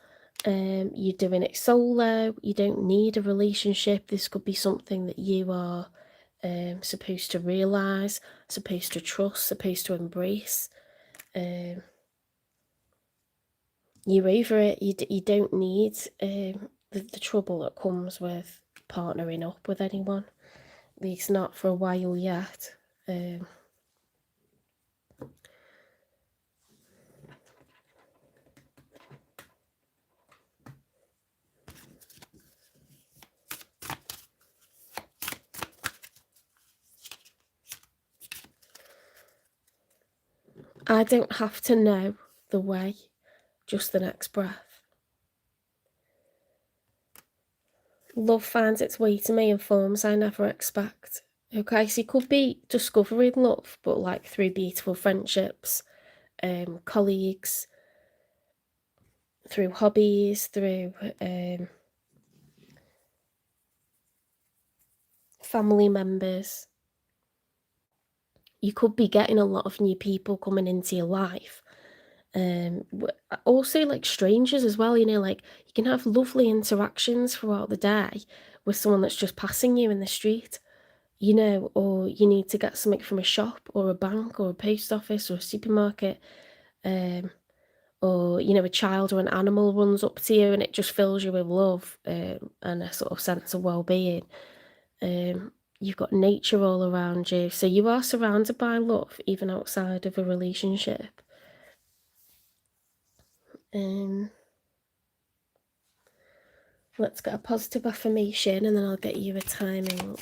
You're doing it solo. You don't need a relationship. This could be something that you are supposed to realize, supposed to trust, supposed to embrace. You're over it. You don't need the trouble that comes with partnering up with anyone. At least not for a while yet. I don't have to know the way, just the next breath. Love finds its way to me in forms I never expect. Okay, so it could be discovering love, but like through beautiful friendships, colleagues, through hobbies, through family members. You could be getting a lot of new people coming into your life. Also like strangers as well, you know, like you can have lovely interactions throughout the day with someone that's just passing you in the street, you know, or you need to get something from a shop or a bank or a post office or a supermarket, or, you know, a child or an animal runs up to you and it just fills you with love and a sort of sense of well-being. You've got nature all around you, so you are surrounded by love even outside of a relationship. Let's get a positive affirmation and then I'll get you a timing.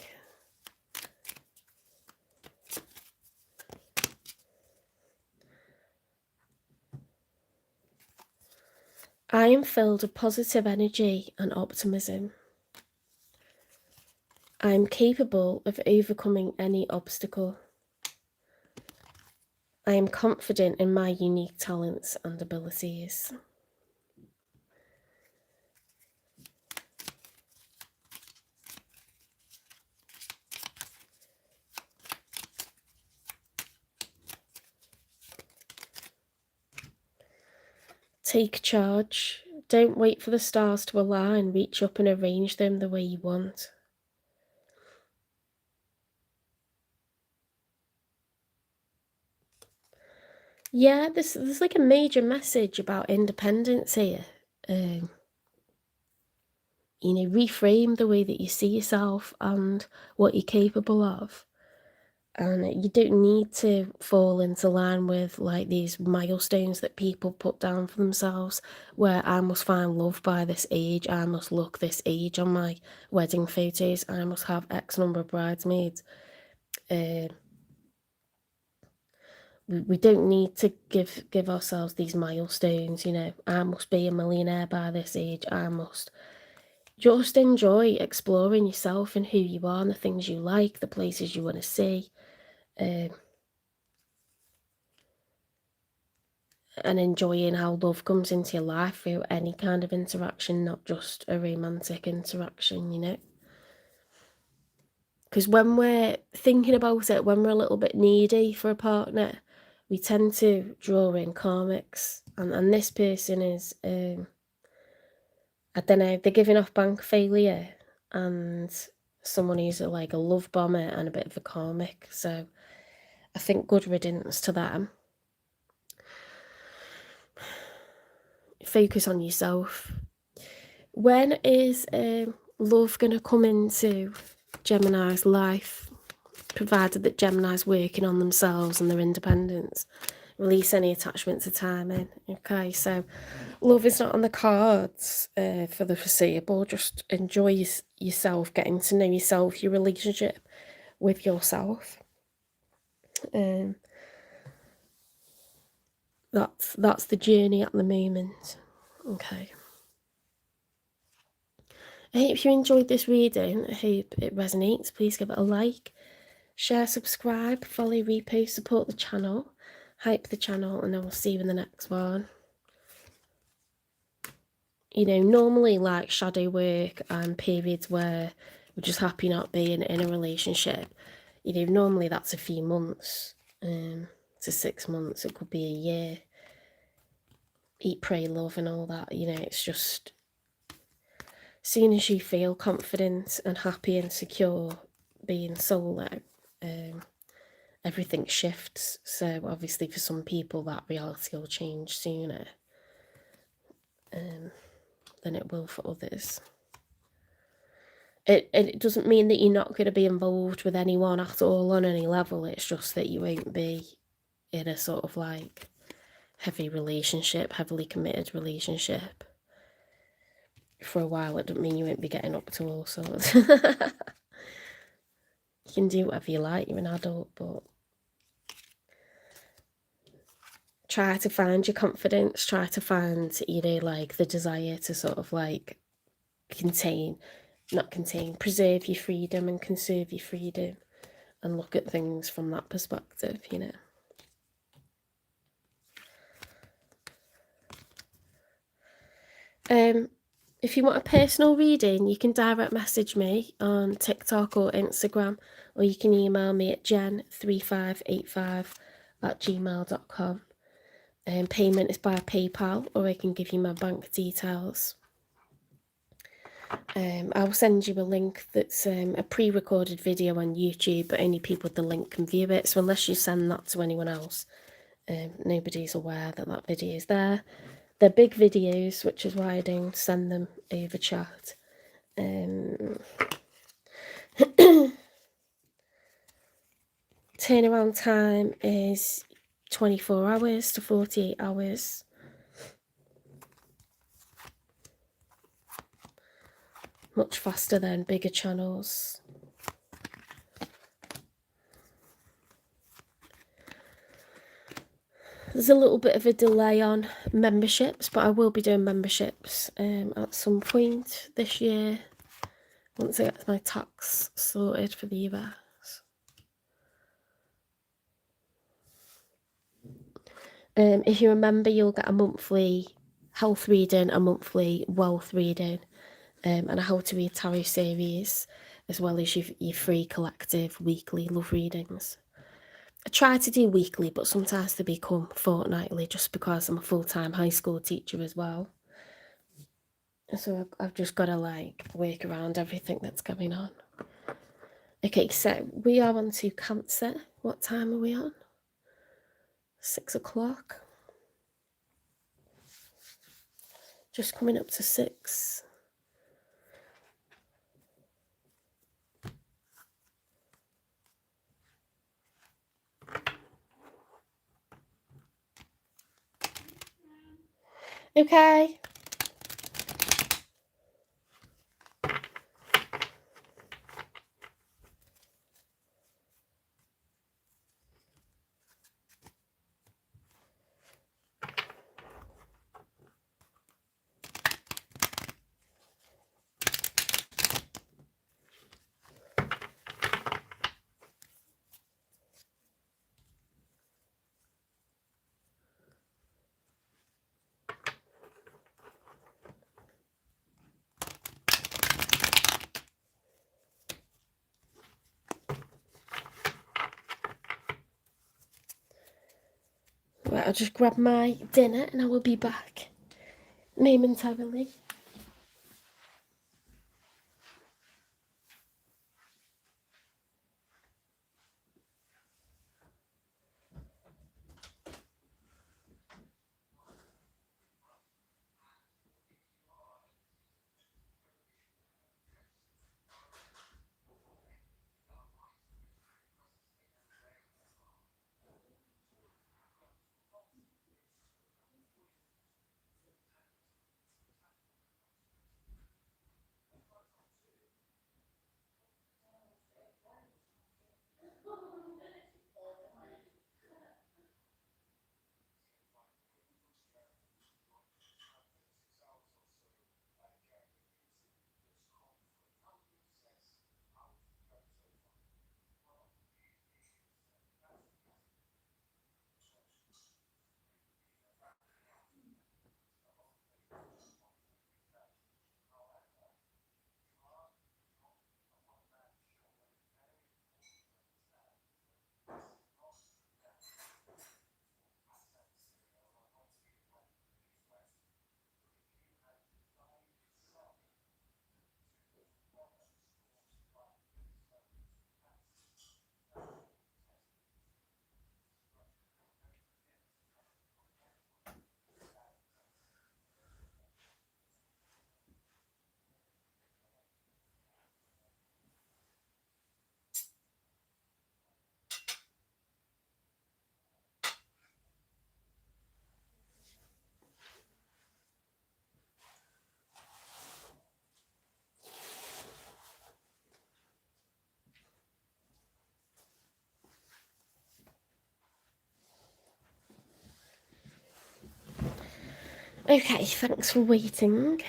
I am filled with positive energy and optimism. I am capable of overcoming any obstacle. I am confident in my unique talents and abilities. Take charge. Don't wait for the stars to align. Reach up and arrange them the way you want. Yeah, there's like a major message about independence here. You know, reframe the way that you see yourself and what you're capable of. And you don't need to fall into line with like these milestones that people put down for themselves, where I must find love by this age, I must look this age on my wedding photos, I must have X number of bridesmaids. We don't need to give ourselves these milestones, you know. I must be a millionaire by this age, I must. Just enjoy exploring yourself and who you are and the things you like, the places you want to see. And enjoying how love comes into your life through any kind of interaction, not just a romantic interaction, you know. Because when we're thinking about it, when we're a little bit needy for a partner, we tend to draw in karmics. And this person is, I don't know, they're giving off bank failure and someone who's like a love bomber and a bit of a karmic. So I think good riddance to them. Focus on yourself. When is love going to come into Gemini's life, provided that Gemini's working on themselves and their independence? Release any attachment to timing. Okay, so love is not on the cards for the foreseeable. Just enjoy yourself, getting to know yourself, your relationship with yourself. That's the journey at the moment. Okay. I hope you enjoyed this reading. I hope it resonates. Please give it a like, share, subscribe, follow, repost, support the channel, hype the channel, and I will see you in the next one. You know, normally like shadow work and periods where we're just happy not being in a relationship, you know, normally that's a few months to 6 months. It could be a year. Eat, pray, love and all that, you know. It's just as soon as you feel confident and happy and secure being solo, everything shifts. So obviously for some people that reality will change sooner than it will for others. It doesn't mean that you're not going to be involved with anyone at all on any level. It's just that you won't be in a sort of like heavy relationship, heavily committed relationship for a while. It doesn't mean you won't be getting up to all sorts. You can do whatever you like, you're an adult, but try to find your confidence, try to find, you know, like the desire to sort of like preserve your freedom and conserve your freedom and look at things from that perspective, you know. If you want a personal reading, you can direct message me on TikTok or Instagram, or you can email me at jen3585@gmail.com. Payment is by PayPal, or I can give you my bank details. I'll send you a link that's a pre-recorded video on YouTube, but only people with the link can view it. So unless you send that to anyone else, nobody's aware that that video is there. They're big videos, which is why I don't send them over chat. Turnaround time is 24 hours to 48 hours. Much faster than bigger channels. There's a little bit of a delay on memberships, but I will be doing memberships at some point this year once I get my tax sorted for the US. If you remember, you'll get a monthly health reading, a monthly wealth reading, and a how to read tarot series, as well as your free collective weekly love readings. I try to do weekly, but sometimes they become fortnightly just because I'm a full-time high school teacher as well. So I've just got to like work around everything that's going on. Okay, so we are on to Cancer. What time are we on? 6 o'clock. Just coming up to 6. Okay? Right, I'll just grab my dinner and I will be back momentarily. Okay, thanks for waiting.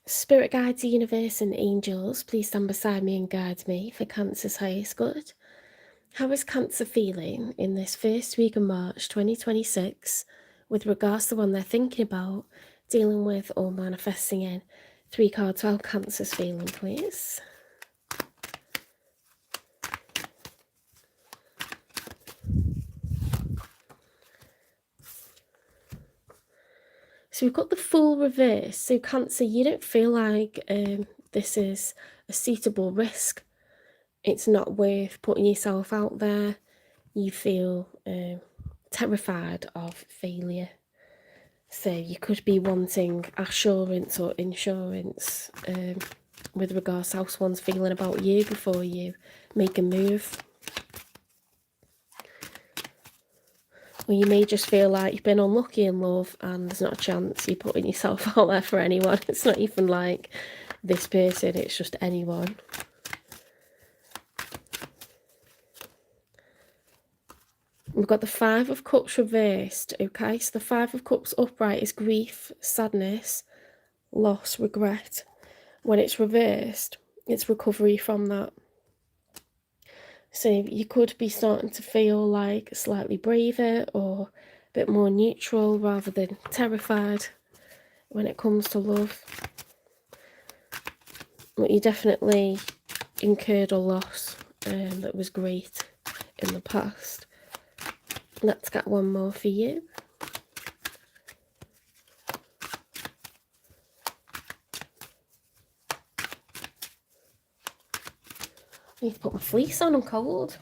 Spirit guides, universe and angels, please stand beside me and guide me for Cancer's highest good. How is Cancer feeling in this first week of March 2026 with regards to one they're thinking about, dealing with or manifesting in? 3 cards, how Cancer's feeling, please. So we've got the Fool reverse. So Cancer, you don't feel like this is a suitable risk. It's not worth putting yourself out there. You feel terrified of failure. So you could be wanting assurance or insurance with regards to how someone's feeling about you before you make a move. Or you may just feel like you've been unlucky in love and there's not a chance you're putting yourself out there for anyone. It's not even like this person, it's just anyone. We've got the 5 of Cups reversed, okay? So the 5 of Cups upright is grief, sadness, loss, regret. When it's reversed, it's recovery from that. So you could be starting to feel like slightly braver or a bit more neutral rather than terrified when it comes to love. But you definitely incurred a loss that was great in the past. Let's get one more for you. I need to put my fleece on, I'm cold.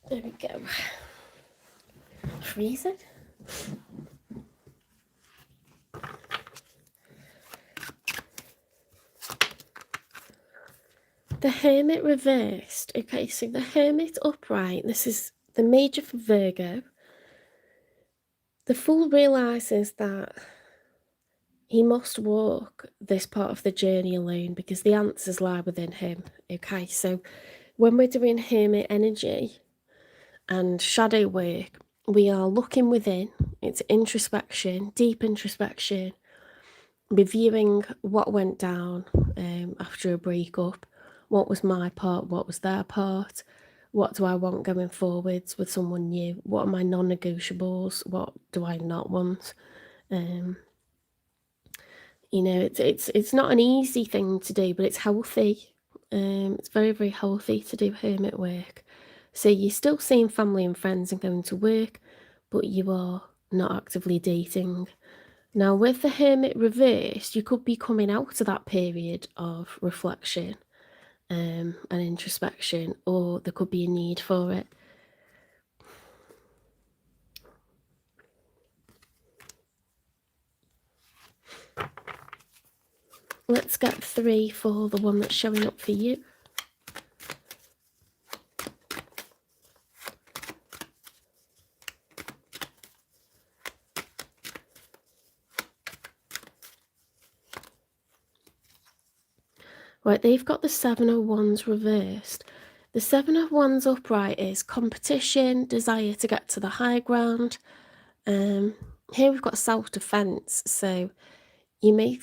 There we go. Freezing. The Hermit reversed. Okay, so the Hermit upright, this is the Major for Virgo. The Fool realises that he must walk this part of the journey alone because the answers lie within him. Okay, so when we're doing Hermit energy and shadow work, we are looking within. It's introspection, deep introspection, reviewing what went down after a breakup. What was my part? What was their part? What do I want going forwards with someone new? What are my non-negotiables? What do I not want? You know, it's not an easy thing to do, but it's healthy. It's very, very healthy to do hermit work. So you're still seeing family and friends and going to work, but you are not actively dating. Now, with the Hermit reversed, you could be coming out of that period of reflection and introspection, or there could be a need for it. Let's get 3 for the one that's showing up for you. Right, they've got the 7 of Wands reversed. The 7 of Wands upright is competition, desire to get to the high ground. Here we've got self-defense. So you may,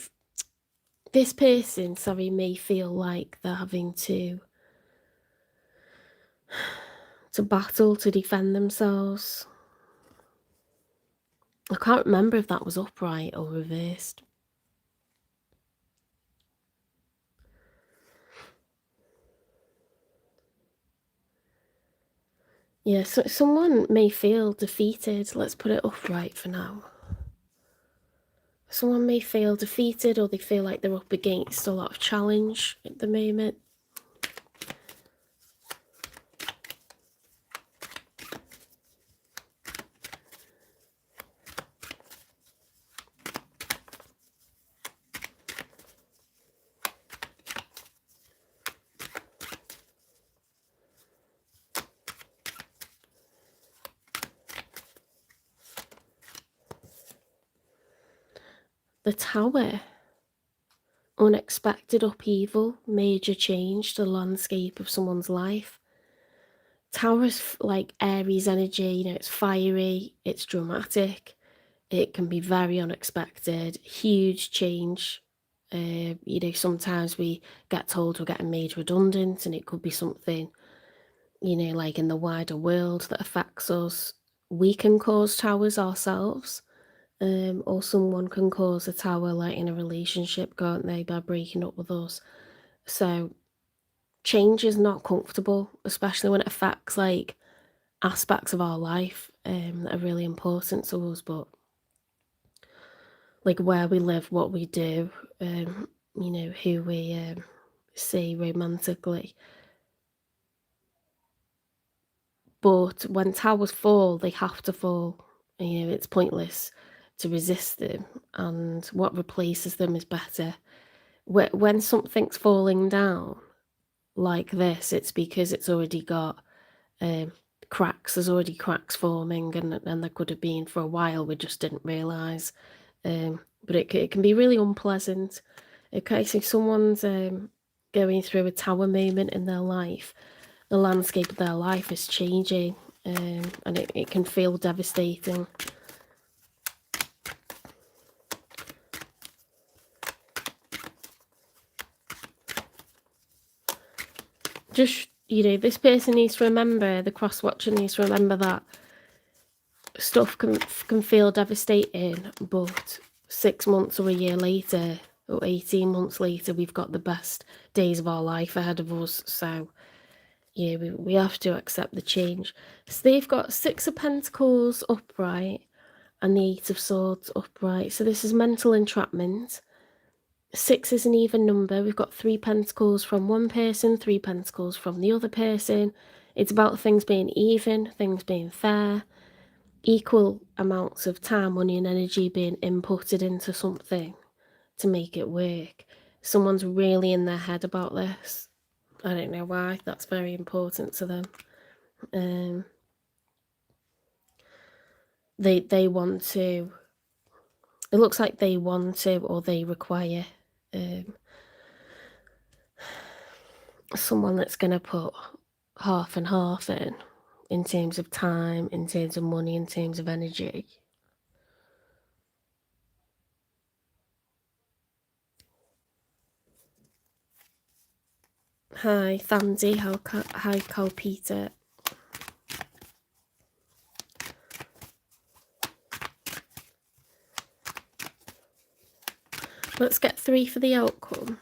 this person, sorry, may feel like they're having to battle to defend themselves. I can't remember if that was upright or reversed. Yeah, so someone may feel defeated. Let's put it upright for now. Someone may feel defeated, or they feel like they're up against a lot of challenge at the moment. The Tower. Unexpected upheaval, major change to the landscape of someone's life. Tower's like Aries energy, you know, it's fiery, it's dramatic, it can be very unexpected, huge change. You know, sometimes we get told we're getting made redundant, and it could be something, you know, like in the wider world that affects us. We can cause towers ourselves, or someone can cause a tower, like in a relationship, can't they, by breaking up with us. So change is not comfortable, especially when it affects like aspects of our life that are really important to us, but like where we live, what we do, you know, who we see romantically. But when towers fall, they have to fall. You know, it's pointless to resist them, and what replaces them is better. When something's falling down like this, it's because it's already got cracks. There's already cracks forming, and there could have been for a while. We just didn't realise. But it can be really unpleasant. Okay, so someone's going through a tower moment in their life. The landscape of their life is changing, and it can feel devastating. Just, you know, this person needs to remember, the cross-watcher needs to remember that stuff can feel devastating, but 6 months or a year later, or 18 months later, we've got the best days of our life ahead of us. So yeah, we have to accept the change. So they've got 6 of Pentacles upright and the 8 of Swords upright. So this is mental entrapment. 6 is an even number. We've got 3 pentacles from one person, 3 pentacles from the other person. It's about things being even, things being fair, equal amounts of time, money and energy being inputted into something to make it work. Someone's really in their head about this. I don't know why. That's very important to them. They want to, it looks like they want to, or they require someone that's going to put half and half in terms of time, in terms of money, in terms of energy. Hi, Thandy. Hi, Carl Peter. Let's get 3 for the outcome.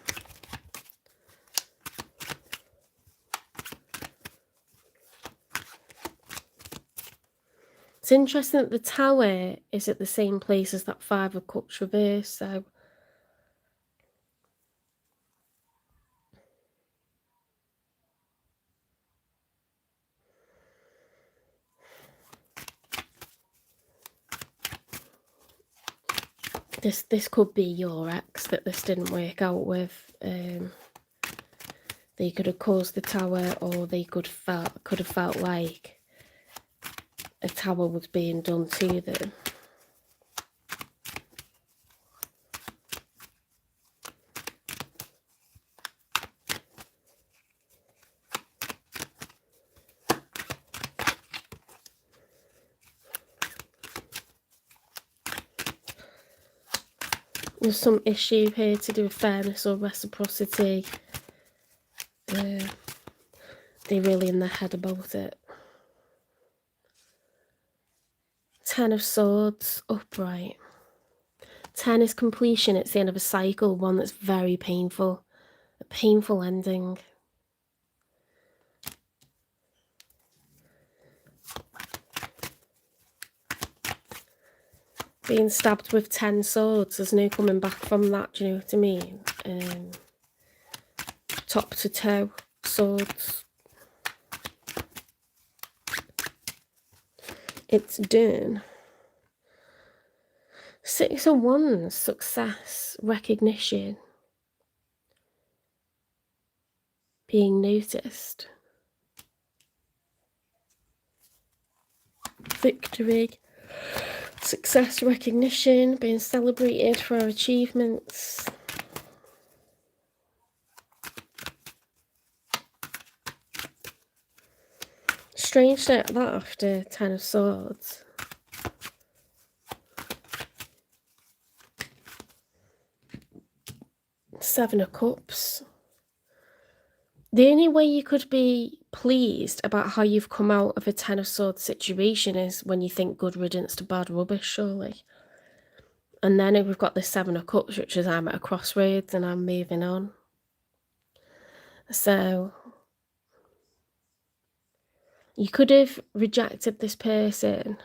It's interesting that the Tower is at the same place as that 5 of Cups reverse, so this could be your ex that this didn't work out with. They could have caused the Tower, or they could have felt like a Tower was being done to them. There's some issue here to do with fairness or reciprocity. They're really in their head about it. 10 of Swords, upright. 10 is completion. It's the end of a cycle, one that's very painful. A painful ending. Being stabbed with 10 swords, there's no coming back from that, do you know what I mean? Top to toe, swords. It's done. 6 of Wands, success, recognition, being noticed, victory, success, recognition, being celebrated for our achievements. Strange that after 10 of Swords. Seven of Cups. The only way you could be pleased about how you've come out of a 10 of Swords situation is when you think good riddance to bad rubbish, surely. And then we've got the 7 of Cups, which is I'm at a crossroads and I'm moving on. So you could have rejected this person.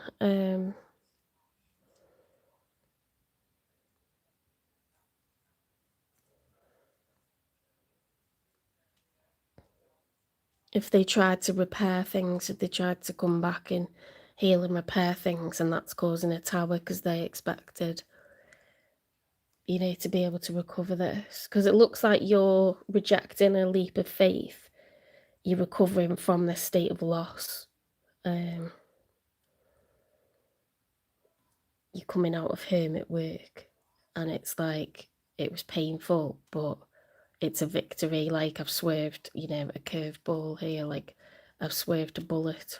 If they tried to repair things, if they tried to come back and heal and repair things, and that's causing a Tower because they expected, you know, to be able to recover this. Because it looks like you're rejecting a leap of faith. You're recovering from this state of loss. You're coming out of hermit work, and it's like, it was painful, but it's a victory. Like, I've swerved, you know, a curveball here, like I've swerved a bullet,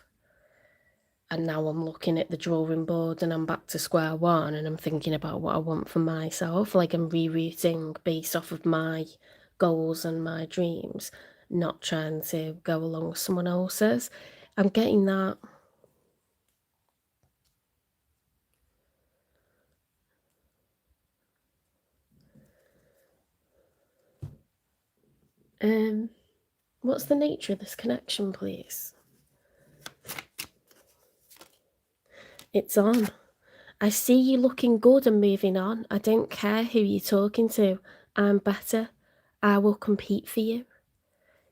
and now I'm looking at the drawing board and I'm back to square one, and I'm thinking about what I want for myself. Like, I'm rerouting based off of my goals and my dreams, not trying to go along with someone else's. I'm getting that. What's the nature of this connection, please? It's on. I see you looking good and moving on. I don't care who you're talking to. I'm better. I will compete for you.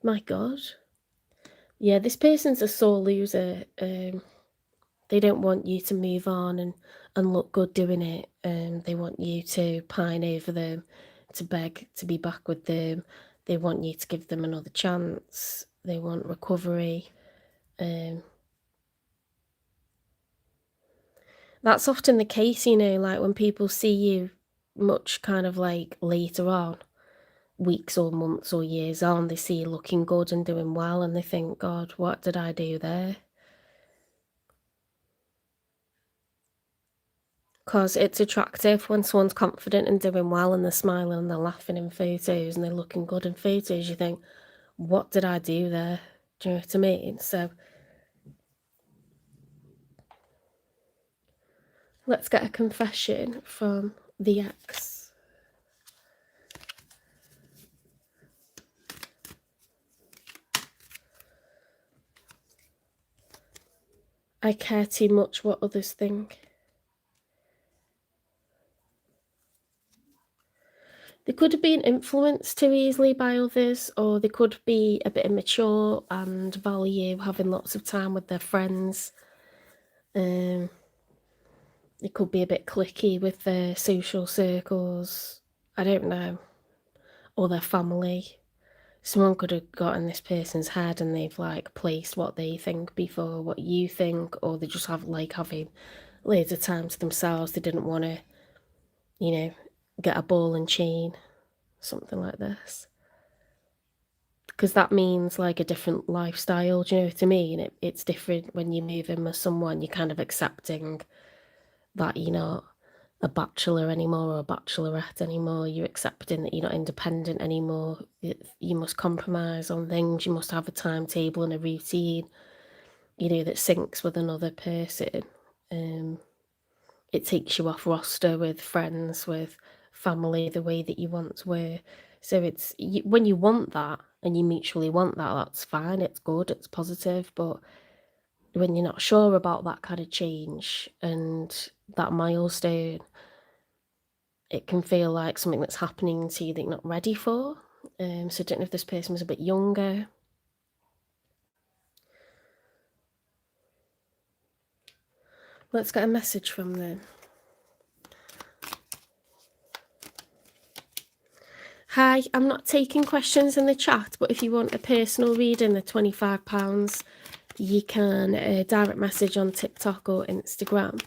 My God. Yeah, this person's a sore loser. They don't want you to move on and look good doing it. They want you to pine over them, to beg to be back with them. They want you to give them another chance. They want recovery. That's often the case, you know, like when people see you much kind of like later on, weeks or months or years on, they see you looking good and doing well, and they think, God, what did I do there? Because it's attractive when someone's confident and doing well and they're smiling and they're laughing in photos and they're looking good in photos. You think, what did I do there? Do you know what I mean? So let's get a confession from the ex. I care too much what others think. They could have been influenced too easily by others, or they could be a bit immature and value having lots of time with their friends. They could be a bit cliquey with their social circles. I don't know. Or their family. Someone could have got in this person's head and they've like placed what they think before what you think, or they just have like having loads of time to themselves. They didn't want to, you know, get a ball and chain, something like this. Because that means like a different lifestyle, do you know what I mean? It's different when you move in with someone, you're kind of accepting that you're not a bachelor anymore or a bachelorette anymore. You're accepting that you're not independent anymore. You must compromise on things. You must have a timetable and a routine, you know, that syncs with another person. It takes you off roster with friends, with family, the way that you once were. So it's when you want that and you mutually want that, that's fine. It's good. It's positive. But when you're not sure about that kind of change and that milestone, it can feel like something that's happening to you that you're not ready for. So I don't know if this person was a bit younger. Let's get a message from them. Hi, I'm not taking questions in the chat, but if you want a personal reading, they're £25. You can direct message on TikTok or Instagram,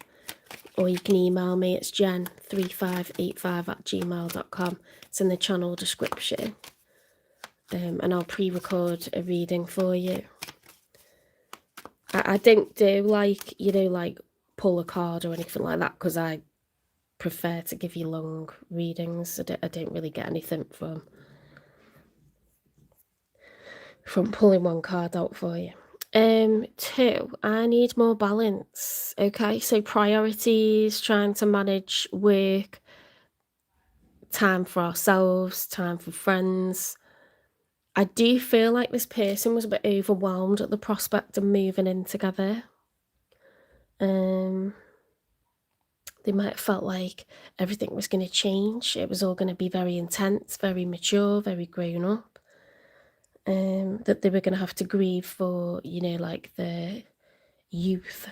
or you can email me. It's jen3585@gmail.com. It's in the channel description. And I'll pre-record a reading for you. I don't do like, you know, like pull a card or anything like that, because I prefer to give you long readings. I don't really get anything from pulling one card out for you. 2, I need more balance. Okay, so priorities, trying to manage work, time for ourselves, time for friends. I do feel like this person was a bit overwhelmed at the prospect of moving in together. They might have felt like everything was going to change. It was all going to be very intense, very mature, very grown up. That they were going to have to grieve for, you know, like their youth.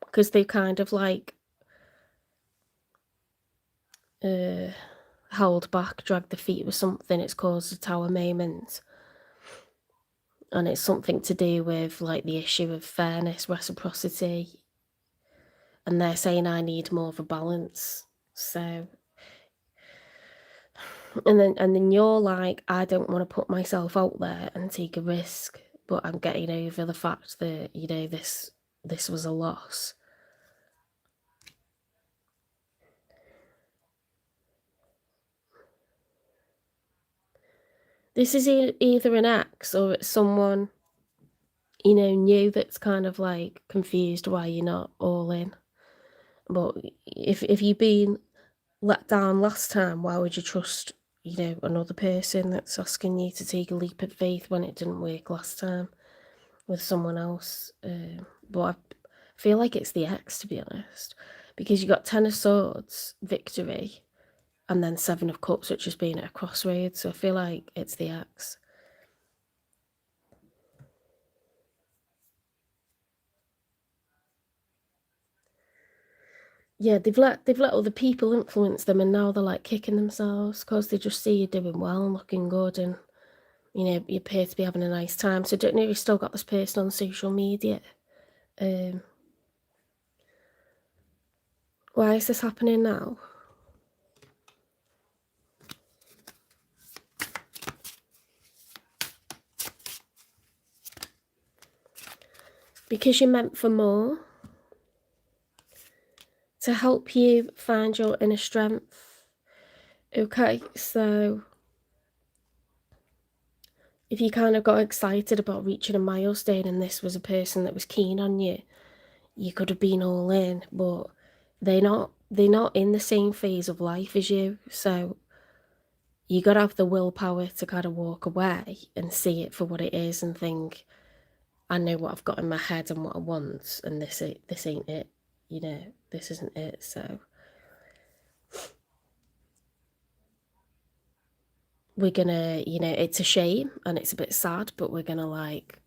Because they kind of like held back, dragged their feet with something. It's caused a tower moment. And it's something to do with like the issue of fairness, reciprocity. And they're saying, I need more of a balance. So, and then you're like, I don't want to put myself out there and take a risk, but I'm getting over the fact that, you know, this was a loss. This is either an ex or it's someone, you know, new that's kind of like confused why you're not all in. But if you've been let down last time, why would you trust, you know, another person that's asking you to take a leap of faith when it didn't work last time with someone else? But I feel like it's the ex, to be honest, because you got 10 of Swords, victory, and then Seven of Cups, which has been at a crossroads. So I feel like it's the ex. Yeah, they've let other people influence them, and now they're like kicking themselves because they just see you doing well and looking good, and you know you appear to be having a nice time. So I don't know if you've still got this person on social media. Why is this happening now? Because you're meant for more. To help you find your inner strength. Okay, so if you kind of got excited about reaching a milestone and this was a person that was keen on you, you could have been all in, but they're not in the same phase of life as you. So you got to have the willpower to kind of walk away and see it for what it is and think, I know what I've got in my head and what I want, and this ain't it, you know, this isn't it. So we're gonna, you know, it's a shame and it's a bit sad, but we're gonna like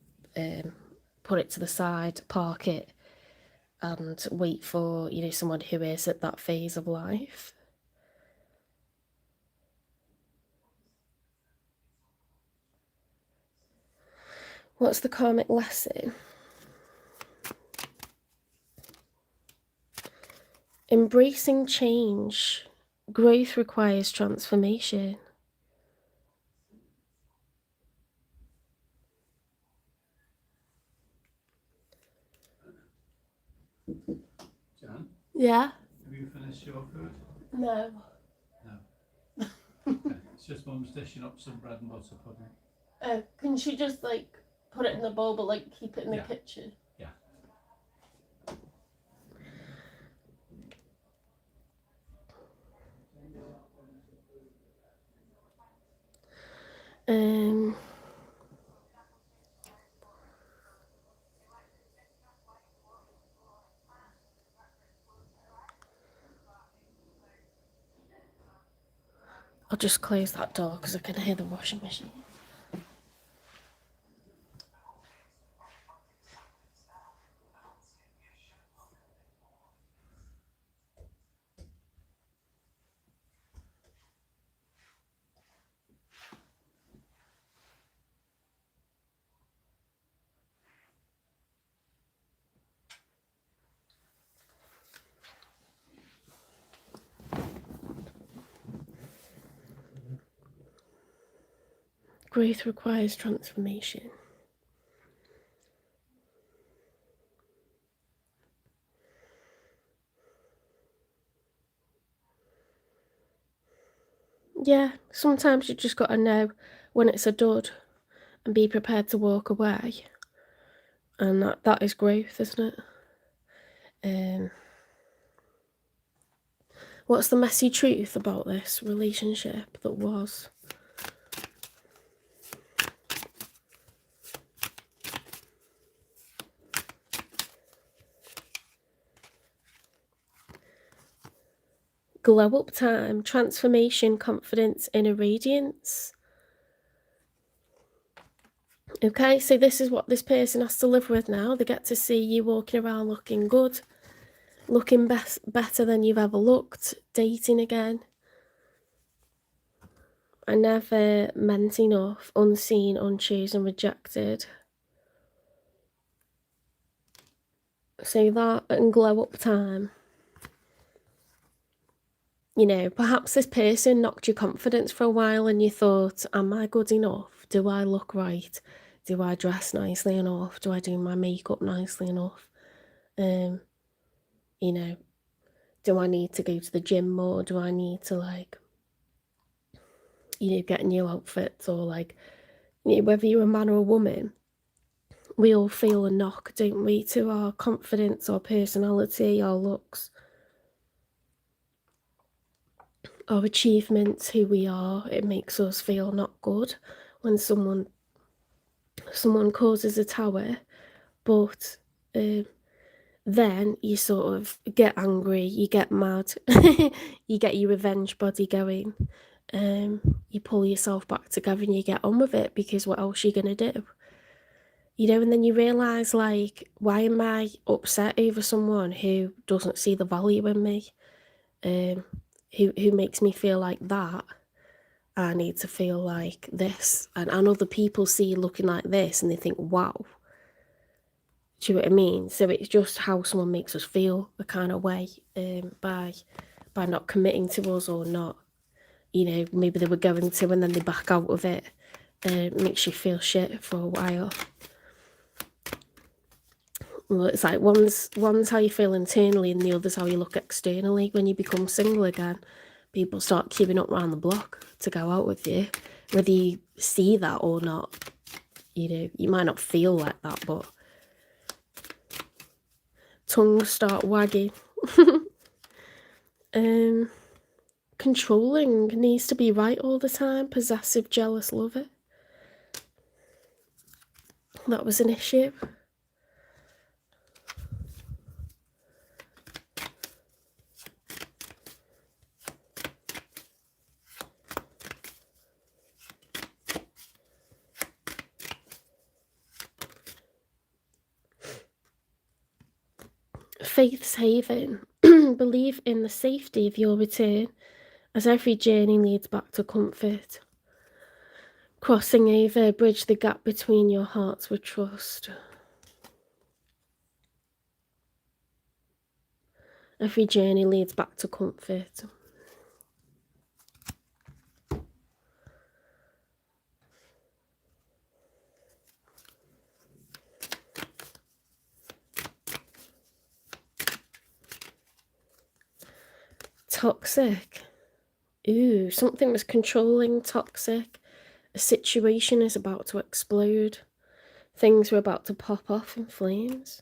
put it to the side, park it, and wait for, you know, someone who is at that phase of life. What's the karmic lesson? Embracing change. Growth requires transformation. Jan? Yeah? Have you finished your food? No. No. Okay. It's just Mum's dishing up some bread and butter pudding. Can she just like put it in the bowl but like keep it in the kitchen? Yeah. I'll just close that door because I can hear the washing machine. Growth requires transformation. Yeah, sometimes you just got to know when it's a dud and be prepared to walk away. And that is growth, isn't it? What's the messy truth about this relationship that was? Glow up time, transformation, confidence, inner radiance. Okay, so this is what this person has to live with now. They get to see you walking around looking good, looking better than you've ever looked, dating again. I never meant enough, unseen, unchosen, rejected. So that and glow up time. You know, perhaps this person knocked your confidence for a while and you thought, am I good enough? Do I look right? Do I dress nicely enough? Do I do my makeup nicely enough? You know, do I need to go to the gym more? Do I need to like, you know, get new outfits or like, you know, whether you're a man or a woman, we all feel a knock, don't we, to our confidence, our personality, our looks, our achievements, who we are. It makes us feel not good when someone causes a tower, but then you sort of get angry, you get mad, you get your revenge body going, you pull yourself back together and you get on with it, because what else are you going to do? You know, and then you realise, like, why am I upset over someone who doesn't see the value in me, who makes me feel like that? I need to feel like this. And other people see you looking like this and they think, wow. Do you know what I mean? So it's just how someone makes us feel a kind of way, by not committing to us, or not, you know, maybe they were going to and then they back out of it. Makes you feel shit for a while. Well, it's like one's how you feel internally and the other's how you look externally. When you become single again, people start queuing up around the block to go out with you, whether you see that or not. You know, you might not feel like that, but tongues start wagging. Controlling, needs to be right all the time, possessive, jealous lover. That was an issue. Faith's haven. Believe in the safety of your return, as every journey leads back to comfort. Crossing over, bridge the gap between your hearts with trust. Every journey leads back to comfort. Toxic. Ooh, something was controlling, toxic. A situation is about to explode. Things were about to pop off in flames.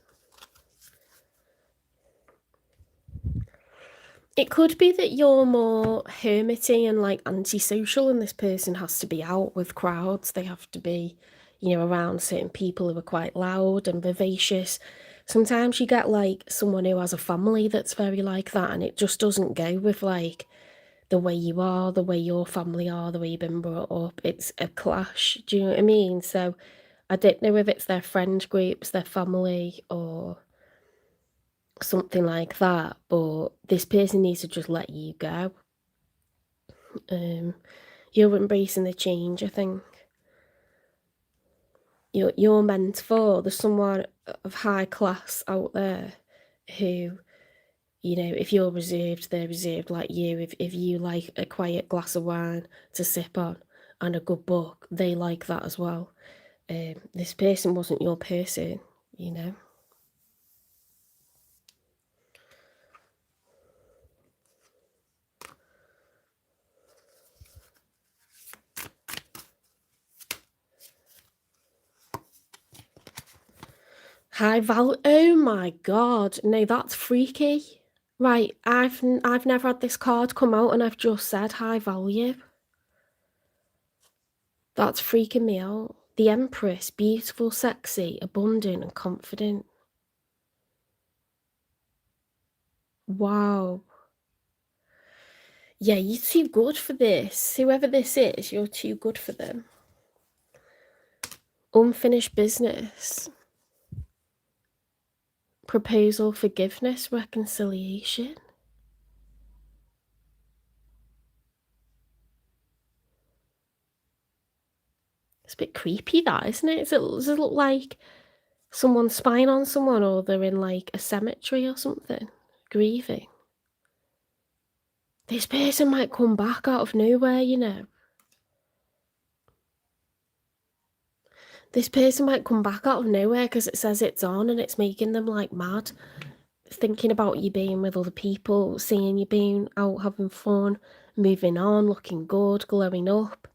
It could be that you're more hermity and like antisocial, and this person has to be out with crowds. They have to be, you know, around certain people who are quite loud and vivacious. Sometimes you get like someone who has a family that's very like that, and it just doesn't go with like the way you are, the way your family are, the way you've been brought up. It's a clash. Do you know what I mean? So I don't know if it's their friend groups, their family, or something like that, but this person needs to just let you go. You're embracing the change, I think. You're meant for. There's someone of high class out there who, you know, if you're reserved, they're reserved like you. If you like a quiet glass of wine to sip on and a good book, they like that as well. This person wasn't your person, you know. High value. Oh my god, no, that's freaky. Right, I've never had this card come out and I've just said high value. That's freaking me out. The Empress, beautiful, sexy, abundant and confident. Wow. Yeah, you're too good for this. Whoever this is, you're too good for them. Unfinished business. Proposal, forgiveness, reconciliation. It's a bit creepy, that, isn't it? Does it look like someone's spying on someone, or they're in like a cemetery or something, grieving? This person might come back out of nowhere, you know. This person might come back out of nowhere because it says it's on and it's making them like mad. Thinking about you being with other people, seeing you being out having fun, moving on, looking good, glowing up.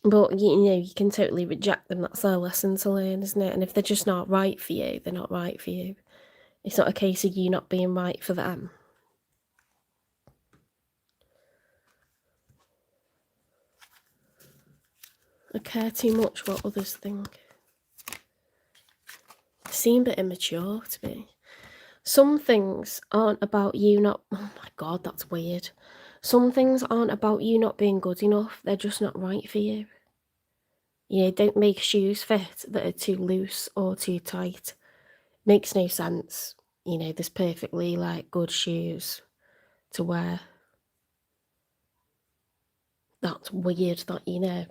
But, you know, you can totally reject them. That's their lesson to learn, isn't it? And if they're just not right for you, they're not right for you. It's not a case of you not being right for them. I care too much what others think. seem a bit immature to me. Some things aren't about you not... Oh my God, that's weird. Some things aren't about you not being good enough. They're just not right for you. You know, don't make shoes fit that are too loose or too tight. Makes no sense. You know, there's perfectly, like, good shoes to wear. That's weird that you know.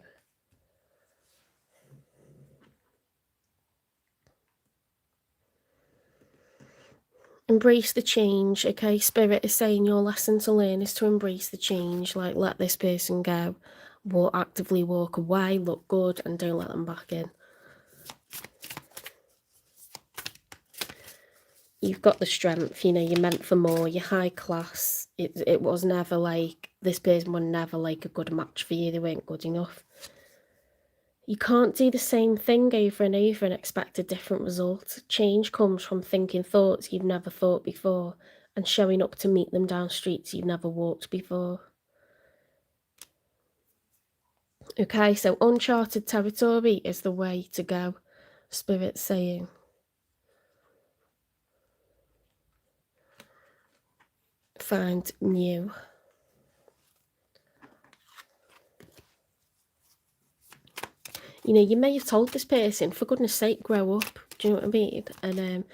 Embrace the change, okay? Spirit is saying your lesson to learn is to embrace the change. Like, let this person go. Actively walk away, look good, and don't let them back in. You've got the strength, you know, you're meant for more, you're high class. It was never like, this person was never like a good match for you, they weren't good enough. You can't do the same thing over and over and expect a different result. Change comes from thinking thoughts you've never thought before and showing up to meet them down streets you've never walked before. Okay, so uncharted territory is the way to go, Spirit's saying. Find new. You know, you may have told this person, for goodness sake, grow up. Do you know what I mean? And,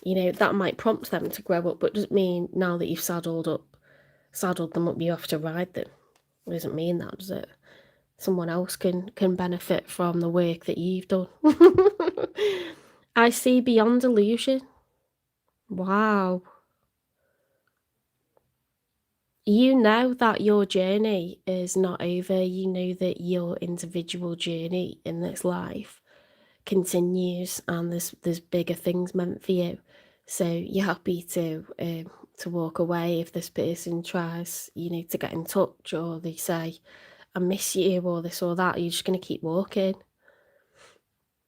you know, that might prompt them to grow up, but it doesn't mean now that you've saddled them up, you have to ride them. It doesn't mean that, does it? Someone else can benefit from the work that you've done. I see beyond illusion. Wow. You know that your journey is not over. You know that your individual journey in this life continues, and there's bigger things meant for you. So you're happy to walk away if this person tries, you know, to get in touch, or they say, I miss you, or this or that. You're just going to keep walking,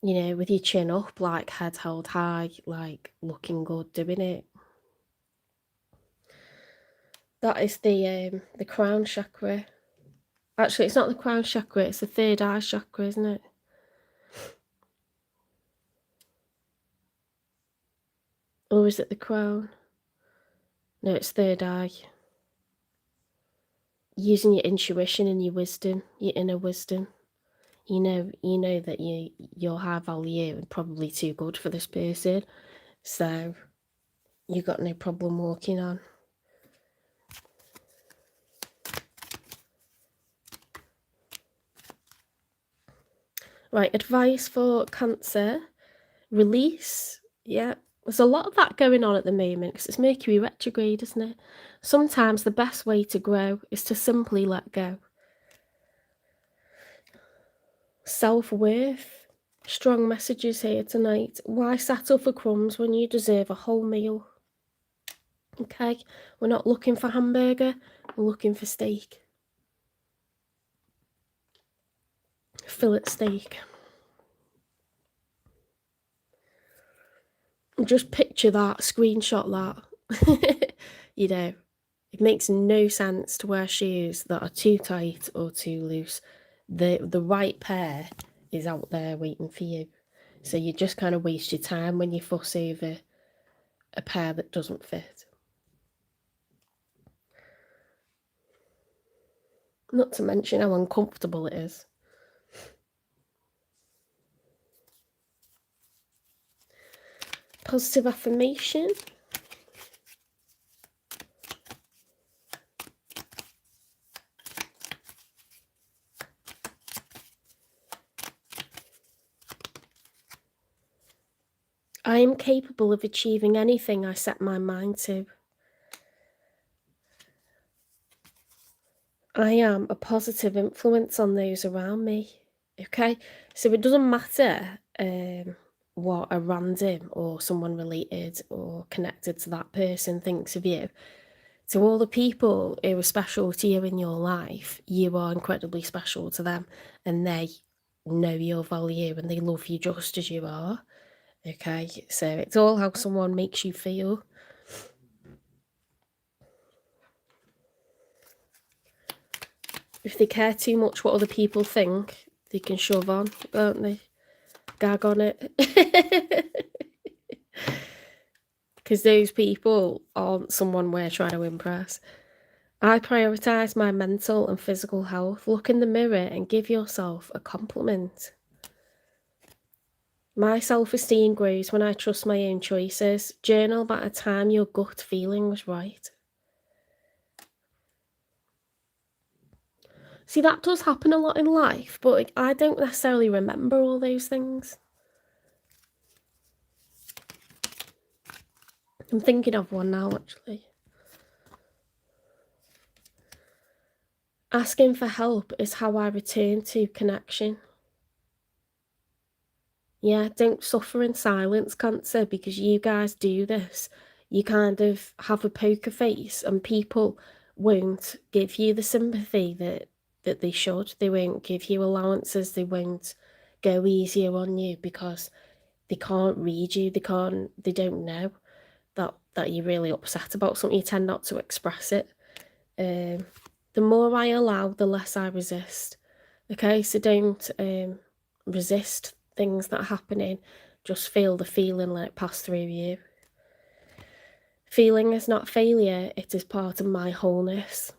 you know, with your chin up, like head held high, like looking good, doing it. That is the crown chakra. Actually, it's not the crown chakra, it's the third eye chakra, isn't it? Or is it the crown? No, it's third eye. Using your intuition and your wisdom, your inner wisdom. You know that you're high value and probably too good for this person. So you got no problem walking on. Right, advice for Cancer. Release. Yeah, there's a lot of that going on at the moment because it's Mercury retrograde, isn't it? Sometimes the best way to grow is to simply let go. Self-worth. Strong messages here tonight. Why settle for crumbs when you deserve a whole meal? Okay, we're not looking for hamburger, we're looking for steak. Fillet steak. Just picture that, screenshot that. You know, it makes no sense to wear shoes that are too tight or too loose. The right pair is out there waiting for you. So you just kind of waste your time when you fuss over a pair that doesn't fit. Not to mention how uncomfortable it is. Positive affirmation. I am capable of achieving anything I set my mind to. I am a positive influence on those around me. Okay, so it doesn't matter what a random or someone related or connected to that person thinks of you. To all the people who are special to you in your life, you are incredibly special to them, and they know your value and they love you just as you are. Okay, so it's all how someone makes you feel. If they care too much what other people think, they can shove on, don't they? Gag on it. because those people aren't someone we're trying to impress. I prioritise my mental and physical health. Look in the mirror and give yourself a compliment. My self-esteem grows when I trust my own choices. Journal about a time your gut feeling was right. See, that does happen a lot in life, but I don't necessarily remember all those things. I'm thinking of one now, actually. Asking for help is how I return to connection. Yeah, don't suffer in silence, Cancer, because you guys do this. You kind of have a poker face and people won't give you the sympathy that they should. They won't give you allowances. They won't go easier on you because they can't read you. They don't know that you're really upset about something. You tend not to express it. The more I allow, the less I resist. Okay, so don't resist things that are happening. Just feel the feeling, let it pass through you. Feeling is not failure, it is part of my wholeness.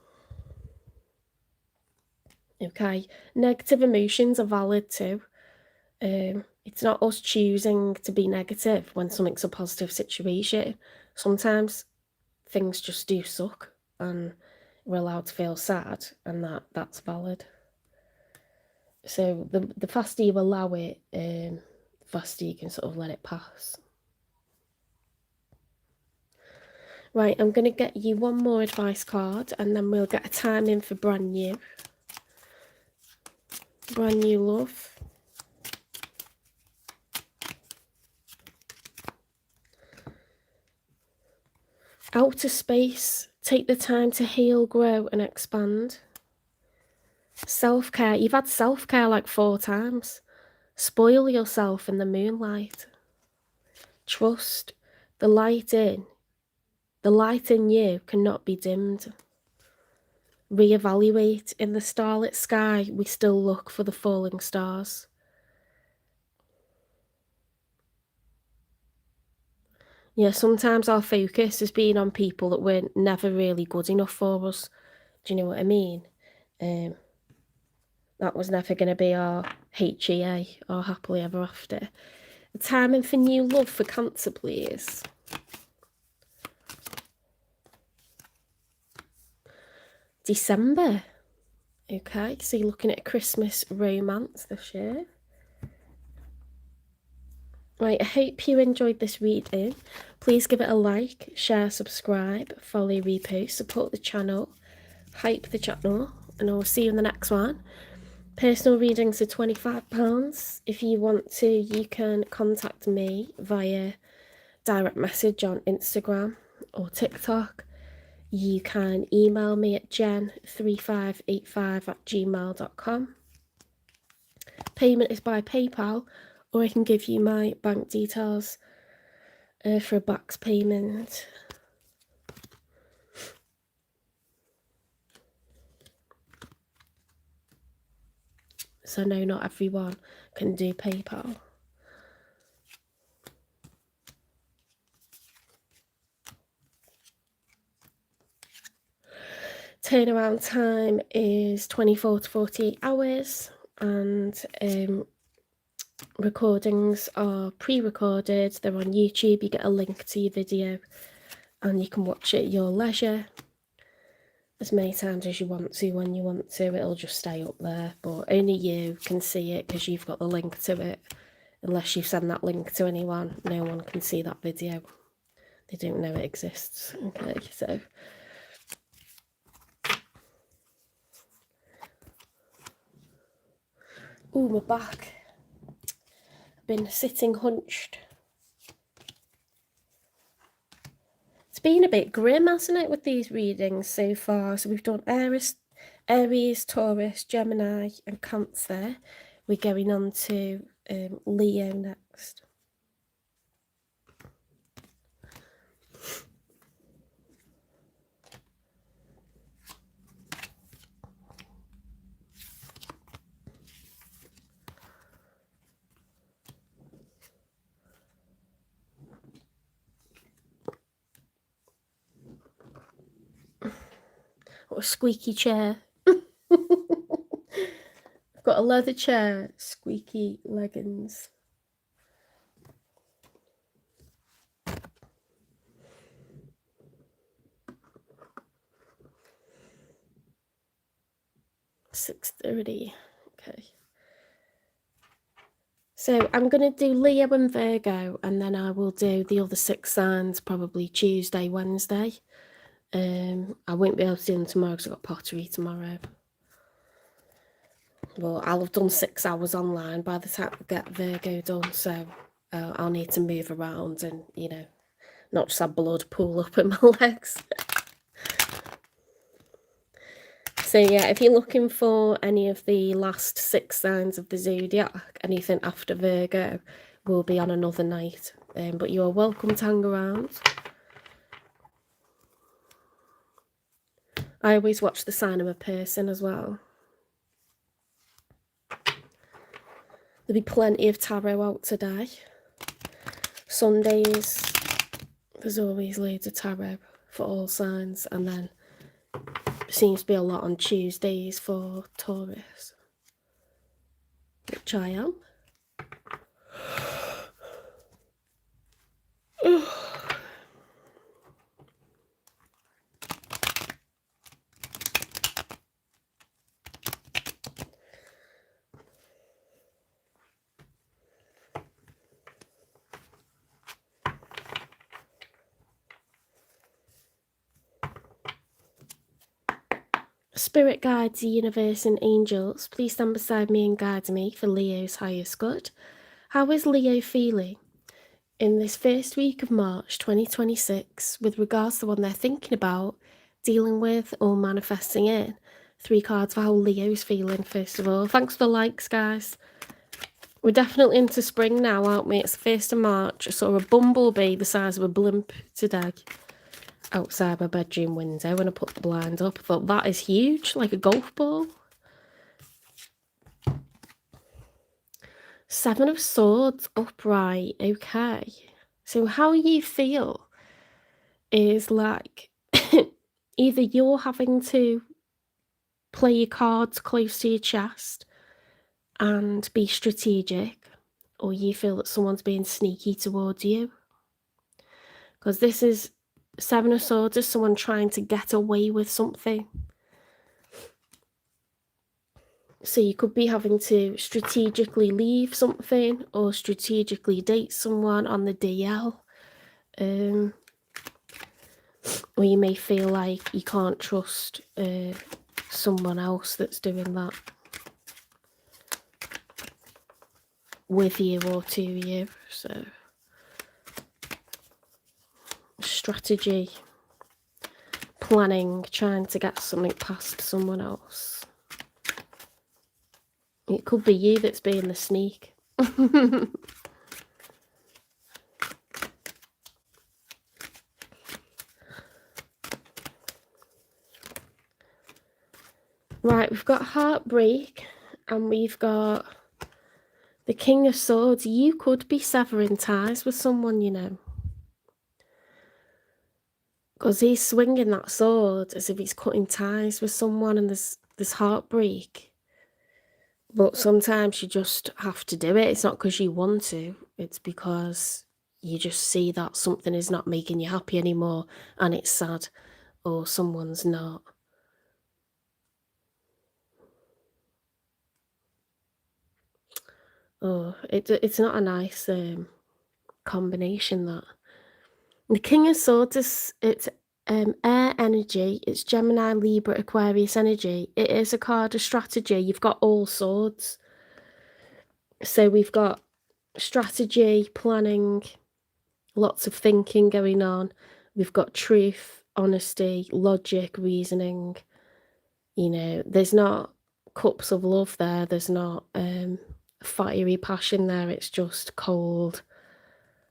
Okay, negative emotions are valid too. It's not us choosing to be negative when something's a positive situation. Sometimes things just do suck and we're allowed to feel sad, and that's valid. So the faster you allow it, the faster you can sort of let it pass. Right, I'm going to get you one more advice card and then we'll get a time in for brand new. Brand new love. Outer space. Take the time to heal, grow and expand. Self-care. You've had self-care like 4 times. Spoil yourself in the moonlight. Trust. The light in you cannot be dimmed. Reevaluate. In the starlit sky, we still look for the falling stars. Yeah, sometimes our focus has been on people that were never really good enough for us. Do you know what I mean? That was never going to be our HEA, or happily ever after. The timing for new love for Cancer, please. December. Okay, so you're looking at a Christmas romance this year. Right, I hope you enjoyed this reading. Please give it a like, share, subscribe, follow, repost, support the channel, hype the channel, and I will see you in the next one. Personal readings are £25. If you want to, you can contact me via direct message on Instagram or TikTok. You can email me at jen3585@gmail.com. Payment is by PayPal, or I can give you my bank details for a back payment. So no, not everyone can do PayPal. Turnaround time is 24 to 48 hours, and recordings are pre-recorded. They're on YouTube. You get a link to your video and you can watch it at your leisure as many times as you want to. When you want to, it'll just stay up there, but only you can see it because you've got the link to it. Unless you send that link to anyone, no one can see that video. They don't know it exists. Okay, so ooh, my back. I've been sitting hunched. It's been a bit grim, hasn't it, with these readings so far? So we've done Aries, Taurus, Gemini and Cancer. We're going on to Leo next. What a squeaky chair. I've got a leather chair, squeaky leggings. $6.30. Okay. So I'm going to do Leo and Virgo, and then I will do the other 6 signs probably Tuesday, Wednesday. I won't be able to do them tomorrow because I've got pottery tomorrow. Well, I'll have done 6 hours online by the time I get Virgo done, so I'll need to move around and, you know, not just have blood pool up in my legs. So yeah, if you're looking for any of the last 6 signs of the zodiac, anything after Virgo will be on another night. But you are welcome to hang around. I always watch the sign of a person as well. There'll be plenty of tarot out today. Sundays, there's always loads of tarot for all signs, and then seems to be a lot on Tuesdays for Taurus, which I am. Spirit guides, the universe and angels, please stand beside me and guide me for Leo's highest good. How is Leo feeling in this first week of March 2026 with regards to what they're thinking about, dealing with or manifesting in? 3 cards for how Leo's feeling first of all. Thanks for the likes, guys. We're definitely into spring now, aren't we? It's the 1st of March. I saw a bumblebee the size of a blimp today outside my bedroom window when I put the blind up. I thought, that is huge, like a golf ball. 7 of Swords upright. Okay. So how you feel is like either you're having to play your cards close to your chest and be strategic, or you feel that someone's being sneaky towards you. Because this is 7 of Swords is someone trying to get away with something. So you could be having to strategically leave something or strategically date someone on the DL. Or you may feel like you can't trust someone else that's doing that with you or to you. So strategy, planning, trying to get something past someone else. It could be you that's being the sneak. Right, we've got heartbreak and we've got the King of Swords. You could be severing ties with someone, you know. Because he's swinging that sword as if he's cutting ties with someone, and there's heartbreak. But sometimes you just have to do it. It's not because you want to. It's because you just see that something is not making you happy anymore and it's sad, or someone's not. Oh, it's not a nice combination, that. The King of Swords is it's air energy. It's Gemini, Libra, Aquarius energy. It is a card of strategy. You've got all swords. So we've got strategy, planning, lots of thinking going on. We've got truth, honesty, logic, reasoning. You know, there's not cups of love there. There's not fiery passion there. It's just cold,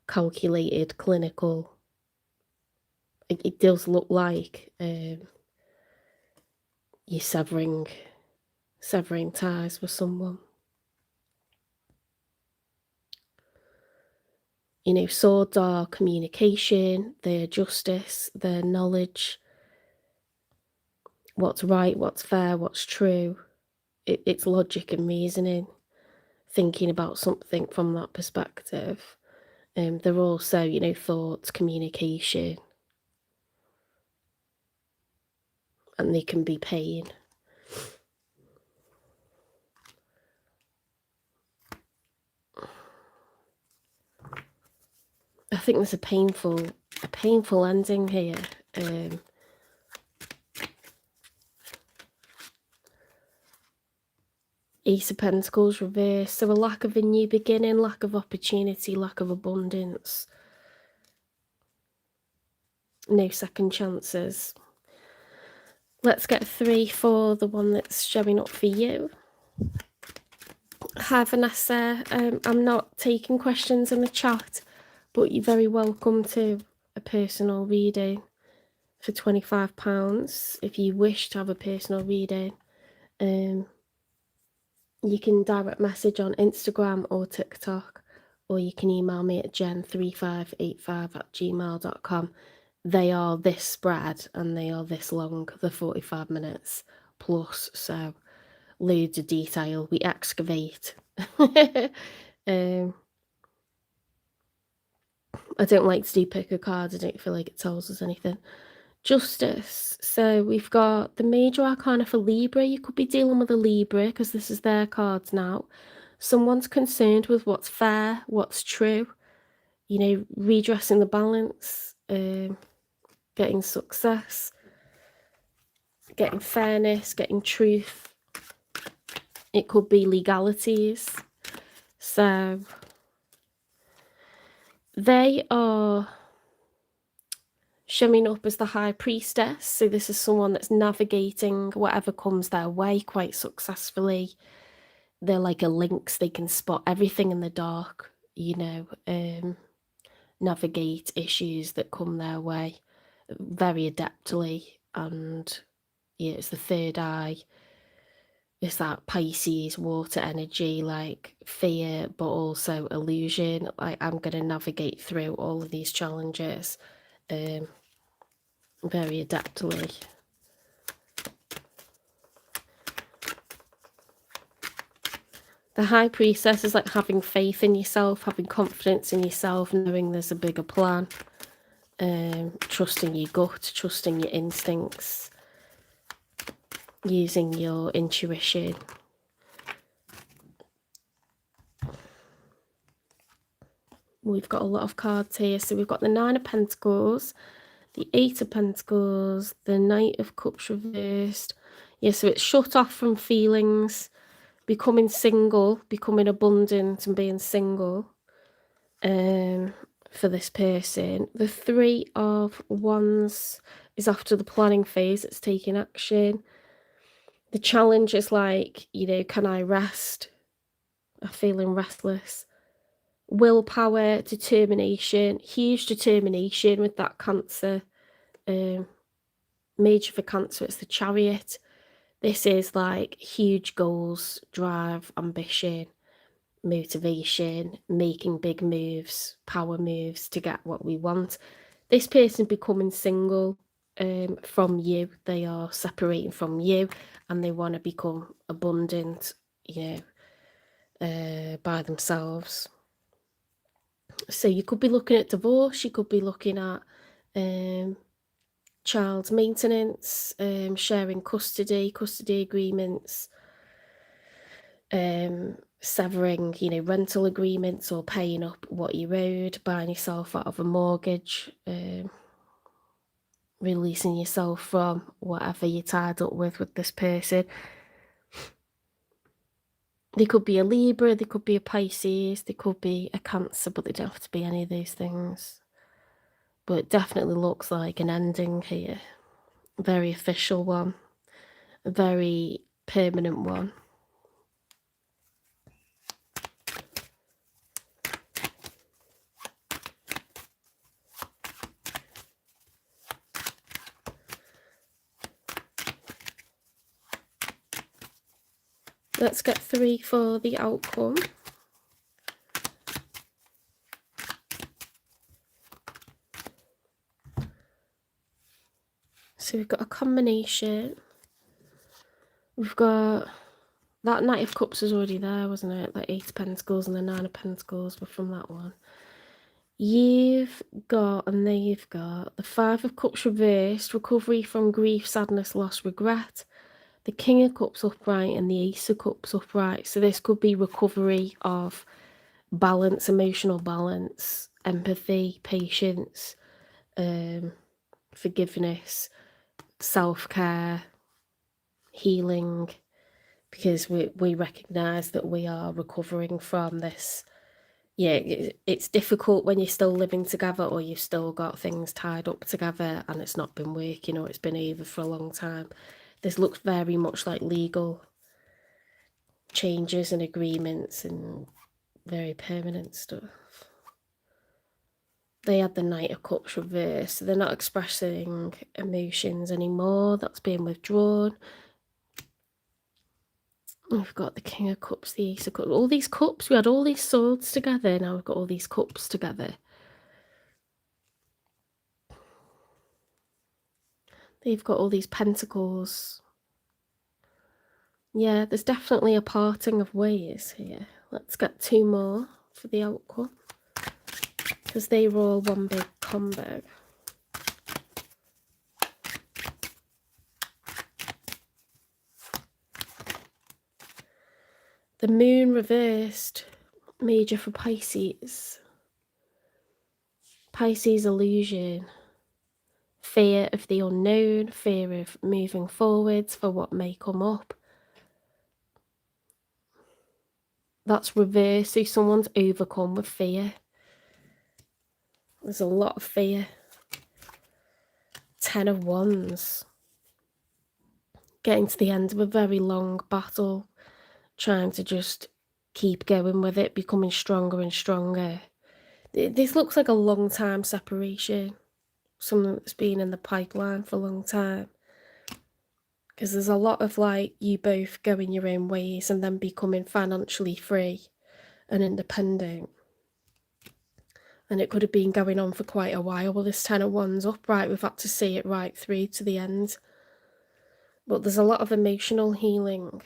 calculated, clinical. It does look like you're severing ties with someone. You know, swords are communication, they're justice, they're knowledge. what's right, what's fair, what's true. It's logic and reasoning, thinking about something from that perspective. They're also, you know, thoughts, communication, and they can be pain. I think there's a painful ending here. Ace of Pentacles reversed. So a lack of a new beginning, lack of opportunity, lack of abundance. No second chances. Let's get 3 for the one that's showing up for you. Hi Vanessa, I'm not taking questions in the chat, but you're very welcome to a personal reading for £25 if you wish to have a personal reading. You can direct message on Instagram or TikTok, or you can email me at jen3585@gmail.com. They are this spread and they are this long, the 45 minutes plus, so loads of detail. We excavate. I don't like to do pick a card. I don't feel like it tells us anything. Justice. So we've got the major arcana for Libra. You could be dealing with a Libra because this is their cards now. Someone's concerned with what's fair, what's true, you know, redressing the balance, getting success, getting fairness, getting truth. It could be legalities. So they are showing up as the High Priestess. So this is someone that's navigating whatever comes their way quite successfully. They're like a lynx. They can spot everything in the dark, you know, navigate issues that come their way very adeptly. And yeah, it's the third eye. It's that Pisces water energy, like fear, but also illusion. Like, I'm going to navigate through all of these challenges very adeptly. The High Priestess is like having faith in yourself, having confidence in yourself, knowing there's a bigger plan, trusting your gut, trusting your instincts, using your intuition. We've got a lot of cards here. So we've got the Nine of Pentacles, the Eight of Pentacles, the Knight of Cups reversed. Yeah, so it's shut off from feelings, becoming single, becoming abundant and being single for this person. The Three of Wands is after the planning phase. It's taking action. The challenge is like, you know, can I rest? I'm feeling restless. Willpower, determination, huge determination with that Cancer. Major for Cancer, it's the Chariot. This is like huge goals, drive, ambition, motivation, making big moves, power moves to get what we want. This person becoming single from you. They are separating from you and they want to become abundant, you know, by themselves. So you could be looking at divorce, you could be looking at child maintenance, sharing custody agreements, severing, you know, rental agreements or paying up what you owed, buying yourself out of a mortgage, releasing yourself from whatever you're tied up with this person. They could be a Libra, they could be a Pisces, they could be a Cancer, but they don't have to be any of those things. But it definitely looks like an ending here. A very official one. A very permanent one. Let's get 3 for the outcome. So we've got a combination We've got that Knight of Cups was already there, wasn't it? The 8 of Pentacles and the 9 of Pentacles were from that one. You've got, and they've got, the 5 of Cups reversed, recovery from grief, sadness, loss, regret. The King of Cups upright and the Ace of Cups upright. So this could be recovery of balance, emotional balance, empathy, patience, forgiveness, self-care, healing, because we recognise that we are recovering from this. Yeah, it's difficult when you're still living together or you've still got things tied up together and it's not been working or it's been over for a long time. This looks very much like legal changes and agreements and very permanent stuff. They had the Knight of Cups reversed, so they're not expressing emotions anymore. That's being withdrawn. We've got the King of Cups, the Ace of Cups. All these cups, we had all these swords together. Now we've got all these cups together. They've got all these pentacles. Yeah, there's definitely a parting of ways here. Let's get 2 more for the outcome, because they were all one big combo. The Moon reversed, major for Pisces. Pisces illusion. Fear of the unknown, fear of moving forwards for what may come up. That's reversed, so someone's overcome with fear. There's a lot of fear. 10 of Wands. Getting to the end of a very long battle, trying to just keep going with it, becoming stronger and stronger. This looks like a long time separation. Something that's been in the pipeline for a long time. Because there's a lot of like you both going your own ways and then becoming financially free and independent. And it could have been going on for quite a while. Well, this 10 of Wands upright, we've had to see it right through to the end. But there's a lot of emotional healing.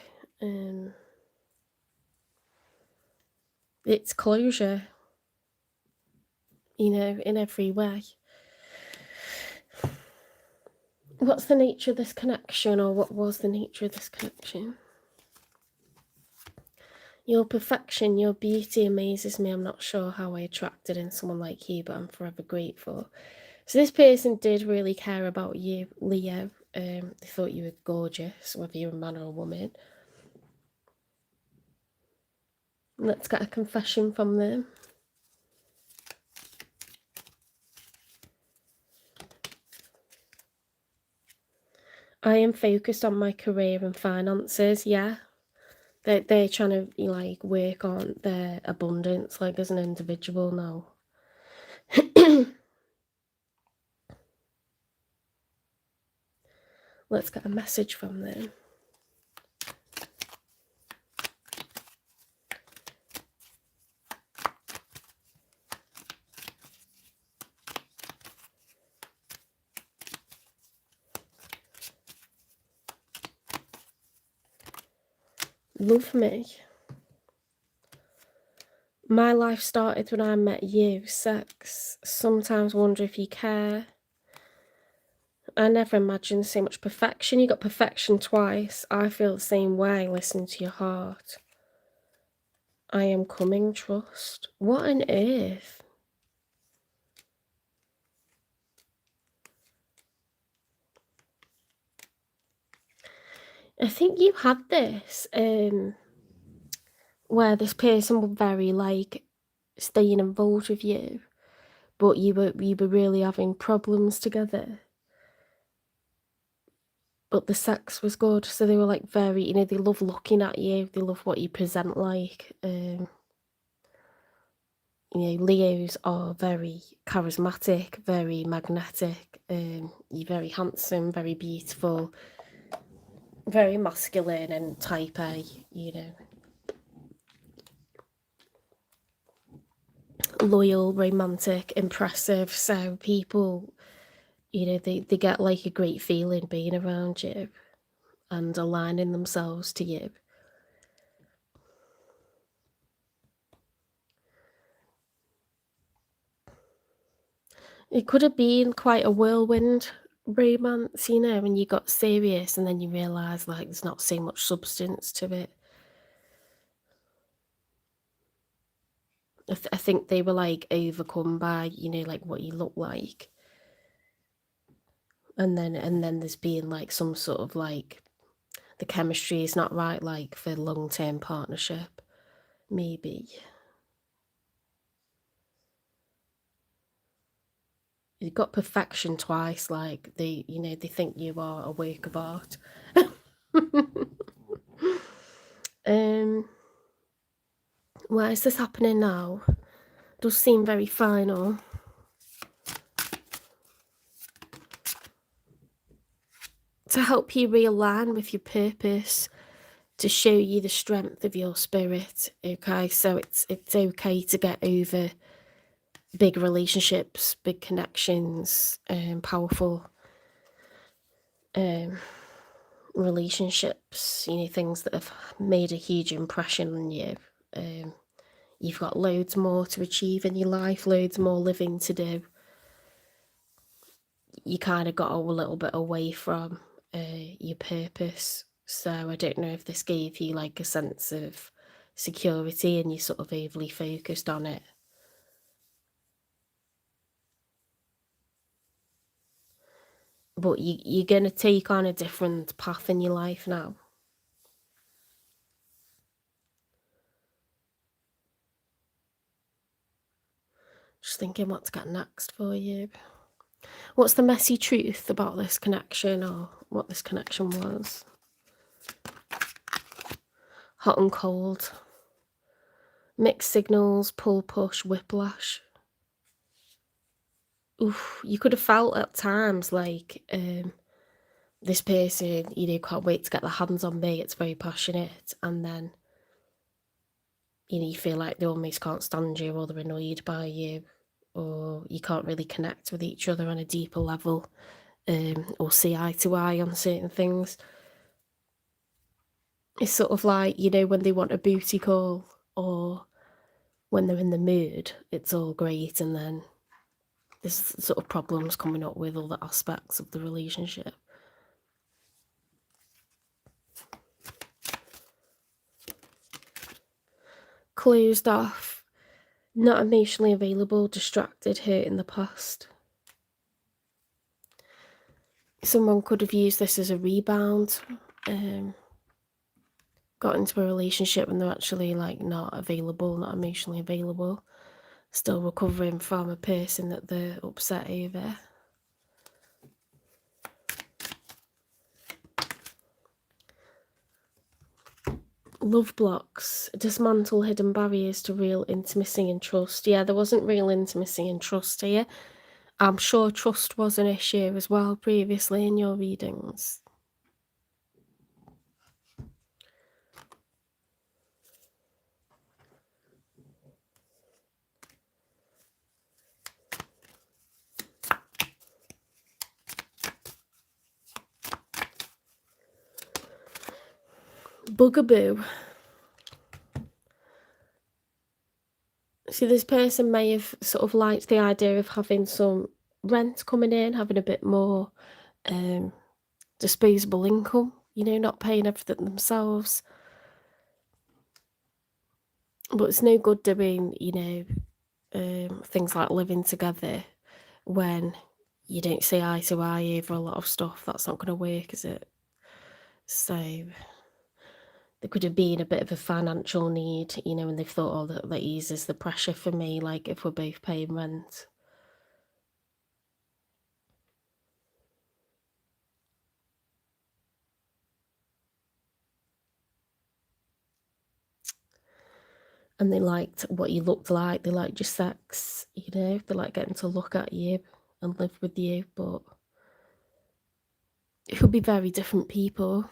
It's closure, you know, in every way. What's the nature of this connection, or what was the nature of this connection? Your perfection, your beauty amazes me. I'm not sure how I attracted in someone like you, but I'm forever grateful. So this person did really care about you, Leo. They thought you were gorgeous, whether you're a man or a woman. Let's get a confession from them. I am focused on my career and finances. Yeah, they're trying to like work on their abundance, like as an individual now. Let's get a message from them. Love me. My life started when I met you. Sex. Sometimes wonder if you care. I never imagined so much perfection. You got perfection twice. I feel the same way. Listen to your heart. I am coming, trust. What on earth? I think you had this, where this person was very like staying involved with you, but you were really having problems together. But the sex was good, so they were like very, you know, they love looking at you, they love what you present like. You know, Leos are very charismatic, very magnetic. You're very handsome, very beautiful, very masculine and type A, you know. Loyal, romantic, impressive. So people, you know, they get like a great feeling being around you. and aligning themselves to you. It could have been quite a whirlwind romance, you know, when you got serious and then you realise, like, there's not so much substance to it. I think they were, like, overcome by, you know, like, what you look like. And then there's been, like, some sort of, like, the chemistry is not right, like, for long-term partnership, maybe. You've got perfection twice, like, they, you know, they think you are a work of art. Why is this happening now? Does seem very final. To help you realign with your purpose, to show you the strength of your spirit, okay? So it's okay to get over big relationships, big connections, powerful relationships, you know, things that have made a huge impression on you. You've got loads more to achieve in your life, loads more living to do. You kind of got a little bit away from your purpose. So I don't know if this gave you like a sense of security and you sort of overly focused on it. But you're going to take on a different path in your life now. Just thinking what to get next for you. What's the messy truth about this connection, or what this connection was? Hot and cold. Mixed signals, pull, push, whiplash. Oof, you could have felt at times like this person, you know, can't wait to get their hands on me, it's very passionate, and then, you know, you feel like they almost can't stand you, or they're annoyed by you, or you can't really connect with each other on a deeper level, or see eye to eye on certain things. It's sort of like, you know, when they want a booty call, or when they're in the mood, it's all great, and then there's sort of problems coming up with other aspects of the relationship. Closed off, not emotionally available, distracted, hurt in the past. Someone could have used this as a rebound, got into a relationship and they're actually like not available, not emotionally available, still recovering from a person that they're upset over. Love blocks, dismantle hidden barriers to real intimacy and trust. Yeah, there wasn't real intimacy and trust here. I'm sure trust was an issue as well previously in your readings. Bugaboo. See, this person may have sort of liked the idea of having some rent coming in, having a bit more disposable income, you know, not paying everything themselves. But it's no good doing, you know, things like living together when you don't see eye to eye over a lot of stuff. That's not going to work, is it? So there could have been a bit of a financial need, you know, and they've thought, oh, that eases the pressure for me, like if we're both paying rent. And they liked what you looked like, they liked your sex, you know, they like getting to look at you and live with you, but it could be very different people.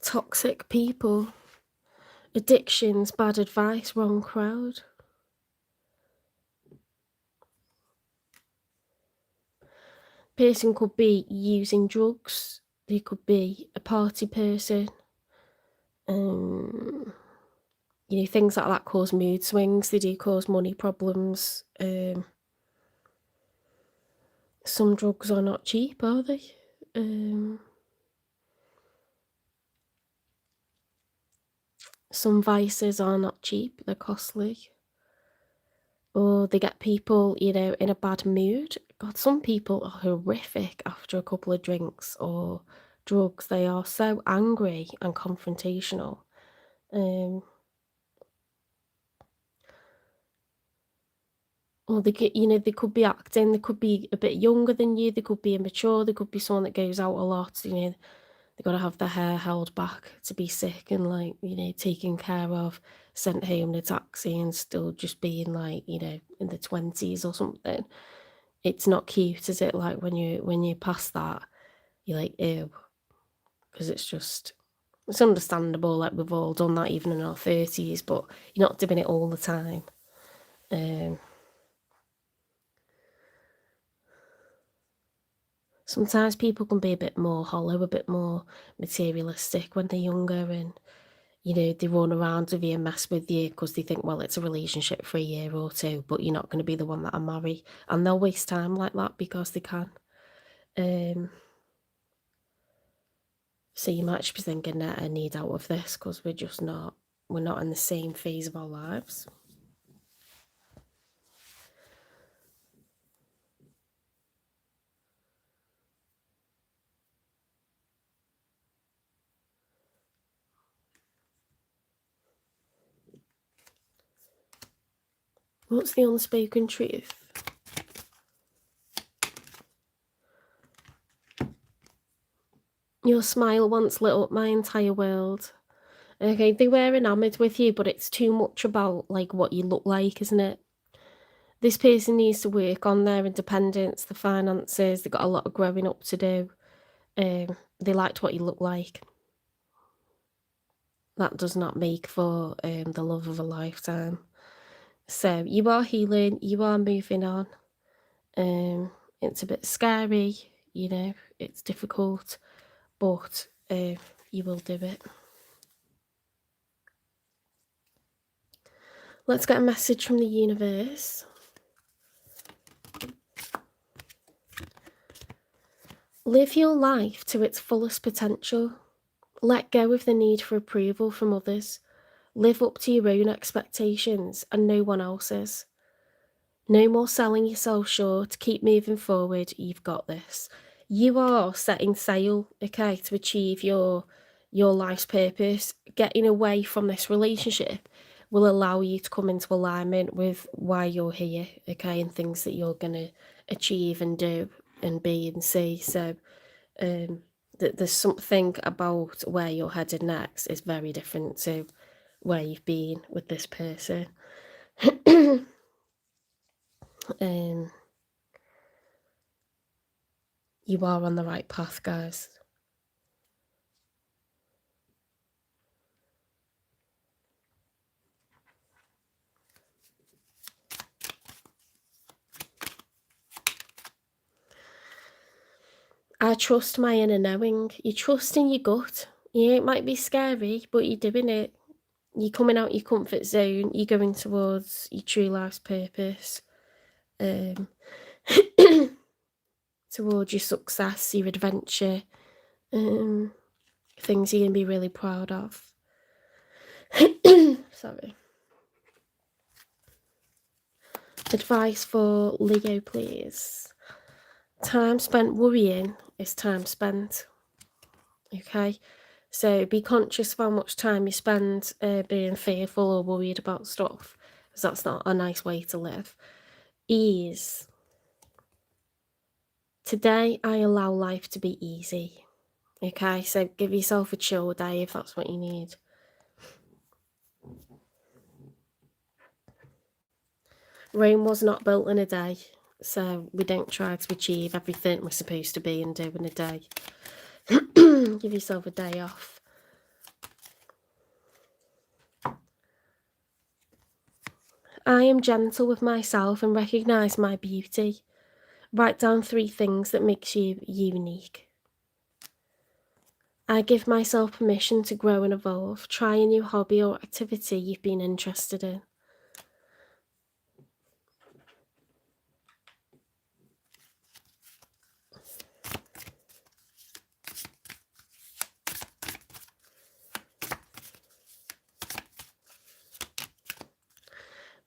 Toxic people. Addictions, bad advice, wrong crowd. Person could be using drugs. They could be a party person. You know, things like that cause mood swings. They do cause money problems. Some drugs are not cheap, are they? Some vices are not cheap. They're costly. Or they get people, you know, in a bad mood. God, some people are horrific after a couple of drinks or drugs. They are so angry and confrontational. Or they get, you know, they could be acting, they could be a bit younger than you, they could be immature, they could be someone that goes out a lot, you know, they've got to have their hair held back to be sick and, like, you know, taken care of, sent home in a taxi and still just being, like, you know, in the 20s or something. It's not cute, is it? Like, when you're past that, you're like, ew, because it's understandable, like, we've all done that even in our 30s, but you're not doing it all the time. Sometimes people can be a bit more hollow, a bit more materialistic when they're younger, and, you know, they run around with you and mess with you because they think, well, it's a relationship for a year or two, but you're not going to be the one that I marry. And they'll waste time like that because they can. So you might just be thinking that I need out of this because we're not in the same phase of our lives. What's the unspoken truth? Your smile once lit up my entire world. Okay, they were enamoured with you, but it's too much about, like, what you look like, isn't it? This person needs to work on their independence, the finances, they've got a lot of growing up to do. They liked what you look like. That does not make for the love of a lifetime. So you are healing, you are moving on. It's a bit scary, you know, it's difficult, but you will do it. Let's get a message from the universe. Live your life to its fullest potential. Let go of the need for approval from others. Live up to your own expectations and no one else's. No more selling yourself short. Keep moving forward. You've got this. You are setting sail, okay, to achieve your life's purpose. Getting away from this relationship will allow you to come into alignment with why you're here, okay, and things that you're going to achieve and do and be and see. So there's something about where you're headed next is very different to where you've been with this person. You are on the right path, guys. I trust my inner knowing. You trust in your gut. Yeah, it might be scary, but you're doing it. You're coming out your comfort zone. You're going towards your true life's purpose. Towards your success, your adventure. Things you're going to be really proud of. Sorry. Advice for Leo, please. Time spent worrying is time spent. Okay? So be conscious of how much time you spend being fearful or worried about stuff, because that's not a nice way to live. Ease. Today, I allow life to be easy. Okay, so give yourself a chill day if that's what you need. Rome was not built in a day, so we don't try to achieve everything we're supposed to be and do in a day. Give yourself a day off. I am gentle with myself and recognise my beauty. Write down 3 things that makes you unique. I give myself permission to grow and evolve. Try a new hobby or activity you've been interested in.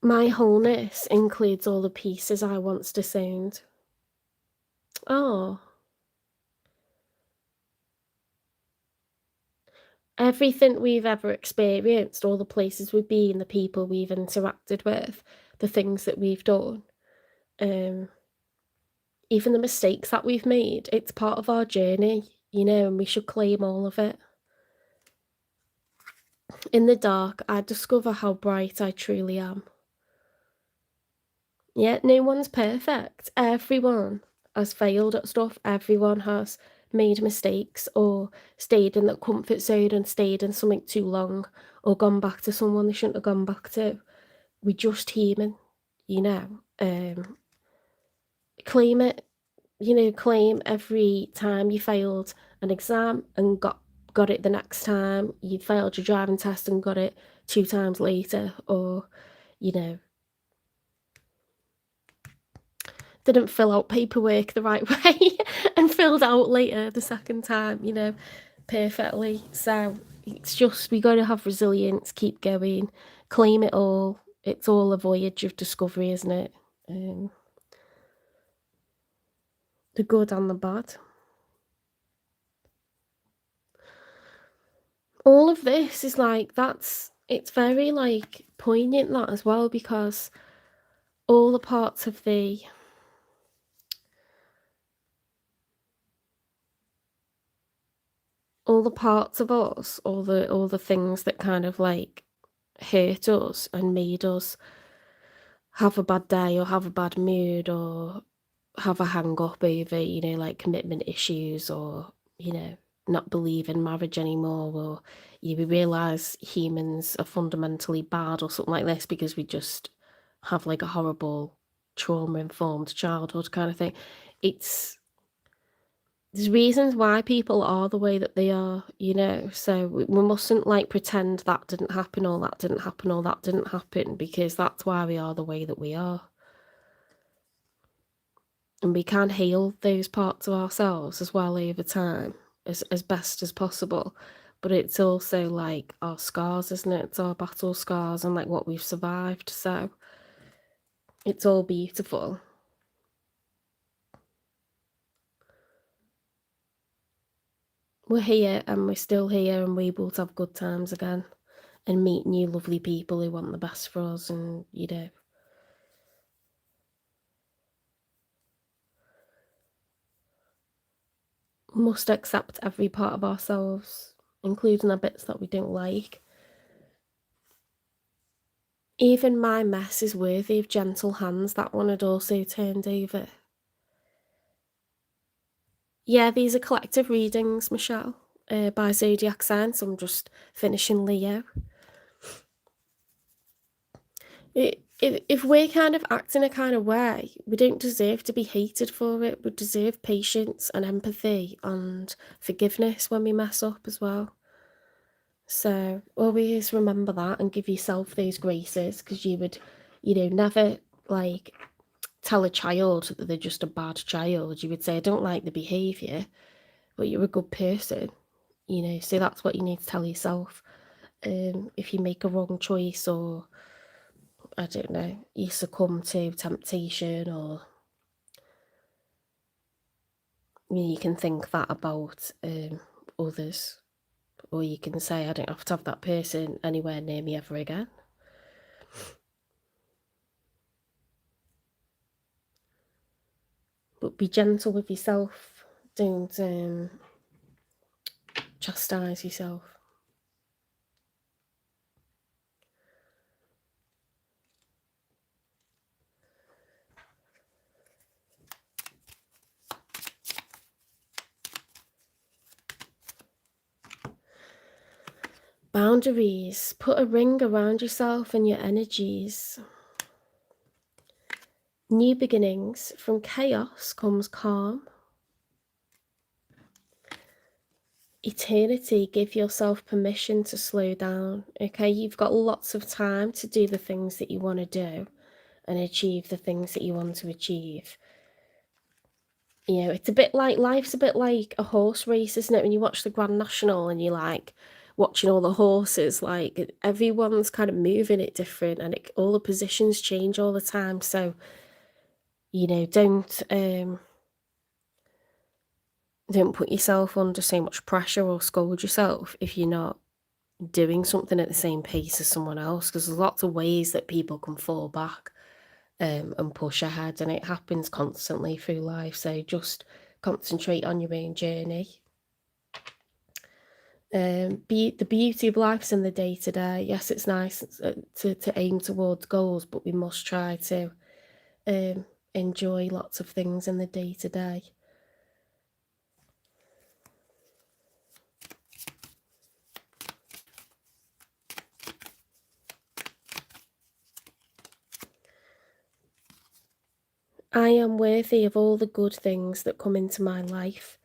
My wholeness includes all the pieces I once disowned. Oh. Everything we've ever experienced, all the places we've been, the people we've interacted with, the things that we've done, even the mistakes that we've made, it's part of our journey, you know, and we should claim all of it. In the dark, I discover how bright I truly am. Yeah, no one's perfect. Everyone has failed at stuff. Everyone has made mistakes or stayed in that comfort zone and stayed in something too long or gone back to someone they shouldn't have gone back to. We're just human, you know. Claim it, you know, claim every time you failed an exam and got it the next time, you failed your driving test and got it 2 times later, or, you know, didn't fill out paperwork the right way and filled out later the second time, you know, perfectly. So it's just, we got to have resilience, keep going, claim it all. It's all a voyage of discovery, isn't it? The good and the bad. All of this is like, it's very like poignant, that as well, because all the parts of us, all the things that kind of like hurt us and made us have a bad day or have a bad mood or have a hang up over, you know, like commitment issues or, you know, not believe in marriage anymore, or we realise humans are fundamentally bad or something like this because we just have like a horrible trauma-informed childhood kind of thing. There's reasons why people are the way that they are, you know, so we mustn't like pretend that didn't happen or that didn't happen or that didn't happen, because that's why we are the way that we are. And we can heal those parts of ourselves as well over time as best as possible. But it's also like our scars, isn't it? It's our battle scars and like what we've survived. So it's all beautiful. We're here and we're still here, and we're able to have good times again and meet new lovely people who want the best for us, and, you know, must accept every part of ourselves, including the bits that we don't like. Even my mess is worthy of gentle hands. That one had also turned over. Yeah, these are collective readings, Michelle, by zodiac sign, so I'm just finishing Leo. If we're kind of acting a kind of way, we don't deserve to be hated for it. We deserve patience and empathy and forgiveness when we mess up as well. So always remember that and give yourself those graces, because you would, you know, never like tell a child that they're just a bad child. You would say, I don't like the behaviour, but you're a good person, you know. So that's what you need to tell yourself. If you make a wrong choice, or I don't know, you succumb to temptation, or you can think that about others, or you can say, I don't have to have that person anywhere near me ever again. But be gentle with yourself. Don't chastise yourself. Boundaries. Put a ring around yourself and your energies. New beginnings. From chaos comes calm. Eternity. Give yourself permission to slow down. Okay, you've got lots of time to do the things that you want to do and achieve the things that you want to achieve. You know, it's a bit like, life's a bit like a horse race, isn't it? When you watch the Grand National and you're like watching all the horses, like everyone's kind of moving it different, and all the positions change all the time. So, you know, don't put yourself under so much pressure or scold yourself if you're not doing something at the same pace as someone else, because there's lots of ways that people can fall back and push ahead, and it happens constantly through life. So just concentrate on your own journey. The beauty of life's in the day-to-day. Yes, it's nice to aim towards goals, but we must try to enjoy lots of things in the day-to-day. I am worthy of all the good things that come into my life.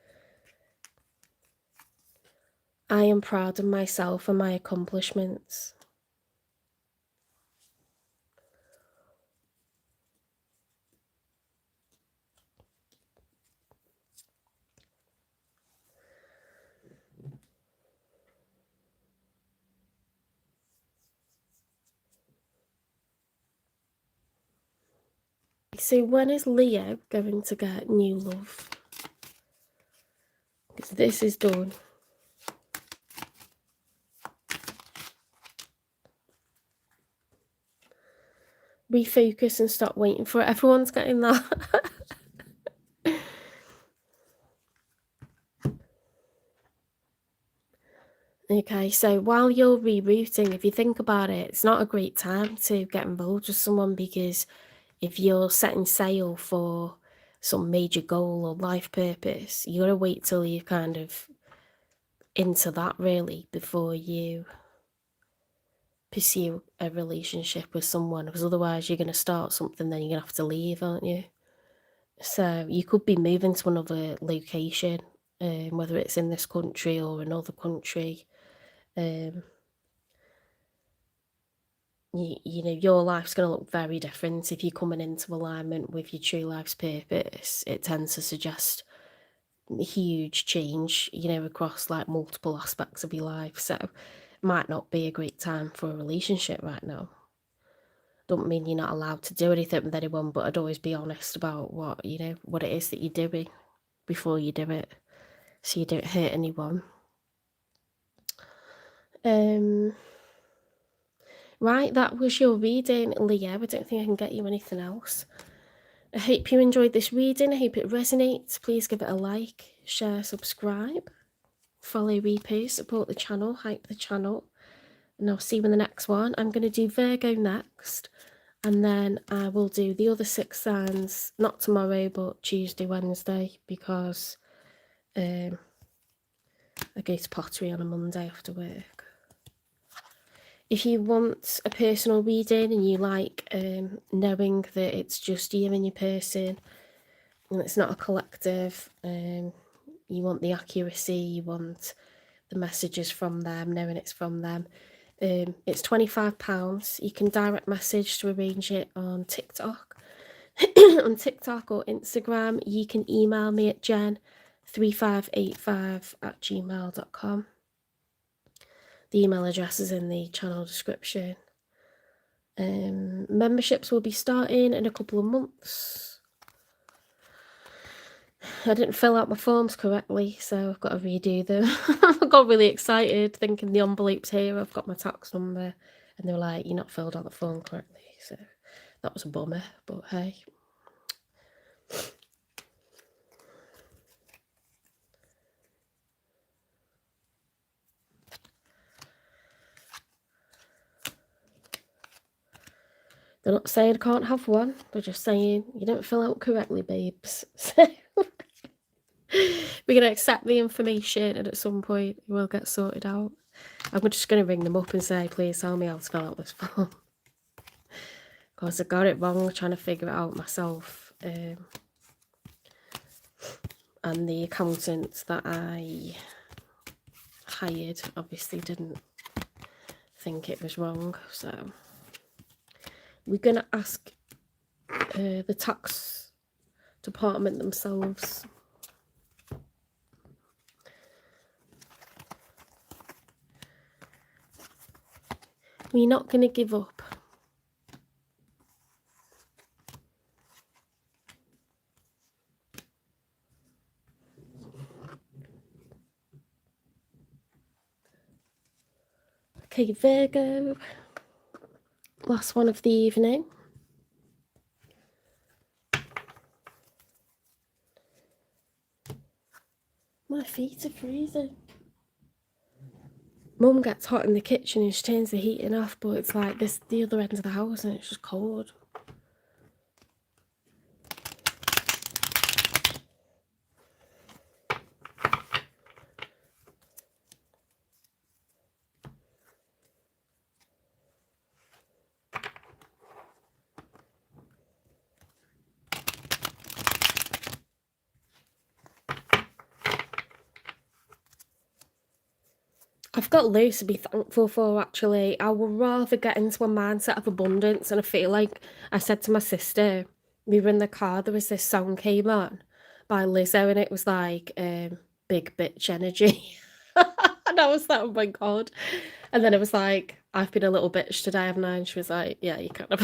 I am proud of myself and my accomplishments. So when is Leo going to get new love? Because this is done. Refocus and stop waiting for it. Everyone's getting that. Okay, so while you're rerouting, if you think about it, it's not a great time to get involved with someone, because if you're setting sail for some major goal or life purpose, you gotta wait till you're kind of into that, really, before you pursue a relationship with someone, because otherwise you're gonna start something, then you're gonna have to leave, aren't you? So you could be moving to another location, whether it's in this country or another country. You know, your life's going to look very different if you're coming into alignment with your true life's purpose. It tends to suggest huge change, you know, across like multiple aspects of your life. So it might not be a great time for a relationship right now. Don't mean you're not allowed to do anything with anyone, but I'd always be honest about what, you know, what it is that you're doing before you do it, so you don't hurt anyone. Right, that was your reading, Leo. I don't think I can get you anything else. I hope you enjoyed this reading. I hope it resonates. Please give it a like, share, subscribe, follow, repost, support the channel, hype the channel. And I'll see you in the next one. I'm going to do Virgo next, and then I will do the other 6 signs, not tomorrow, but Tuesday, Wednesday, because I go to pottery on a Monday after work. If you want a personal reading and you like knowing that it's just you and your person, and it's not a collective, you want the accuracy, you want the messages from them, knowing it's from them, it's £25. You can direct message to arrange it on TikTok. On TikTok or Instagram, you can email me at jen3585@gmail.com. The email address is in the channel description. Memberships will be starting in a couple of months. I didn't fill out my forms correctly, so I've got to redo them. I got really excited thinking the envelope's here, I've got my tax number, and they were like, you're not filled out the form correctly. So that was a bummer, but hey. They're not saying I can't have one, they're just saying you don't fill out correctly, babes. So we're going to accept the information, and at some point it will get sorted out. I'm just going to ring them up and say, please tell me how to fill out this form. because I got it wrong trying to figure it out myself. And the accountant that I hired obviously didn't think it was wrong, so we're going to ask the tax department themselves. We're not going to give up. Okay, Virgo, last one of the evening. My feet are freezing. Mum gets hot in the kitchen and she turns the heating off, but it's like this the other end of the house and it's just cold. I've got loads to be thankful for, actually. I would rather get into a mindset of abundance, and I feel like I said to my sister, we were in the car, there was this song came on by Lizzo, and it was like, Big Bitch Energy. And I was like, oh my God. And then it was like, I've been a little bitch today, haven't I? And she was like, yeah, you kind of.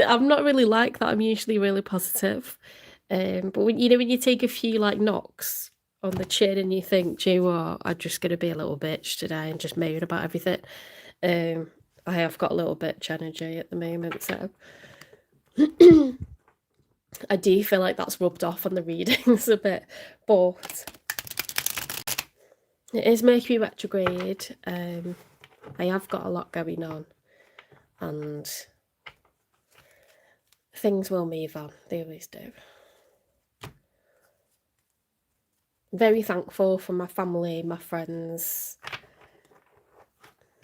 I'm not really like that. I'm usually really positive. But when you take a few like knocks on the chin and you think, do you know what, I'm just gonna be a little bitch today and just moan about everything. I have got a little bitch energy at the moment, so I do feel like that's rubbed off on the readings a bit, but it is Mercury retrograde. I have got a lot going on, and things will move on. They always do. Very thankful for my family, my friends.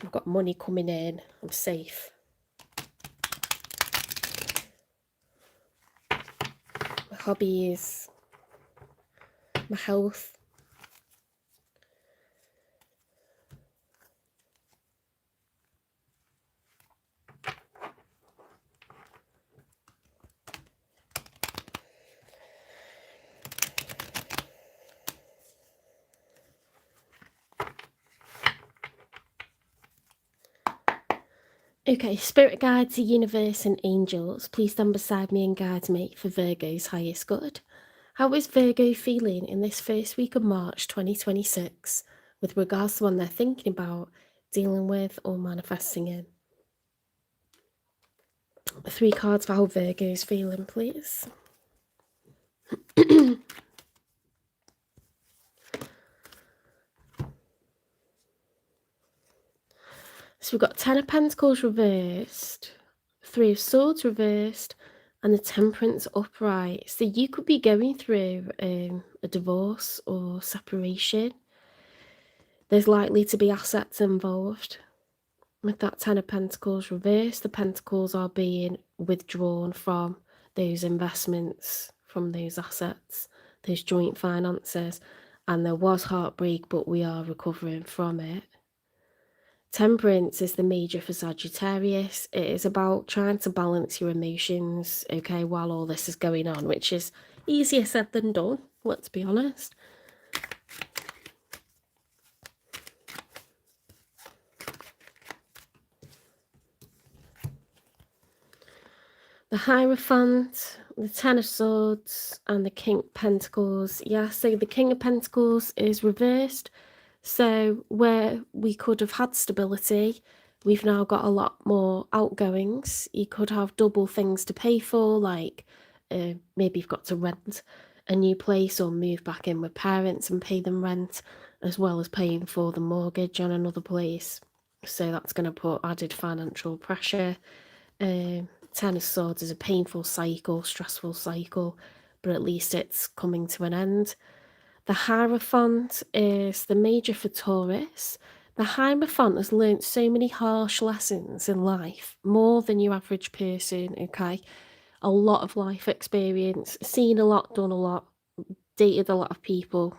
I've got money coming in. I'm safe. My hobbies, my health. Okay, spirit guides, the universe and angels, please stand beside me and guide me for Virgo's highest good. How is Virgo feeling in this first week of March 2026 with regards to what they're thinking about, dealing with or manifesting in? 3 cards for how Virgo's feeling, please. So we've got 10 of Pentacles reversed, 3 of Swords reversed, and the Temperance upright. So you could be going through a divorce or separation. There's likely to be assets involved. With that 10 of Pentacles reversed, the Pentacles are being withdrawn from those investments, from those assets, those joint finances. And there was heartbreak, but we are recovering from it. Temperance is the major for Sagittarius. It is about trying to balance your emotions, okay, while all this is going on, which is easier said than done, let's be honest. The Hierophant, the Ten of Swords, and the King of Pentacles. Yeah, so the King of Pentacles is reversed. So where we could have had stability, we've now got a lot more outgoings. You could have double things to pay for, like maybe you've got to rent a new place or move back in with parents and pay them rent, as well as paying for the mortgage on another place. So that's going to put added financial pressure. 10 of Swords is a painful cycle, stressful cycle, but at least it's coming to an end. The Hierophant is the major for Taurus. The Hierophant has learnt so many harsh lessons in life, more than your average person, okay? A lot of life experience, seen a lot, done a lot, dated a lot of people,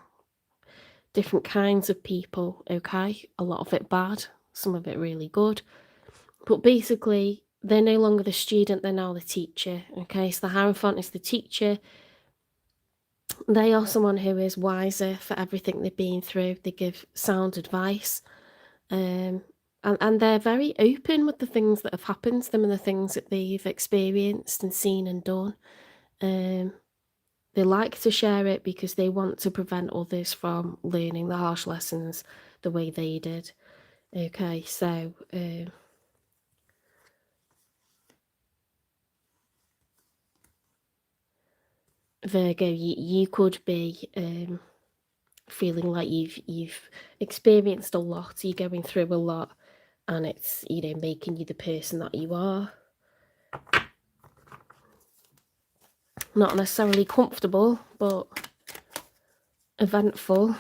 different kinds of people, okay? A lot of it bad, some of it really good. But basically, they're no longer the student, they're now the teacher, okay? So the Hierophant is the teacher. They are someone who is wiser for everything they've been through. They give sound advice. And they're very open with the things that have happened to them and the things that they've experienced and seen and done. They like to share it because they want to prevent others from learning the harsh lessons the way they did. Okay, so Virgo, you could be feeling like you've experienced a lot, you're going through a lot, and it's, you know, making you the person that you are. Not necessarily comfortable, but eventful,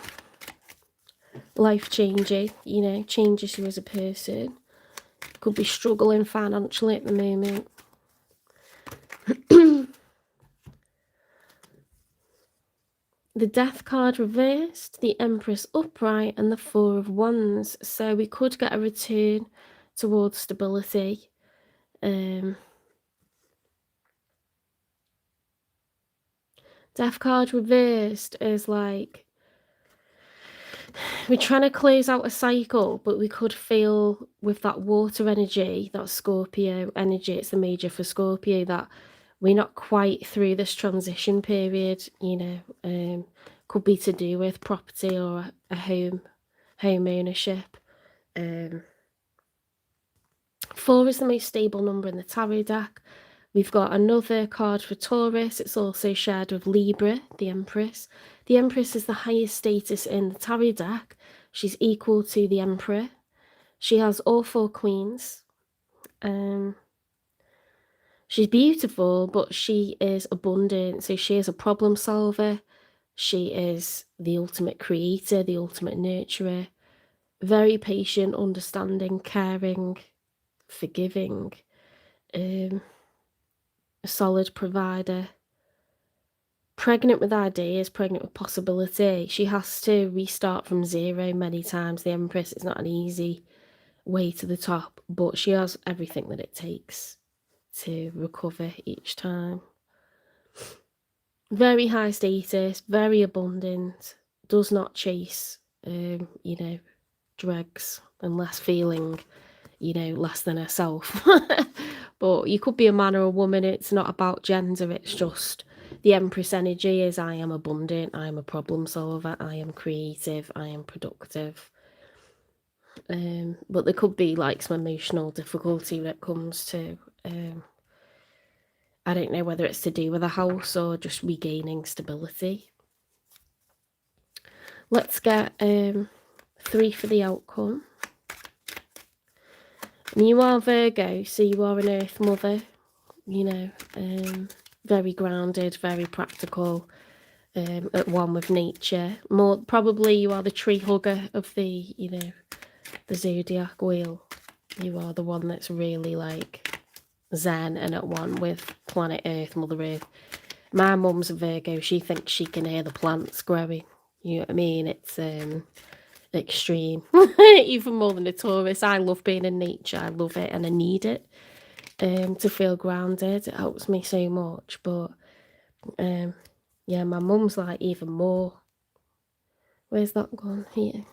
life-changing, you know, changes you as a person. Could be struggling financially at the moment. The Death card reversed, the Empress upright, and the Four of Wands. So we could get a return towards stability. Death card reversed is like we're trying to close out a cycle, but we could feel with that water energy, that Scorpio energy, it's the major for Scorpio, that we're not quite through this transition period, you know. Could be to do with property or a home ownership. 4 is the most stable number in the tarot deck. We've got another card for Taurus. It's also shared with Libra, the Empress. The Empress is the highest status in the tarot deck. She's equal to the Emperor. She has all 4 queens. She's beautiful, but she is abundant. So she is a problem solver. She is the ultimate creator, the ultimate nurturer. Very patient, understanding, caring, forgiving. A solid provider. Pregnant with ideas, pregnant with possibility. She has to restart from zero many times. The Empress is not an easy way to the top, but she has everything that it takes to recover each time. Very high status, very abundant, does not chase, you know, dregs, unless feeling, you know, less than herself. But you could be a man or a woman. It's not about gender. It's just the Empress energy is I am abundant. I am a problem solver. I am creative. I am productive. But there could be like some emotional difficulty when it comes to, I don't know whether it's to do with a house or just regaining stability. Let's get 3 for the outcome. And you are Virgo, so you are an Earth mother, you know, very grounded, very practical, at one with nature. More probably you are the tree hugger of the, you know, the zodiac wheel. You are the one that's really like zen and at one with planet Earth, Mother Earth. My mum's a Virgo. She thinks she can hear the plants growing. You know what I mean? It's extreme. Even more than a Taurus. I love being in nature. I love it and I need it to feel grounded. It helps me so much. But yeah, my mum's like even more. Where's that gone? Here.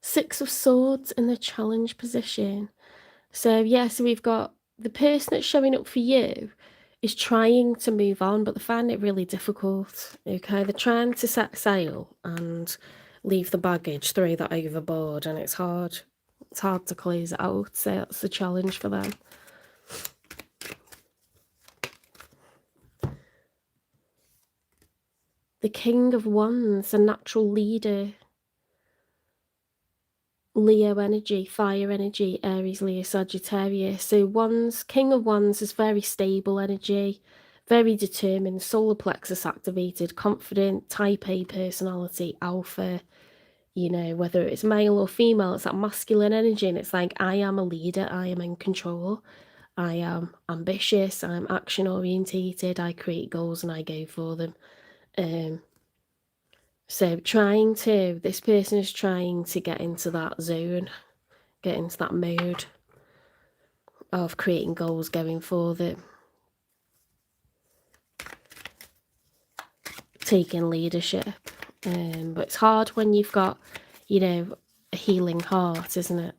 6 of Swords in the challenge position. So yeah, so we've got the person that's showing up for you is trying to move on, but they find it really difficult. Okay, they're trying to set sail and leave the baggage, throw that overboard, and it's hard. It's hard to close it out. So that's the challenge for them. The King of Wands, a natural leader. Leo energy, fire energy, Aries, Leo, Sagittarius. So Wands, King of Wands is very stable energy, very determined, solar plexus activated, confident, type A personality, alpha. you know, whether it's male or female, it's that masculine energy, and it's like, I am a leader, I am in control, I am ambitious, I'm action orientated, I create goals and I go for them. So this person is trying to get into that zone, get into that mode of creating goals, going for them, taking leadership. But it's hard when you've got, you know, a healing heart, isn't it?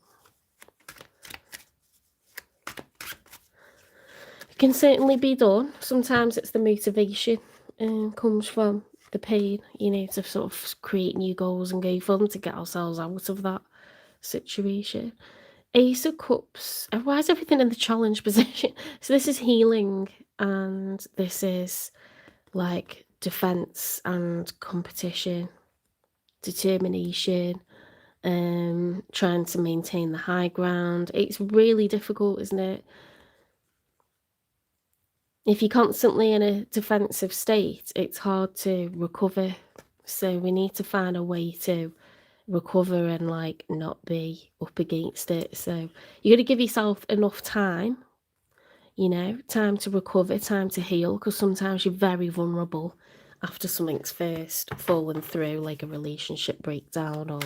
It can certainly be done. Sometimes it's the motivation comes from the pain, you know, to sort of create new goals and go for them to get ourselves out of that situation. Ace of Cups. Why is everything in the challenge position? So this is healing, and this is like defense and competition, determination, trying to maintain the high ground. It's really difficult, isn't it? If you're constantly in a defensive state, it's hard to recover. So we need to find a way to recover and like not be up against it. So you got to give yourself enough time, you know, time to recover, time to heal, because sometimes you're very vulnerable after something's first fallen through, like a relationship breakdown or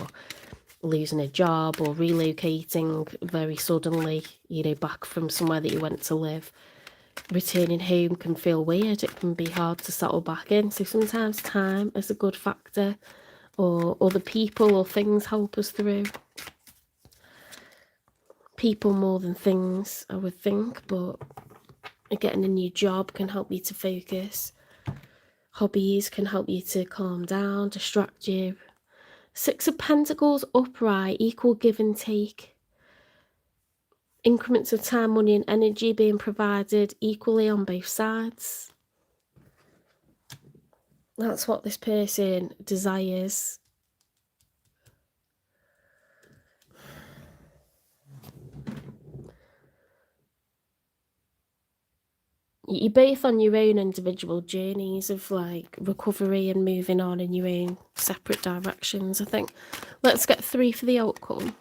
losing a job or relocating very suddenly, you know, back from somewhere that you went to live. Returning home can feel weird. It can be hard to settle back in. So sometimes time is a good factor, or other people or things help us through. People more than things, I would think, but getting a new job can help you to focus. Hobbies can help you to calm down, distract you. Six of Pentacles upright, equal give and take. Increments of time, money and energy being provided equally on both sides. That's what this person desires. You're both on your own individual journeys of like recovery and moving on in your own separate directions, I think. Let's get 3 for the outcome.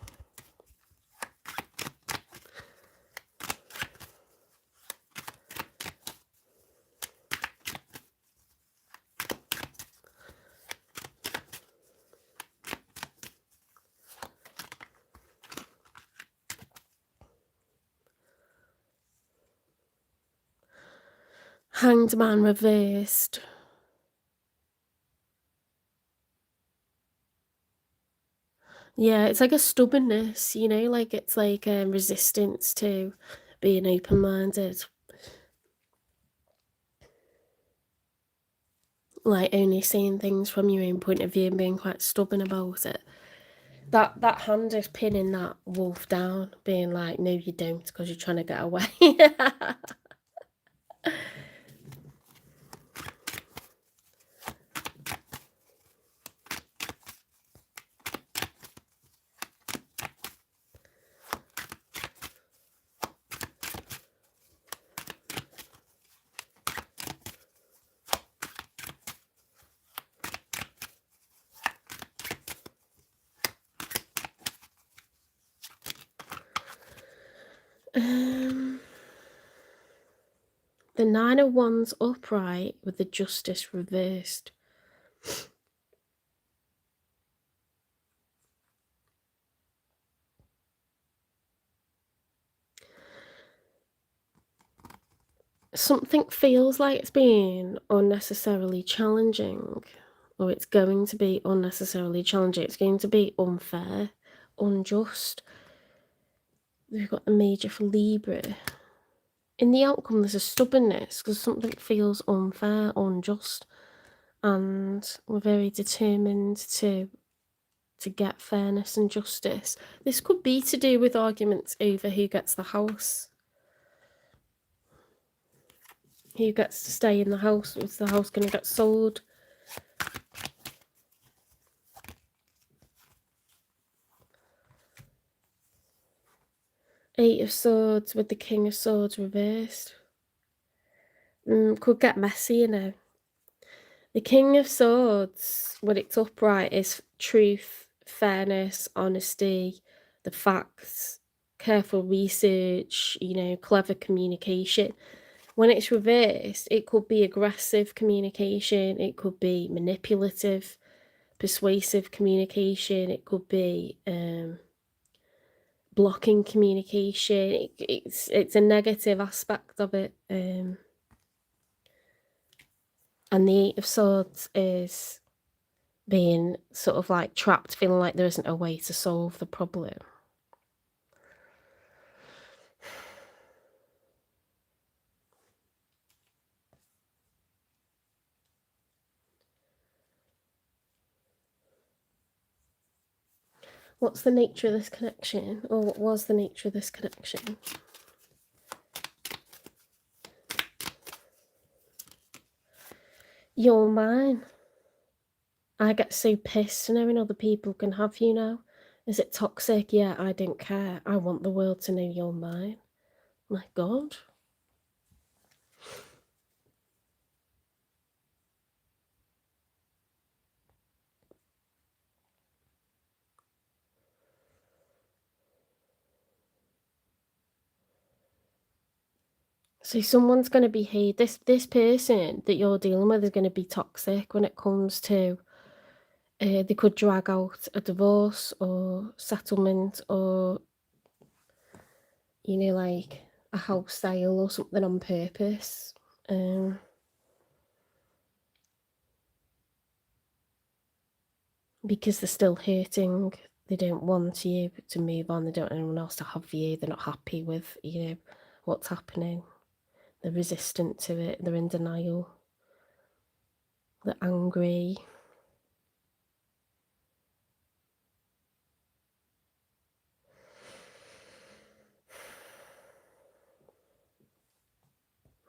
Hanged Man reversed. Yeah, it's like a stubbornness, you know, like it's like a resistance to being open-minded. Like only seeing things from your own point of view and being quite stubborn about it. That hand is pinning that wolf down, being like, no you don't, because you're trying to get away. The 9 of Wands upright with the Justice reversed. Something feels like it's being unnecessarily challenging, or it's going to be unnecessarily challenging. It's going to be unfair, unjust. We've got the Major for Libra. In the outcome, there's a stubbornness because something feels unfair, unjust, and we're very determined to get fairness and justice. This could be to do with arguments over who gets the house. Who gets to stay in the house? Is the house going to get sold? Eight of Swords with the King of Swords reversed. Could get messy, you know. The King of Swords, when it's upright, is truth, fairness, honesty, the facts, careful research, you know, clever communication. When it's reversed, it could be aggressive communication, it could be manipulative, persuasive communication, it could be blocking communication. It's a negative aspect of it. And the Eight of Swords is being sort of like trapped, feeling like there isn't a way to solve the problem. What's the nature of this connection? Or what was the nature of this connection? You're mine. I get so pissed knowing other people can have you now. Is it toxic? Yeah, I don't care. I want the world to know you're mine. My God. So someone's going to be here. This person that you're dealing with is going to be toxic when it comes to they could drag out a divorce or settlement, or, you know, like a house sale or something on purpose. Because they're still hurting. They don't want you to move on. They don't want anyone else to have you. They're not happy with, you know, what's happening. They're resistant to it. They're in denial. They're angry.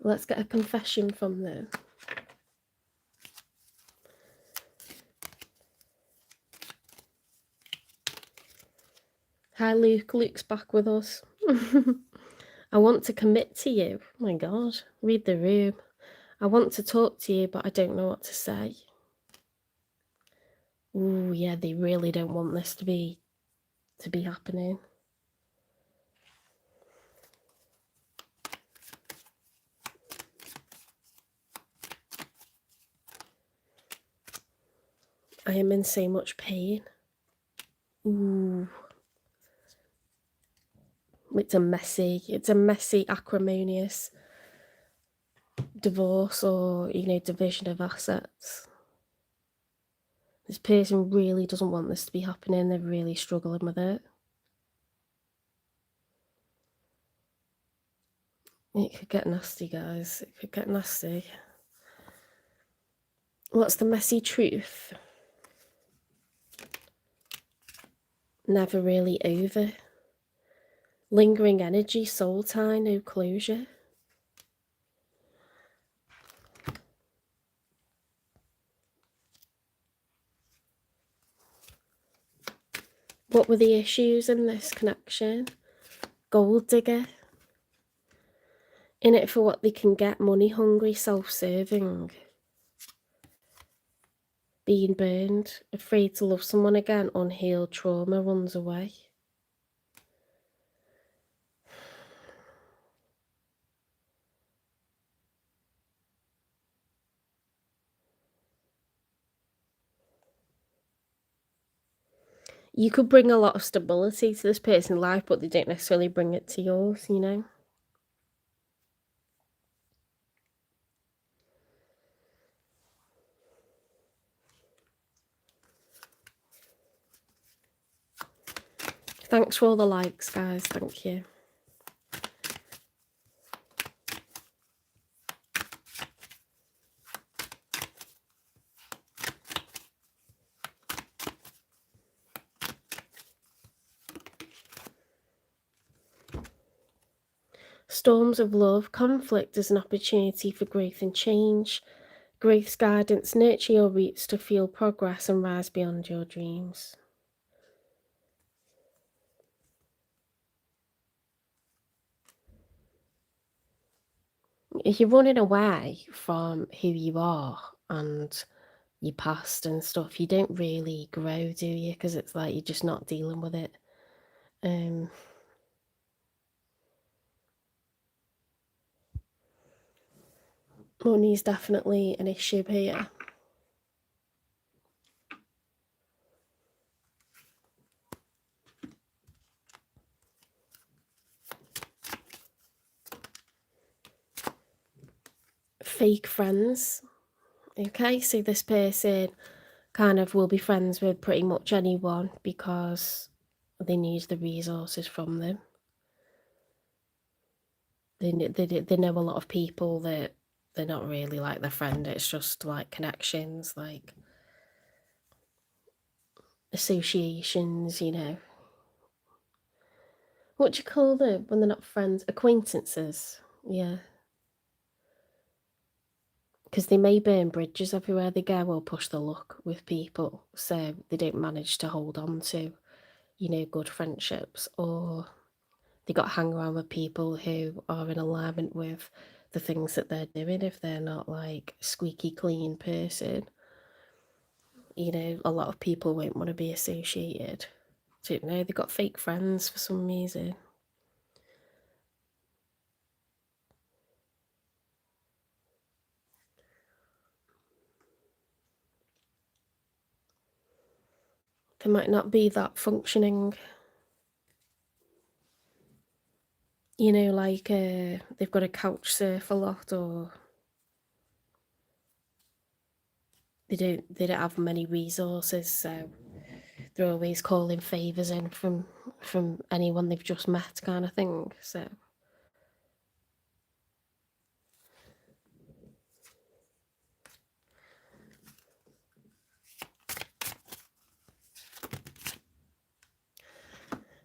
Let's get a confession from them. Hi, Luke. Luke's back with us. I want to commit to you. Oh my God. Read the room. I want to talk to you, but I don't know what to say. Ooh, yeah, they really don't want this to be happening. I am in so much pain. Ooh. It's a messy, acrimonious divorce, or, you know, division of assets. This person really doesn't want this to be happening. They're really struggling with it. It could get nasty, guys. It could get nasty. What's the messy truth? Never really over. Lingering energy, soul tie, no closure. What were the issues in this connection? Gold digger. In it for what they can get, money hungry, self-serving. Being burned, afraid to love someone again, unhealed trauma runs away. You could bring a lot of stability to this person's life, but they don't necessarily bring it to yours, you know? Thanks for all the likes, guys. Thank you. Storms of love. Conflict is an opportunity for growth and change. Growth's guidance. Nurture your roots to feel progress and rise beyond your dreams. If you're running away from who you are and your past and stuff, you don't really grow, do you? Because it's like you're just not dealing with it. Money's definitely an issue here. Fake friends. Okay, so this person kind of will be friends with pretty much anyone because they need the resources from them. They know a lot of people that they're not really like their friend. It's just like connections, like associations, you know. What do you call them when they're not friends? Acquaintances. Yeah. Because they may burn bridges everywhere they go or push their luck with people, so they don't manage to hold on to, you know, good friendships, or they got to hang around with people who are in alignment with the things that they're doing. If they're not like squeaky clean person, you know, a lot of people won't want to be associated. So, you know, they got fake friends for some reason. They might not be that functioning. You know, like they've got to couch surf a lot, or they don't have many resources, so they're always calling favours in from anyone they've just met, kind of thing. So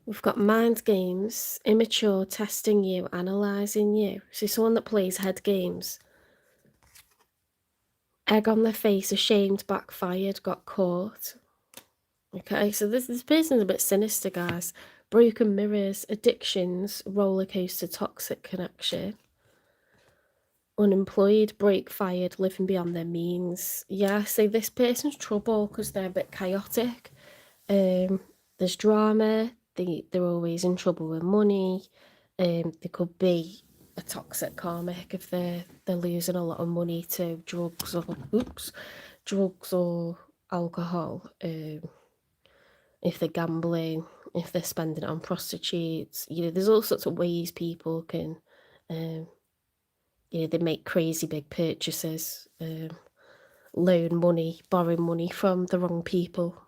we've got mind games, immature, testing you, analysing you. So someone that plays head games. Egg on their face, ashamed, backfired, got caught. Okay, so this person's a bit sinister, guys. Broken mirrors, addictions, roller coaster, toxic connection. Unemployed, break fired, living beyond their means. Yeah, so this person's trouble because they're a bit chaotic. There's drama. They're always in trouble with money. They could be a toxic karmic if they're losing a lot of money to drugs or alcohol. If they're gambling, if they're spending it on prostitutes, you know, there's all sorts of ways people can, you know, they make crazy big purchases, loan money, borrow money from the wrong people,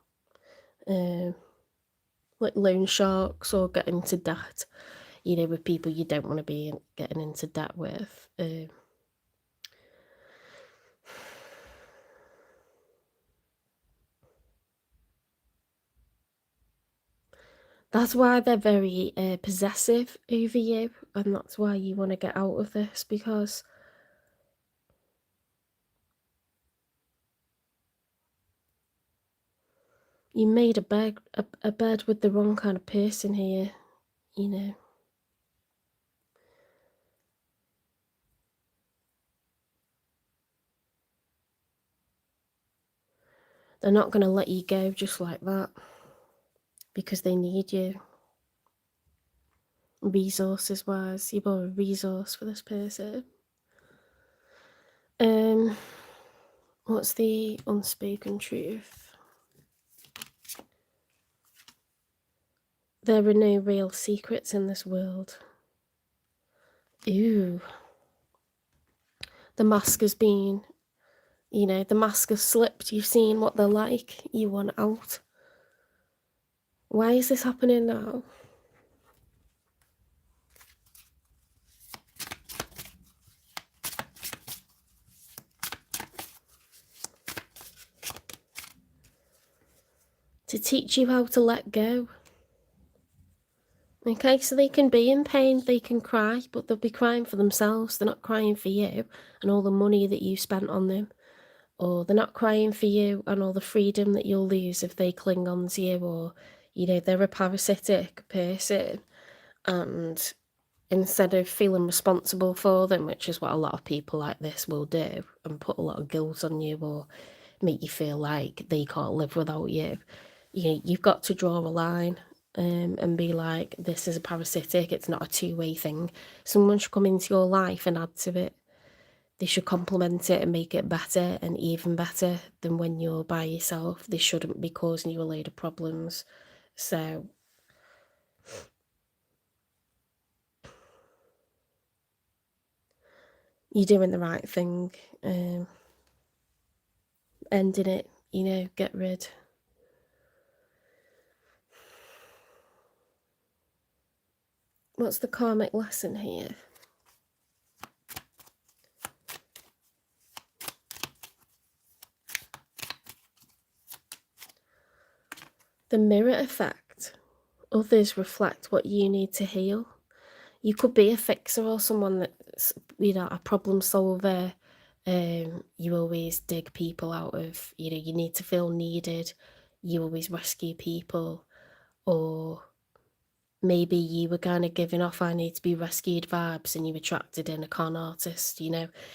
like loan sharks, or get into debt, you know, with people you don't want to be getting into debt with. That's why they're very possessive over you, and that's why you want to get out of this, because you made a bed with the wrong kind of person here, you know. They're not going to let you go just like that, because they need you. Resources wise, you're a resource for this person. What's the unspoken truth? There are no real secrets in this world. Ooh. The mask has been, you know, the mask has slipped. You've seen what they're like. You want out. Why is this happening now? To teach you how to let go. Okay, so they can be in pain, they can cry, but they'll be crying for themselves. They're not crying for you and all the money that you spent on them. Or they're not crying for you and all the freedom that you'll lose if they cling on to you, or, you know, they're a parasitic person. And instead of feeling responsible for them, which is what a lot of people like this will do, and put a lot of guilt on you, or make you feel like they can't live without you. You've got to draw a line and be like, this is a parasitic, it's not a two-way thing. Someone should come into your life and add to it. They should complement it and make it better and even better than when you're by yourself. They shouldn't be causing you a load of problems. So you're doing the right thing. Ending it, get rid. What's the karmic lesson here? The mirror effect. Others reflect what you need to heal. You could be a fixer or someone that's, a problem solver. You always dig people out of, you need to feel needed. You always rescue people. Or maybe you were kind of giving off I need to be rescued vibes and you attracted in a con artist,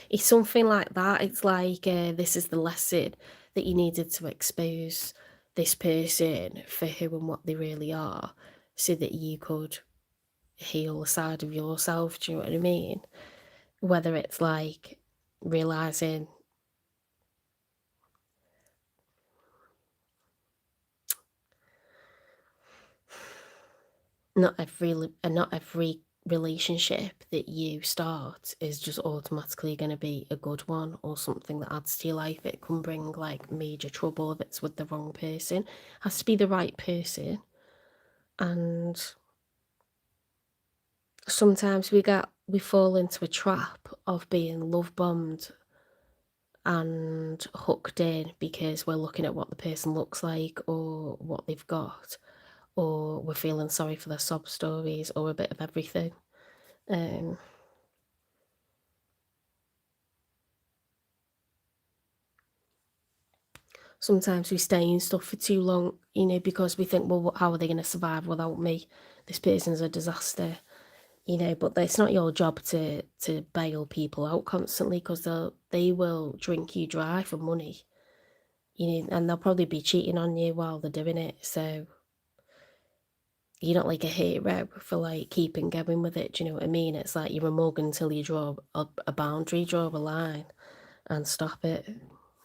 It's something like that. It's like this is the lesson that you needed to expose this person for who and what they really are so that you could heal a side of yourself. Do you know what I mean? Whether it's like realizing not every relationship that you start is just automatically going to be a good one or something that adds to your life. It can bring like major trouble if it's with the wrong person. It has to be the right person. And sometimes we fall into a trap of being love bombed and hooked in because we're looking at what the person looks like or what they've got, or we're feeling sorry for their sob stories, or a bit of everything. Sometimes we stay in stuff for too long, because we think, well, how are they going to survive without me? This person's a disaster, but it's not your job to bail people out constantly, because they will drink you dry for money, and they'll probably be cheating on you while they're doing it. So you're not like a hero for like keeping going with it. Do you know what I mean? It's like you're a mug until you draw a boundary, draw a line and stop it.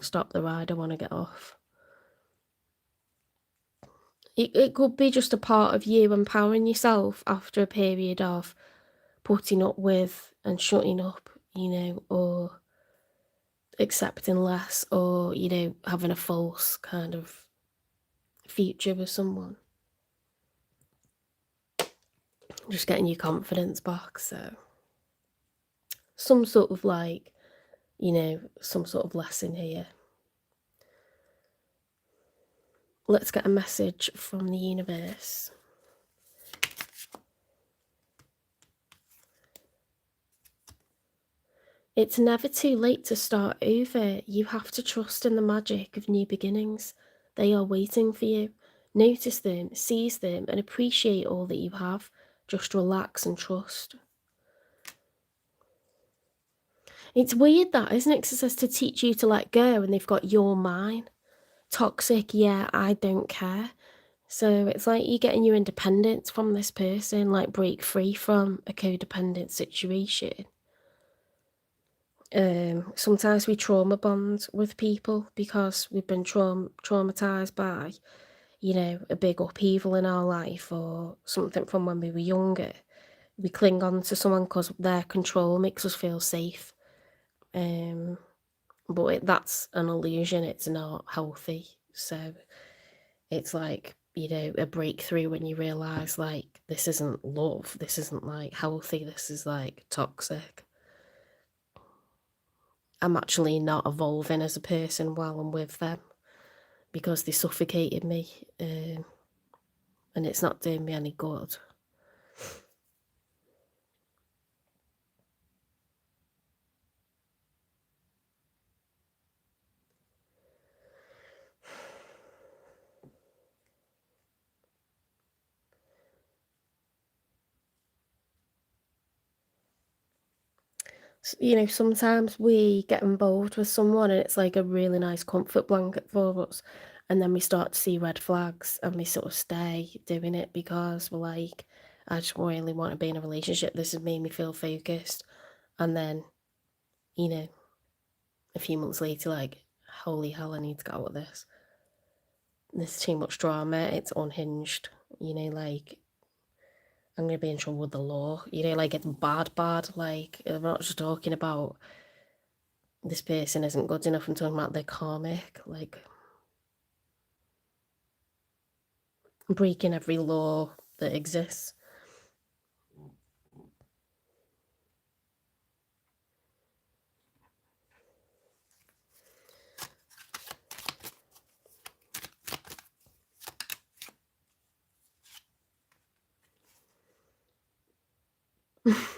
Stop the ride, I want to get off. It could be just a part of you empowering yourself after a period of putting up with and shutting up, or accepting less, or, having a false kind of future with someone. Just getting your confidence back. So some sort of like, some sort of lesson here. Let's get a message from the universe. It's never too late to start over. You have to trust in the magic of new beginnings. They are waiting for you. Notice them, seize them, and appreciate all that you have. Just relax and trust. It's weird that, isn't it? 'Cause it says to teach you to let go, and they've got your mine. Toxic, yeah, I don't care. So it's like you're getting your independence from this person, like break free from a codependent situation. Sometimes we trauma bond with people because we've been traumatized by, a big upheaval in our life or something from when we were younger. We cling on to someone because their control makes us feel safe. But that's an illusion. It's not healthy. So it's like, a breakthrough when you realize like this isn't love. This isn't like healthy. This is like toxic. I'm actually not evolving as a person while I'm with them because they suffocated me, and it's not doing me any good. You know, sometimes we get involved with someone and it's like a really nice comfort blanket for us, and then we start to see red flags and we sort of stay doing it because we're like, I just really want to be in a relationship. This has made me feel focused. And then, you know, a few months later, like, holy hell, I need to get out of this. There's too much drama. It's unhinged. You know, like, I'm going to be in trouble with the law. You know, like, it's bad. Like, I'm not just talking about this person isn't good enough. I'm talking about their karmic, like, breaking every law that exists.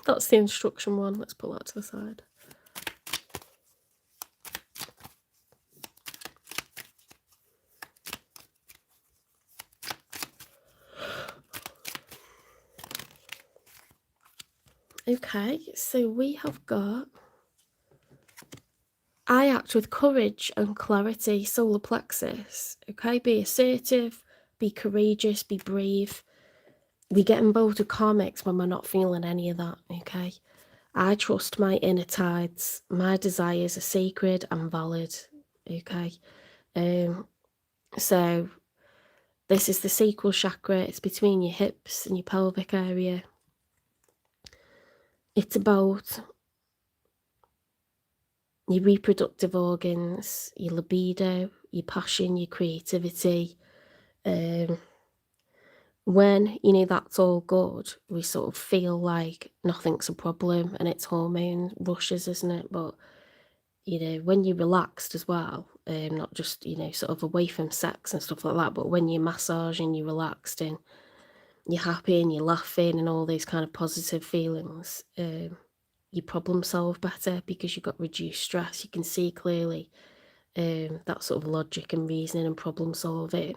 That's the instruction one. Let's pull that to the side. Okay, so we have got I act with courage and clarity, solar plexus. Okay, be assertive, be courageous, be brave. We get involved with karmics when we're not feeling any of that. Okay, I trust my inner tides. My desires are sacred and valid. Okay, so this is the sacral chakra. It's between your hips and your pelvic area. It's about your reproductive organs, your libido, your passion, your creativity. When, you know, that's all good, we sort of feel like nothing's a problem and it's hormone rushes, isn't it? But, you know, when you're relaxed as well, not just, you know, sort of away from sex and stuff like that, but when you're massaging, you're relaxed and you're happy and you're laughing and all these kind of positive feelings, you problem solve better because you've got reduced stress. You can see clearly, that sort of logic and reasoning and problem solving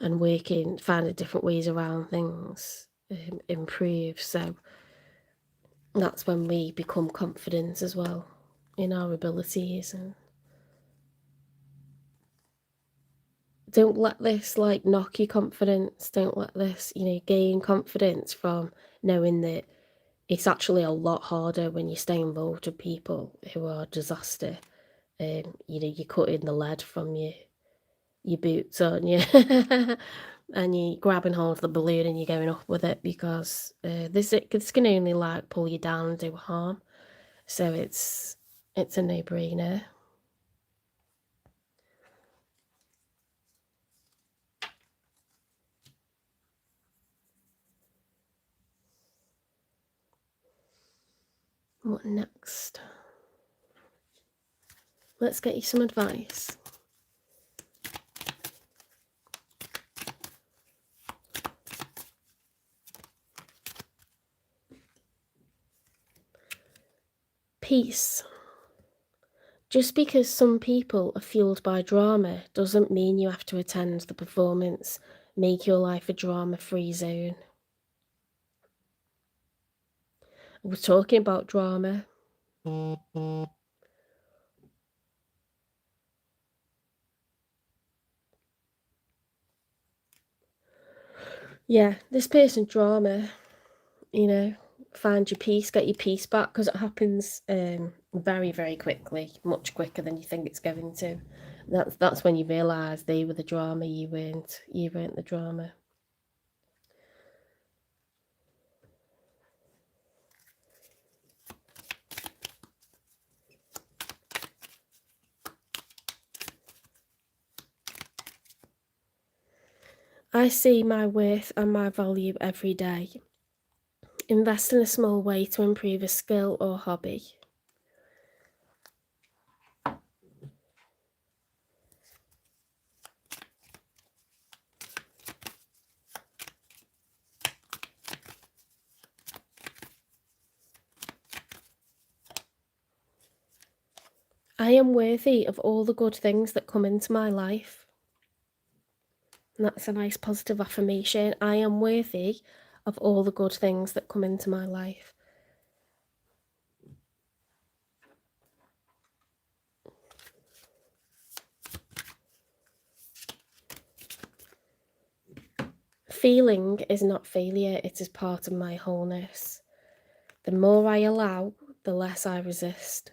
and working, finding different ways around things, improve. So that's when we become confident as well in our abilities. And don't let this like knock your confidence. Don't let this, you know, gain confidence from knowing that it's actually a lot harder when you stay involved with people who are disaster. You know, you're cutting the lead from your boots, aren't you? And you're grabbing hold of the balloon and you're going up with it because this can only like pull you down and do harm. So it's a no-brainer. What next? Let's get you some advice. Peace. Just because some people are fueled by drama doesn't mean you have to attend the performance. Make your life a drama-free zone. We're talking about drama. Yeah, this person drama, you know, find your peace, get your peace back, because it happens very, very quickly, much quicker than you think it's going to. That's when you realise they were the drama, you weren't the drama. I see my worth and my value every day. Invest in a small way to improve a skill or hobby. I am worthy of all the good things that come into my life. And that's a nice positive affirmation. I am worthy of all the good things that come into my life. Feeling is not failure, it is part of my wholeness. The more I allow, the less I resist.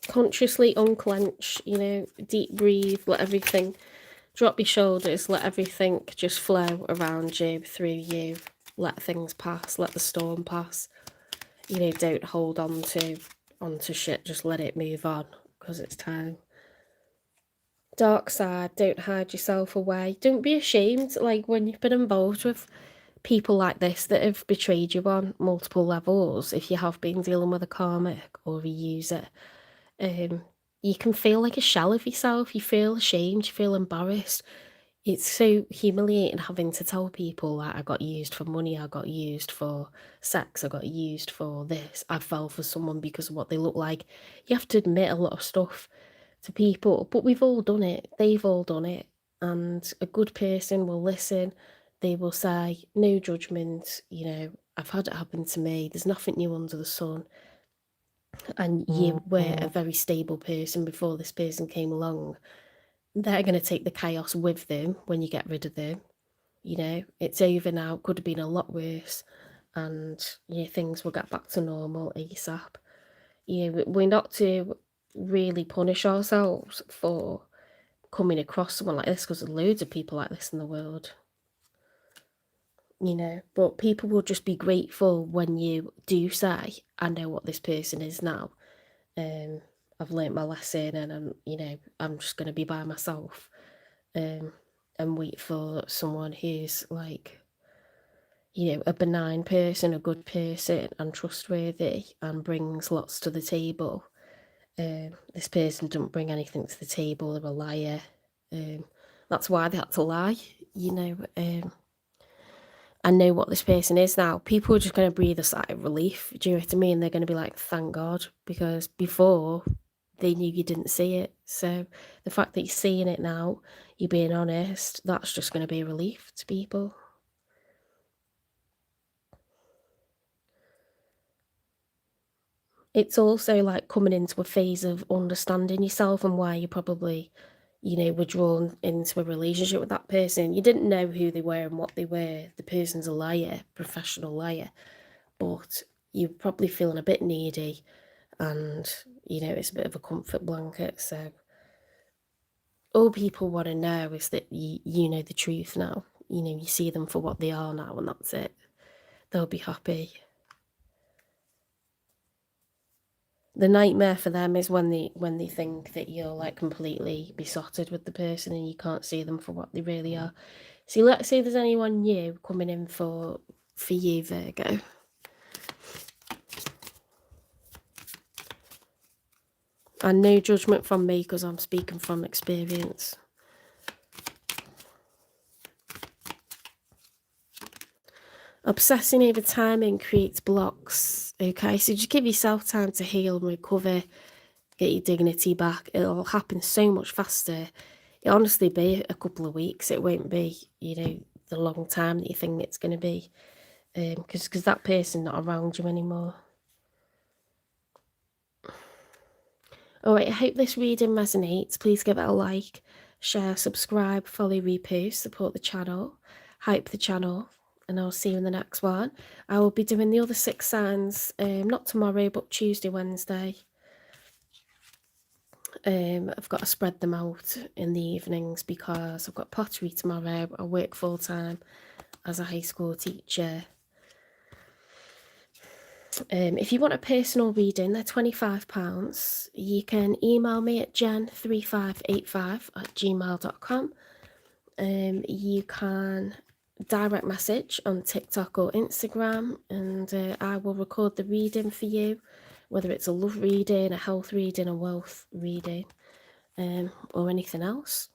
Consciously unclench, you know, deep breathe, let everything drop your shoulders, let everything just flow around you, through you. Let things pass, let the storm pass. You know, don't hold on to shit, just let it move on, because it's time. Dark side, don't hide yourself away. Don't be ashamed, like when you've been involved with people like this that have betrayed you on multiple levels, if you have been dealing with a karmic or a user, you can feel like a shell of yourself. You feel ashamed, you feel embarrassed. It's so humiliating having to tell people that I got used for money, I got used for sex, I got used for this, I fell for someone because of what they look like. You have to admit a lot of stuff to people, but we've all done it, they've all done it, and a good person will listen. They will say, no judgment, you know, I've had it happen to me, there's nothing new under the sun, and you were a very stable person before this person came along. They're going to take the chaos with them when you get rid of them. You know, it's over now, could have been a lot worse, and you know, things will get back to normal ASAP. You know, we're not to really punish ourselves for coming across someone like this, because there's loads of people like this in the world, you know, but people will just be grateful when you do say, I know what this person is now. I've learnt my lesson, and I'm just going to be by myself, and wait for someone who's like, you know, a benign person, a good person, and trustworthy, and brings lots to the table. This person doesn't bring anything to the table, they're a liar. That's why they had to lie, you know. I know what this person is now. People are just going to breathe a sigh of relief. Do you know what I mean? They're going to be like, thank God, because before they knew you didn't see it. So the fact that you're seeing it now, you're being honest, that's just going to be a relief to people. It's also like coming into a phase of understanding yourself and why you probably, you know, were drawn into a relationship with that person. You didn't know who they were and what they were. The person's a liar, professional liar, but you're probably feeling a bit needy, and, you know, it's a bit of a comfort blanket. So all people want to know is that you know the truth now. You know, you see them for what they are now, and that's it. They'll be happy. The nightmare for them is when they think that you're like completely besotted with the person and you can't see them for what they really are. See, let's say there's anyone new coming in for you, Virgo. And no judgment from me, because I'm speaking from experience. Obsessing over timing creates blocks, okay? So just give yourself time to heal and recover, get your dignity back. It'll happen so much faster. It'll honestly be a couple of weeks. It won't be, you know, the long time that you think it's going to be, because that person's not around you anymore. Alright, I hope this reading resonates. Please give it a like, share, subscribe, follow, repost, support the channel, hype the channel, and I'll see you in the next one. I will be doing the other 6 signs, not tomorrow, but Tuesday, Wednesday. I've got to spread them out in the evenings because I've got pottery tomorrow. I work full-time as a high school teacher. If you want a personal reading, they're £25. You can email me at jen3585@gmail.com. You can direct message on TikTok or Instagram, and I will record the reading for you, whether it's a love reading, a health reading, a wealth reading, or anything else.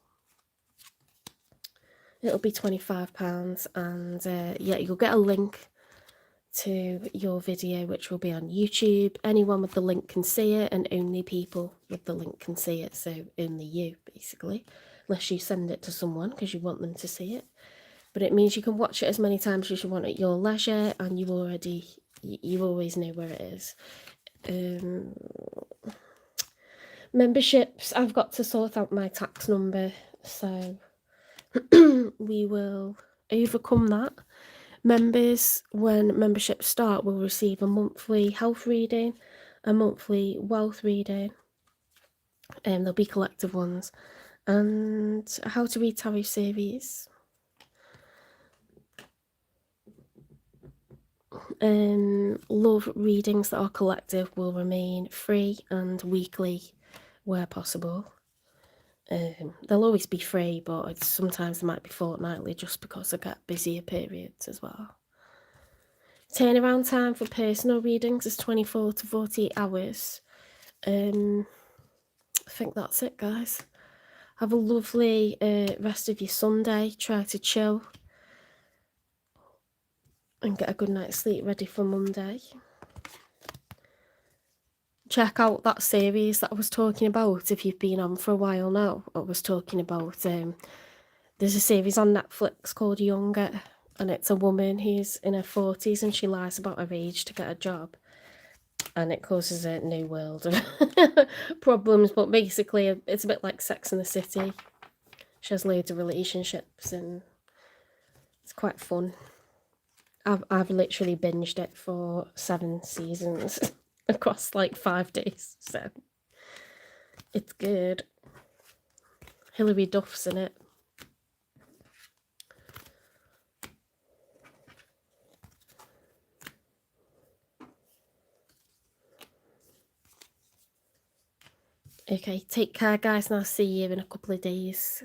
It'll be £25, and yeah, you'll get a link to your video, which will be on YouTube. Anyone with the link can see it, and only people with the link can see it, so only you, basically, unless you send it to someone because you want them to see it. but it means you can watch it as many times as you want at your leisure, and you always know where it is. Memberships, I've got to sort out my tax number, so we will overcome that. Members, when memberships start, will receive a monthly health reading, a monthly wealth reading, and there'll be collective ones, and how to read tarot series. Love readings that are collective will remain free and weekly where possible. They'll always be free, but sometimes they might be fortnightly just because I get busier periods as well. Turnaround time for personal readings is 24 to 48 hours. I think that's it, guys. Have a lovely rest of your Sunday. Try to chill and get a good night's sleep ready for Monday. Check out that series that I was talking about if you've been on for a while now. I was talking about, there's a series on Netflix called Younger, and it's a woman who's in her 40s and she lies about her age to get a job. And it causes a new world of problems, but basically it's a bit like Sex and the City. She has loads of relationships and it's quite fun. I've literally binged it for 7 seasons across like 5 days, so it's good. Hilary Duff's in it. Okay, take care, guys, and I'll see you in a couple of days.